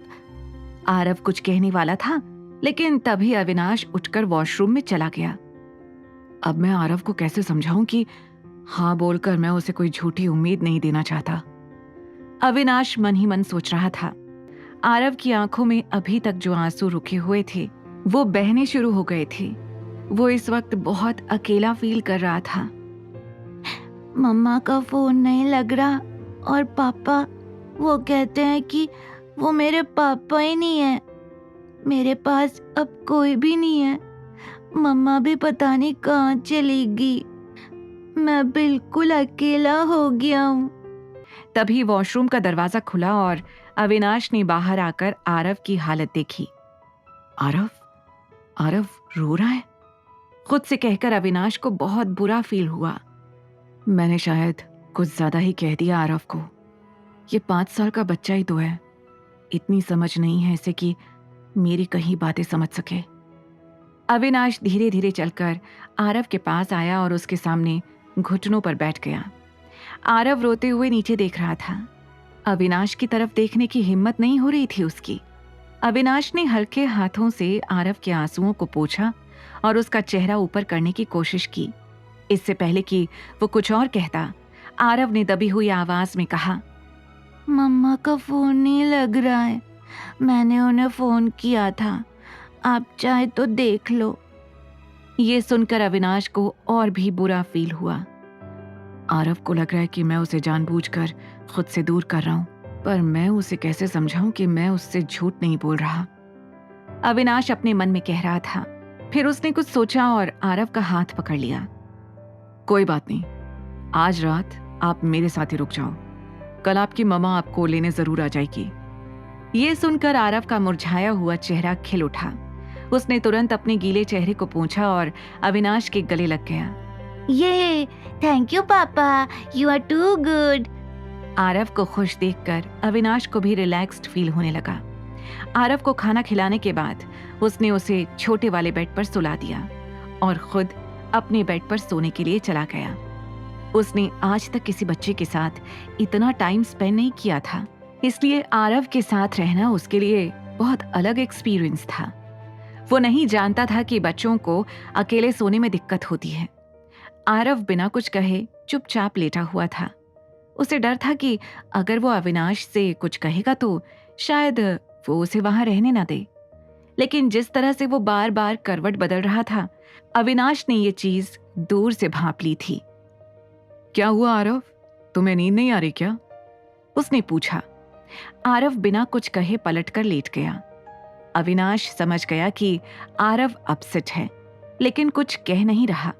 आरव कुछ कहने वाला था, लेकिन तभी अविनाश उठकर वॉशरूम में चला गया। अब मैं आरव को कैसे समझाऊं कि हाँ बोलकर मैं उसे कोई झूठी उम्मीद नहीं देना चाहता। अविनाश मन ही मन सोच रहा था। आरव की आंखों में अभी तक जो आंसू रुके हुए थे वो बहने शुरू हो गए थे। वो इस वक्त बहुत अकेला फील कर रहा था। मम्मा का फोन नहीं लग रहा और पापा वो कहते हैं कि वो मेरे पापा ही नहीं है। मेरे पास अब कोई भी नहीं है। मम्मा भी पता नहीं कहाँ चली गई। मैं बिल्कुल अकेला हो गया हूँ। तभी वॉशरूम का दरवाजा खुला और अविनाश ने बाहर आकर आरव की हालत देखी। आरव, आरव रो रहा है। खुद से कहकर अविनाश को बहुत बुरा फील हुआ। मैंने शायद कुछ ज्यादा ही कह दिया आरव को। ये 5 साल का बच्चा ही तो है, इतनी समझ नहीं है इसे कि मेरी कहीं बातें समझ सके। अविनाश धीरे धीरे चलकर आरव के पास आया और उसके सामने घुटनों पर बैठ गया। आरव रोते हुए नीचे देख रहा था। अविनाश की तरफ देखने की हिम्मत नहीं हो रही थी उसकी। अविनाश ने हल्के हाथों से आरव के आंसुओं को पोंछा और उसका चेहरा ऊपर करने की कोशिश की। इससे पहले कि वो कुछ और कहता, आरव ने दबी हुई आवाज में कहा, मम्मा का फोन नहीं लग रहा है। मैंने उन्हें फोन किया था, आप चाहे तो देख लो। ये सुनकर अविनाश को और भी बुरा फील हुआ। आरव को लग रहा है कि मैं उसे जानबूझकर खुद से दूर कर रहा हूं, पर मैं उसे कैसे समझाऊं कि मैं उससे झूठ नहीं बोल रहा। अविनाश अपने मन में कह रहा था। फिर उसने कुछ सोचा और आरव का हाथ पकड़ लिया। कोई बात नहीं, आज रात आप मेरे साथ ही रुक जाओ, कल आपकी मम्मा आपको लेने जरूर आ जाएगी। ये सुनकर आरव का मुरझाया हुआ चेहरा खिल उठा। उसने तुरंत अपने गीले चेहरे को पोंछा और अविनाश के गले लग गया। ये थैंक यू पापा, you are too good. Aarav को खुश देखकर अविनाश को भी रिलैक्स्ड फील होने लगा। आरव को खाना खिलाने के बाद उसने उसे छोटे वाले बेड पर सुला दिया और खुद अपने बेड पर सोने के लिए चला गया। उसने आज तक किसी बच्चे के साथ इतना टाइम स्पेंड नहीं किया था, इसलिए आरव के साथ रहना उसके लिए बहुत अलग एक्सपीरियंस था। वो नहीं जानता था कि बच्चों को अकेले सोने में दिक्कत होती है। आरव बिना कुछ कहे चुपचाप लेटा हुआ था। उसे डर था कि अगर वो अविनाश से कुछ कहेगा तो शायद वो उसे वहां रहने ना दे। लेकिन जिस तरह से वो बार बार करवट बदल रहा था, अविनाश ने ये चीज दूर से भांप ली थी। क्या हुआ आरव, तुम्हें नींद नहीं आ रही क्या? उसने पूछा। आरव बिना कुछ कहे पलटकर लेट गया। अविनाश समझ गया कि आरव अपसेट है, लेकिन कुछ कह नहीं रहा।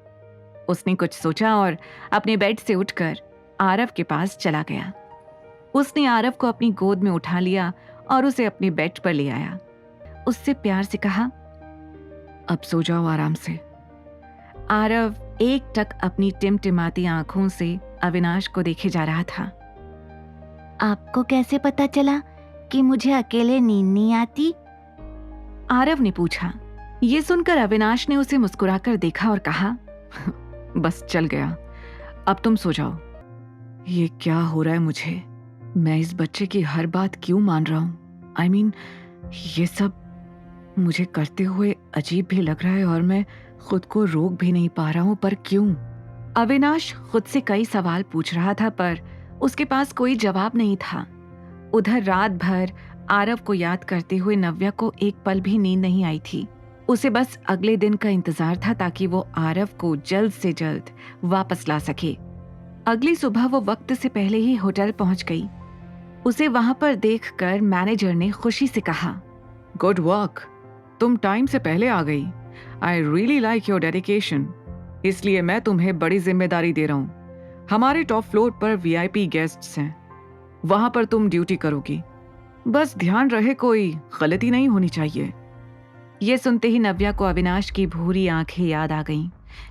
उसने कुछ सोचा और अपने बेड से उठकर आरव के पास चला गया। उसने आरव को अपनी गोद में उठा लिया और उसे अपने बेड पर ले आया। उससे प्यार से कहा, अब सो जाओ आराम से। आरव एकटक अपनी टिमटिमाती आंखों से अविनाश को देखे जा रहा था। आपको कैसे पता चला कि मुझे अकेले नींद नहीं आती? आरव ने पूछा। ये सुनकर अविनाश ने उसे मुस्कुराकर देखा और कहा, बस चल गया, अब तुम सो जाओ। ये क्या हो रहा है मुझे? मैं इस बच्चे की हर बात क्यों मान रहा हूं? I mean, ये सब मुझे करते हुए अजीब भी लग रहा है और मैं खुद को रोक भी नहीं पा रहा हूं, पर क्यों? अविनाश खुद से कई सवाल पूछ रहा था पर उसके पास कोई जवाब नहीं था। उधर रात भर आरव को याद करते हुए नव्या को एक पल भी नींद नहीं आई थी। उसे बस अगले दिन का इंतजार था ताकि वो आरव को जल्द से जल्द वापस ला सके। अगली सुबह वो वक्त से पहले ही होटल पहुंच गई। उसे वहां पर देखकर मैनेजर ने खुशी से कहा, गुड वर्क, तुम टाइम से पहले आ गई। I really like your dedication. इसलिए मैं तुम्हें बड़ी जिम्मेदारी दे रहा हूँ। हमारे टॉप फ्लोर पर VIP गेस्ट्स हैं, वहां पर तुम ड्यूटी करोगी। बस ध्यान रहे कोई गलती नहीं होनी चाहिए। ये सुनते ही नव्या को अविनाश की भूरी आंखें याद आ गईं,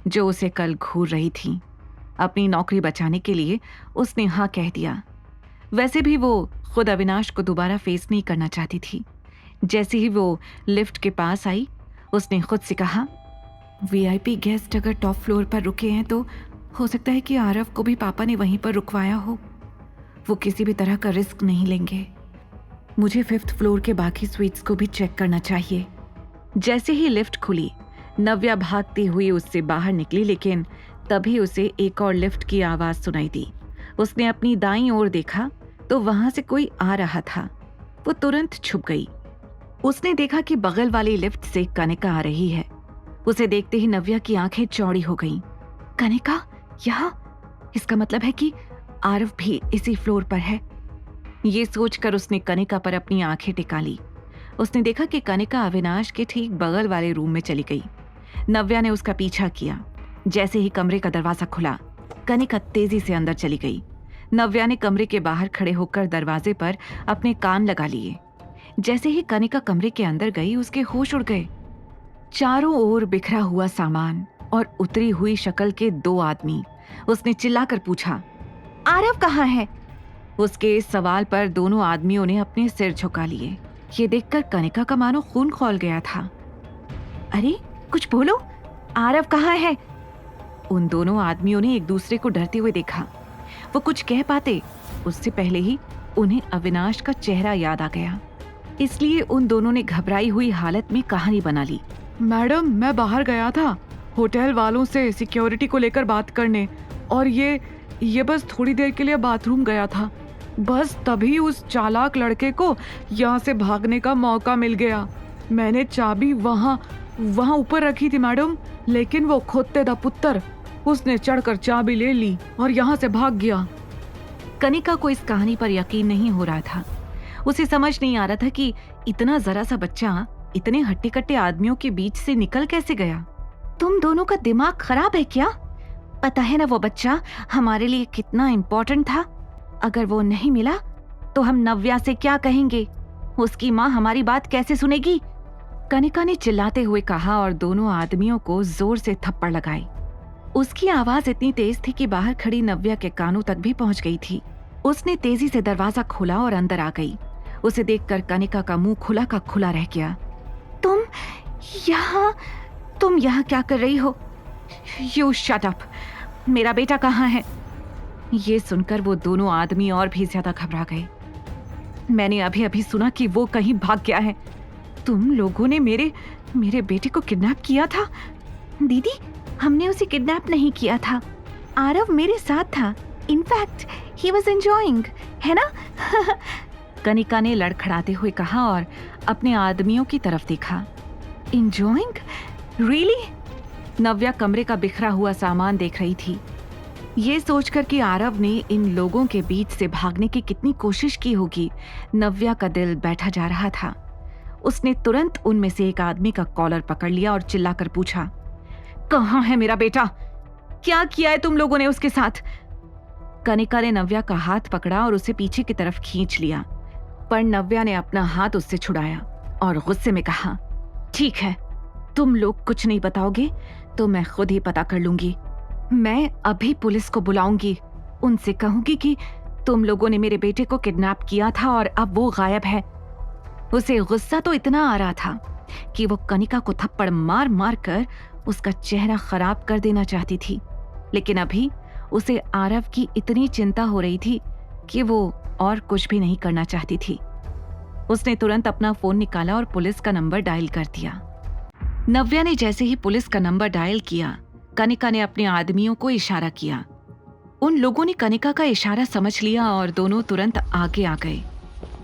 जो उसे कल घूर रही थीं। अपनी नौकरी बचाने के लिए उसने हाँ कह दिया। वैसे भी वो खुद अविनाश को दोबारा फेस नहीं करना चाहती थी। जैसे ही वो लिफ्ट के पास आई, उसने खुद से कहा, VIP गेस्ट अगर टॉप फ्लोर पर रुके हैं तो हो सकता है कि आरव को भी पापा ने वहीं पर रुकवाया हो। वो किसी भी तरह का रिस्क नहीं लेंगे। मुझे 5th फ्लोर के बाकी स्वीट्स को भी चेक करना चाहिए। जैसे ही लिफ्ट खुली, नव्या भागती हुई उससे बाहर निकली, लेकिन तभी उसे एक और लिफ्ट की आवाज सुनाई दी। उसने अपनी दाईं ओर देखा तो वहां से कोई आ रहा था। वो तुरंत छुप गई। उसने देखा कि बगल वाली लिफ्ट से कनिका आ रही है। उसे देखते ही नव्या की आंखें चौड़ी हो गईं। कनिका यहाँ? इसका मतलब है कि आरव भी इसी फ्लोर पर है। ये सोचकर उसने कनिका पर अपनी आंखें टिका ली। उसने देखा कि कनिका अविनाश के ठीक बगल वाले रूम में चली गई। नव्या ने उसका पीछा किया। जैसे ही कमरे का दरवाजा खुला, कनिका तेजी से अंदर चली गई। नव्या ने कमरे के बाहर खड़े होकर दरवाजे पर अपने कान लगा लिए। जैसे ही कनिका कमरे के अंदर गई, उसके होश उड़ गए। चारों ओर बिखरा हुआ सामान और उतरी हुई शक्ल के 2 आदमी। उसने चिल्लाकर पूछा, आरव कहाँ है? उसके इस सवाल पर दोनों आदमियों ने अपने सिर झुका लिए। ये देखकर कनिका का मानो खून खौल गया था। अरे कुछ बोलो, आरव कहाँ है? उन दोनों आदमियों ने एक दूसरे को डरते हुए देखा। वो कुछ कह पाते उससे पहले ही उन्हें अविनाश का चेहरा याद आ गया। इसलिए उन दोनों ने घबराई हुई हालत में कहानी बना ली। मैडम, मैं बाहर गया था होटल वालों से सिक्योरिटी को लेकर बात करने, और ये बस थोड़ी देर के लिए बाथरूम गया था। बस तभी उस चालाक लड़के को यहाँ से भागने का मौका मिल गया। मैंने चाबी वहाँ ऊपर रखी थी मैडम, लेकिन वो खोते दा पुत्र, उसने चढ़कर चाबी ले ली और यहाँ से भाग गया। कनिका को इस कहानी पर यकीन नहीं हो रहा था। उसे समझ नहीं आ रहा था कि इतना जरा सा बच्चा इतने हट्टे कट्टे आदमियों के बीच से निकल कैसे गया। तुम दोनों का दिमाग खराब है क्या? पता है ना वो बच्चा हमारे लिए कितना इम्पोर्टेंट था। अगर वो नहीं मिला तो हम नव्या से क्या कहेंगे? उसकी माँ हमारी बात कैसे सुनेगी? कनिका ने चिल्लाते हुए कहा और दोनों आदमियों को जोर से थप्पड़ लगाए। उसकी आवाज इतनी तेज थी कि बाहर खड़ी नव्या के कानों तक भी पहुंच गई थी। उसने तेजी से दरवाजा खोला और अंदर आ गई। उसे देखकर कनिका का मुंह खुला का खुला रह गया। तुम यहाँ क्या कर रही हो? You shut up. मेरा बेटा कहाँ है? ये सुनकर वो दोनों आदमी और भी ज्यादा घबरा गए। मैंने अभी अभी सुना कि वो कहीं भाग गया है। तुम लोगों ने मेरे बेटे को किडनैप किया था? दीदी, हमने उसे किडनैप नहीं किया था। आरव मेरे साथ था। इनफैक्ट ही वाज एंजॉयिंग, है ना? कनिका ने लड़खड़ाते हुए कहा और अपने आदमियों की तरफ देखा। एंजॉयिंग? रियली? नव्या कमरे का बिखरा हुआ सामान देख रही थी। ये सोचकर कि आरव ने इन लोगों के बीच से भागने की कितनी कोशिश की होगी, नव्या का दिल बैठा जा रहा था। उसने तुरंत उनमें से एक आदमी का कॉलर पकड़ लिया और चिल्लाकर पूछा, कहाँ है मेरा बेटा? क्या किया है तुम लोगों ने उसके साथ? कनिका ने नव्या का हाथ पकड़ा और उसे पीछे की तरफ खींच लिया, पर नव्या ने अपना हाथ उससे छुड़ाया और गुस्से में कहा, ठीक है, तुम लोग कुछ नहीं बताओगे तो मैं खुद ही पता कर लूंगी। मैं अभी पुलिस को बुलाऊंगी, उनसे कहूंगी कि तुम लोगों ने मेरे बेटे को किडनैप किया था और अब वो गायब है। उसे गुस्सा तो इतना आ रहा था कि वो कनिका को थप्पड़ मार मार कर उसका चेहरा खराब कर देना चाहती थी, लेकिन अभी उसे आरव की इतनी चिंता हो रही थी कि वो और कुछ भी नहीं करना चाहती थी। उसने तुरंत अपना फोन निकाला और पुलिस का नंबर डायल कर दिया। नव्या ने जैसे ही पुलिस का नंबर डायल किया, कनिका ने अपने आदमियों को इशारा किया। उन लोगों ने कनिका का इशारा समझ लिया और दोनों तुरंत आगे आ गए।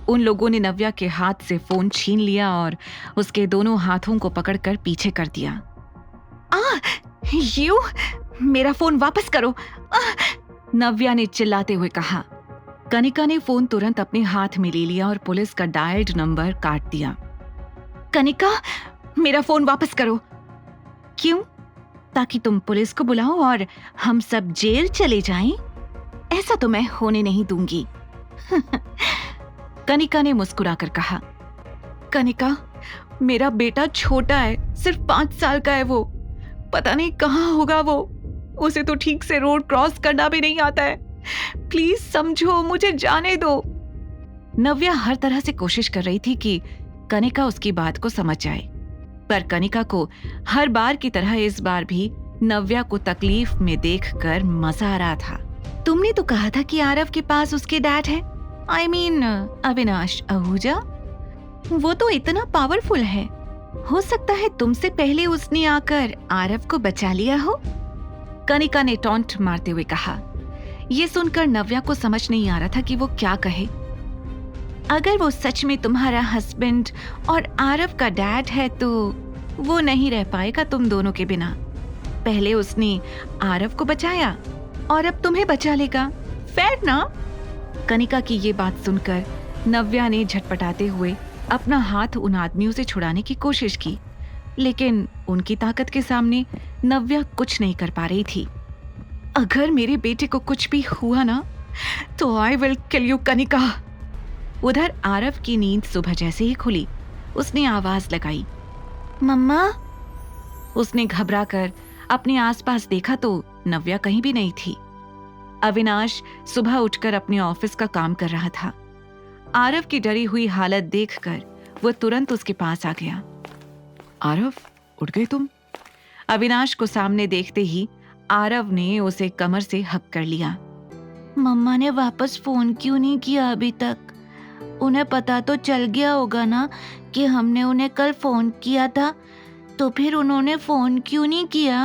उन लोगों ने नव्या के हाथ से फोन छीन लिया और उसके दोनों हाथों को पकड़कर पीछे कर दिया। यू मेरा फोन वापस करो, नव्या ने चिल्लाते हुए कहा। कनिका ने फोन तुरंत अपने हाथ में ले लिया और पुलिस का डायल्ड नंबर काट दिया। कनिका, मेरा फोन वापस करो। क्यों? ताकि तुम पुलिस को बुलाओ और हम सब जेल चले जाएं? ऐसा तो मैं होने नहीं दूंगी। कनिका ने मुस्कुराकर कहा। कनिका, मेरा बेटा छोटा है, सिर्फ 5 साल का है वो। पता नहीं कहाँ होगा वो। उसे तो ठीक से रोड क्रॉस करना भी नहीं आता है। प्लीज समझो, मुझे जाने दो। नव्या हर तरह से कोशिश कर रही थी कि कनिका उसकी बात को समझ जाए, पर कनिका को हर बार की तरह इस बार भी नव्या को तकलीफ में देखकर मजा आ रहा था। तुमने तो कहा था कि आरव के पास उसके डैड है, I mean, अविनाश आहूजा। वो तो इतना पावरफुल है, हो सकता है तुमसे पहले उसने आकर आरव को बचा लिया हो। कनिका ने टॉन्ट मारते हुए कहा। यह सुनकर नव्या को समझ नहीं आ रहा था कि वो क्या कहे। अगर वो सच में तुम्हारा हस्बैंड और आरव का डैड है तो वो नहीं रह पाएगा तुम दोनों के बिना। पहले उसने आरव को बचाया और अब तुम्हें बचा लेगा, फेयर ना? कनिका की ये बात सुनकर नव्या ने झटपटाते हुए अपना हाथ उन आदमियों से छुड़ाने की कोशिश की, लेकिन उनकी ताकत के सामने नव्या कुछ नहीं कर पा रही थी। अगर मेरे बेटे को कुछ भी हुआ ना तो I will kill you Kanika. उधर आरव की नींद सुबह जैसे ही खुली, उसने आवाज लगाई, मम्मा। उसने घबरा कर अपने आसपास देखा तो नव्या कहीं भी नहीं थी। अविनाश सुबह उठकर अपने ऑफिस का काम कर रहा था। आरव की डरी हुई हालत देखकर वो तुरंत उसके पास आ गया। आरव, उठ गए तुम? अविनाश को सामने देखते ही आरव ने उसे कमर से हक कर लिया। मम्मा ने वापस फोन क्यों नहीं किया अभी तक? उन्हें पता तो चल गया होगा ना कि हमने उन्हें कल फोन किया था, तो फिर उन्होंने फोन क्यों नहीं किया?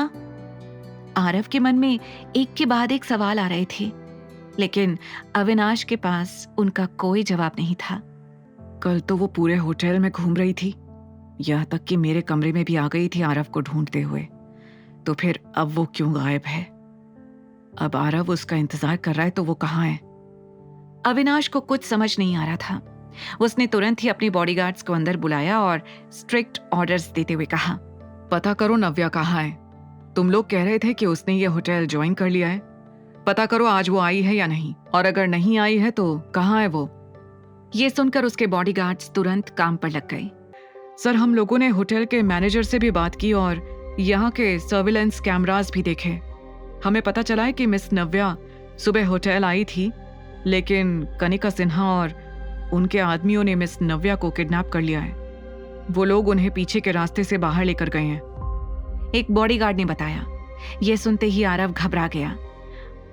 आरव के मन में एक के बाद एक सवाल आ रहे थे, लेकिन अविनाश के पास उनका कोई जवाब नहीं था। कल तो वो पूरे होटल में घूम रही थी, यहाँ तक कि मेरे कमरे में भी आ गई थी आरव को ढूंढते हुए। तो फिर अब वो क्यों गायब है? अब आरव उसका इंतजार कर रहा है तो वो कहाँ है? अविनाश को कुछ समझ नहीं आ रहा था। उसने तुरंत ही अपने बॉडीगार्ड्स को अंदर बुलाया और स्ट्रिक्ट ऑर्डर्स देते हुए कहा, पता करो नव्या कहाँ है। तुम लोग कह रहे थे कि उसने ये होटल ज्वाइन कर लिया है। पता करो आज वो आई है या नहीं, और अगर नहीं आई है तो कहाँ है वो? ये सुनकर उसके बॉडीगार्ड्स तुरंत काम पर लग गए। सर, हम लोगों ने होटल के मैनेजर से भी बात की और यहाँ के सर्विलेंस कैमरास भी देखे। हमें पता चला है कि मिस नव्या सुबह होटल आई थी, लेकिन कनिका सिन्हा और उनके आदमियों ने मिस नव्या को किडनैप कर लिया है। वो लोग उन्हें पीछे के रास्ते से बाहर लेकर गए हैं, एक बॉडीगार्ड ने बताया। यह सुनते ही आरव घबरा गया।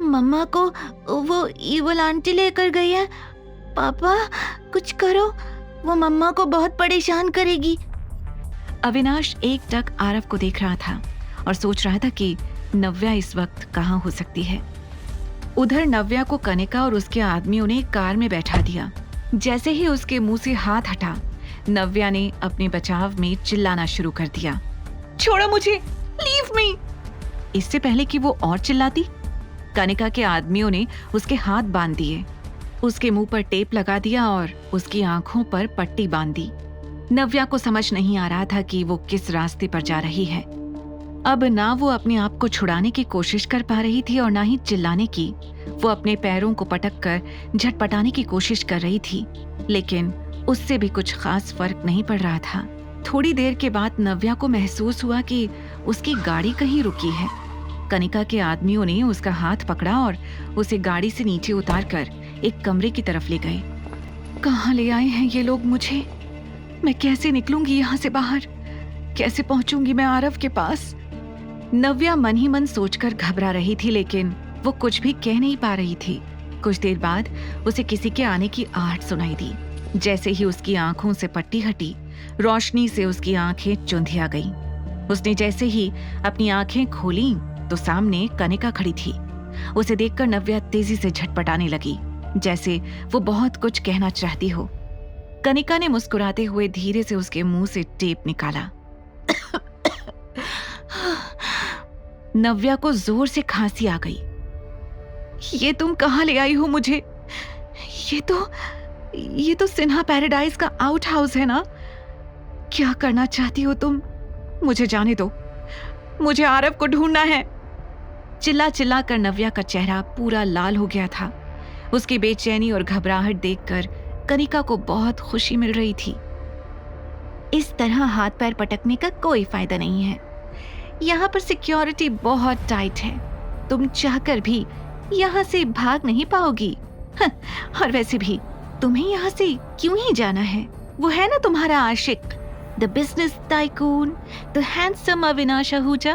मम्मा को वो इवल आंटी लेकर गई है। पापा, कुछ करो, वो मम्मा को बहुत परेशान करेगी। अविनाश एकटक आरव को देख रहा था और सोच रहा था कि नव्या इस वक्त कहाँ हो सकती है। उधर नव्या को कनिका और उसके आदमियों ने कार में बैठा दिया। जैसे ही उसके मुंह से हाथ हटा, नव्या ने अपने बचाव में चिल्लाना शुरू कर दिया, छोड़ो मुझे, लीव मी। इससे पहले कि वो और चिल्लाती, कनिका के आदमियों ने उसके हाथ बांध दिए, उसके मुंह पर टेप लगा दिया और उसकी आंखों पर पट्टी बांध दी। नव्या को समझ नहीं आ रहा था कि वो किस रास्ते पर जा रही है। अब ना वो अपने आप को छुड़ाने की कोशिश कर पा रही थी और ना ही चिल्लाने की। वो अपने पैरों को पटक कर झटपटाने की कोशिश कर रही थी, लेकिन उससे भी कुछ खास फर्क नहीं पड़ रहा था। थोड़ी देर के बाद नव्या को महसूस हुआ कि उसकी गाड़ी कहीं रुकी है। कनिका के आदमियों ने उसका हाथ पकड़ा और उसे गाड़ी से नीचे उतारकर एक कमरे की तरफ ले गए। कहाँ ले आए हैं ये लोग मुझे? मैं कैसे निकलूंगी यहाँ से बाहर? कैसे पहुंचूंगी मैं आरव के पास? नव्या मन ही मन सोचकर घबरा रही थी, लेकिन वो कुछ भी कह नहीं पा रही थी। कुछ देर बाद उसे किसी के आने की आहट सुनाई दी। जैसे ही उसकी आंखों से पट्टी हटी, रोशनी से उसकी आंखें चुंधिया गईं। उसने जैसे ही अपनी आंखें खोली तो सामने कनिका खड़ी थी। उसे देखकर नव्या तेजी से झटपटाने लगी, जैसे वो बहुत कुछ कहना चाहती हो। कनिका ने मुस्कुराते हुए धीरे से उसके मुंह से टेप निकाला। नव्या को जोर से खांसी आ गई। ये तुम कहाँ ले आई हो मुझे? ये तो सिन्हा पैराडाइज का आउट हाउस है ना? क्या करना चाहती हो तुम? मुझे जाने दो, मुझे आरव को ढूंढना है। चिल्ला चिल्ला कर नव्या का चेहरा पूरा लाल हो गया था। उसकी बेचैनी और घबराहट देखकर कनिका को बहुत खुशी मिल रही थी। इस तरह हाथ पैर पटकने का कोई फायदा नहीं है। यहाँ पर सिक्योरिटी बहुत टाइट है, तुम चाहकर भी यहाँ से भाग नहीं पाओगी। और वैसे भी तुम्हें यहाँ से क्यों ही जाना है? वो है ना तुम्हारा आशिक, the business tycoon, the handsome Avinash Ahuja.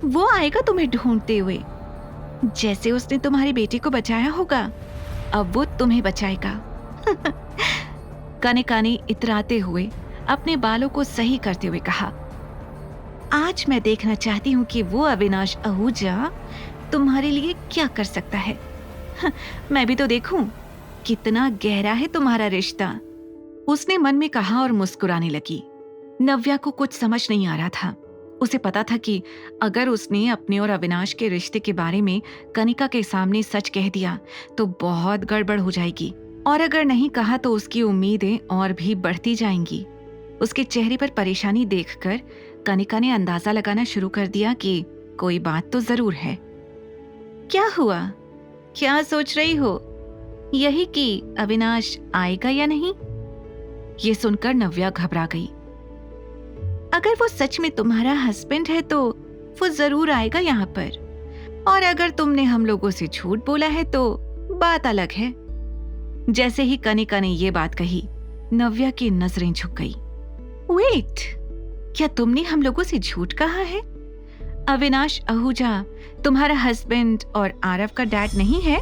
वो आएगा तुम्हें ढूंढते हुए। जैसे उसने तुम्हारी बेटी को बचाया होगा, अब वो तुम्हें बचाएगा। कनिका ने इतराते हुए अपने बालों को सही करते हुए कहा, आज मैं देखना चाहती हूँ कि वो अविनाश आहूजा तुम्हारे लिए क्या कर सकता है। मैं भी तो देखूं कितना गहरा है तुम्हारा रिश्ता। उसने मन में कहा और मुस्कुराने लगी। नव्या को कुछ समझ नहीं आ रहा था। उसे पता था कि अगर उसने अपने और अविनाश के रिश्ते के बारे में कनिका के सामने सच कह दिया तो बहुत गड़बड़ हो जाएगी, और अगर नहीं कहा तो उसकी उम्मीदें और भी बढ़ती जाएंगी। उसके चेहरे पर परेशानी देखकर कनिका ने अंदाजा लगाना शुरू कर दिया कि कोई बात तो जरूर है। क्या हुआ? क्या सोच रही हो? यही कि अविनाश आएगा या नहीं? ये सुनकर नव्या घबरा गई। अगर वो सच में तुम्हारा हस्बैंड है तो वो जरूर आएगा यहाँ पर, और अगर तुमने हम लोगों से झूठ बोला है तो बात अलग है। जैसे ही कनिका ने ये बात कही, नव्या की नजरें झुक गई। वेट, क्या तुमने हम लोगों से झूठ कहा है? अविनाश आहूजा तुम्हारा हस्बैंड और आरव का डैड नहीं है?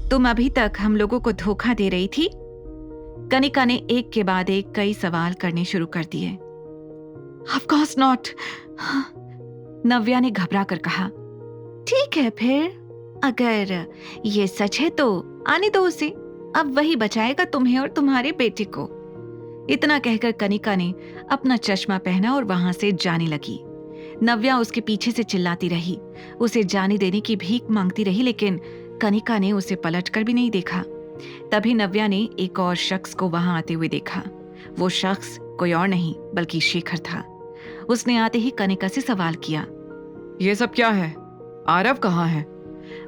तुम अभी तक हम लोगों को धोखा दे रही थी। कनिका ने एक के बाद एक कई सवाल करने शुरू कर दिए। ऑफ कोर्स नॉट, नव्या ने घबरा कर कहा। ठीक है फिर, अगर ये सच है तो आने दो उसे, अब वही बचाएगा तुम्हें और तुम्हारे बेटे को। इतना कहकर कनिका ने अपना चश्मा पहना और वहां से जाने लगी। नव्या उसके पीछे से चिल्लाती रही, उसे जाने देने की भीख मांगती रही, लेकिन कनिका ने उसे पलटकर भी नहीं देखा। तभी नव्या ने एक और शख्स को वहां आते हुए देखा। वो शख्स कोई और नहीं बल्कि शेखर था। उसने आते ही कनिका से सवाल किया, ये सब क्या है? आरव कहाँ है?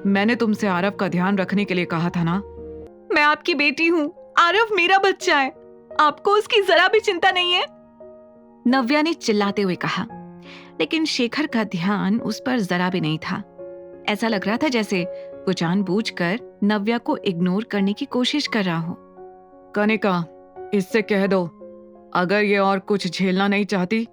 मैंने तुमसे आरव का ध्यान रखने के लिए कहा था ना। मैं आपकी बेटी हूँ, आरव मेरा बच्चा है, आपको उसकी जरा भी चिंता नहीं है? नव्या ने चिल्लाते हुए कहा, लेकिन शेखर का ध्यान उस पर जरा भी नहीं था। ऐसा लग रहा था जैसे वो जानबूझकर नव्या को इग्नोर करने की कोशिश कर रहा हो। कनिका, इससे कह दो अगर ये और कुछ झेलना नहीं चाहती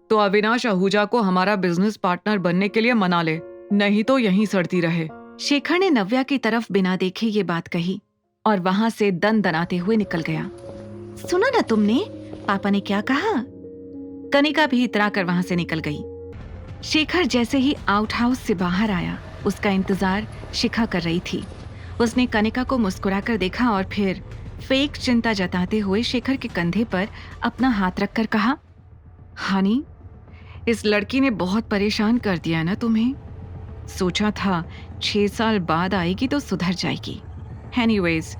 तो अविनाश आहूजा को हमारा बिजनेस पार्टनर बनने के लिए मना ले, नहीं तो यहीं सड़ती रहे। शेखर ने नव्या की तरफ बिना देखे ये बात कही और वहां से दनाते हुए निकल गया। सुना ना तुमने पापा ने क्या कहा? कनिका भी इतरा कर वहां से निकल गई। शेखर जैसे ही आउट हाउस से बाहर आया, उसका इंतजार शिखा कर रही थी। उसने कनिका को मुस्कुराकर देखा और फिर फेक चिंता जताते हुए शेखर के कंधे पर अपना हाथ रखकर कहा, हानी, इस लड़की ने बहुत परेशान कर दिया ना तुम्हें। सोचा था 6 साल बाद आएगी तो सुधर जाएगी। एनीवेज,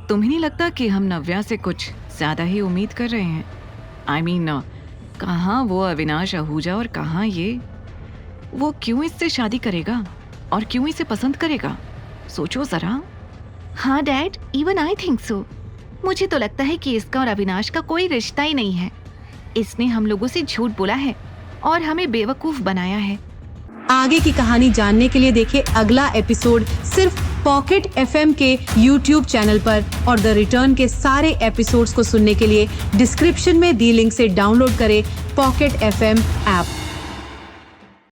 तुम्हें नहीं लगता कि हम नव्या से कुछ ज्यादा ही उम्मीद कर रहे हैं? आई मीन, कहाँ वो अविनाश आहूजा और कहाँ ये। वो क्यों इससे शादी करेगा और क्यों इसे पसंद करेगा? सोचो जरा। हाँ dad, even I think so. मुझे तो लगता है कि इसका और अविनाश का कोई रिश्ता ही नहीं है। इसने हम लोगों से झूठ बोला है और हमें बेवकूफ बनाया है। आगे की कहानी जानने के लिए देखें अगला एपिसोड सिर्फ पॉकेट FM के YouTube चैनल पर, और द रिटर्न के सारे एपिसोड्स को सुनने के लिए डिस्क्रिप्शन में दी लिंक से डाउनलोड करें पॉकेट FM ऐप।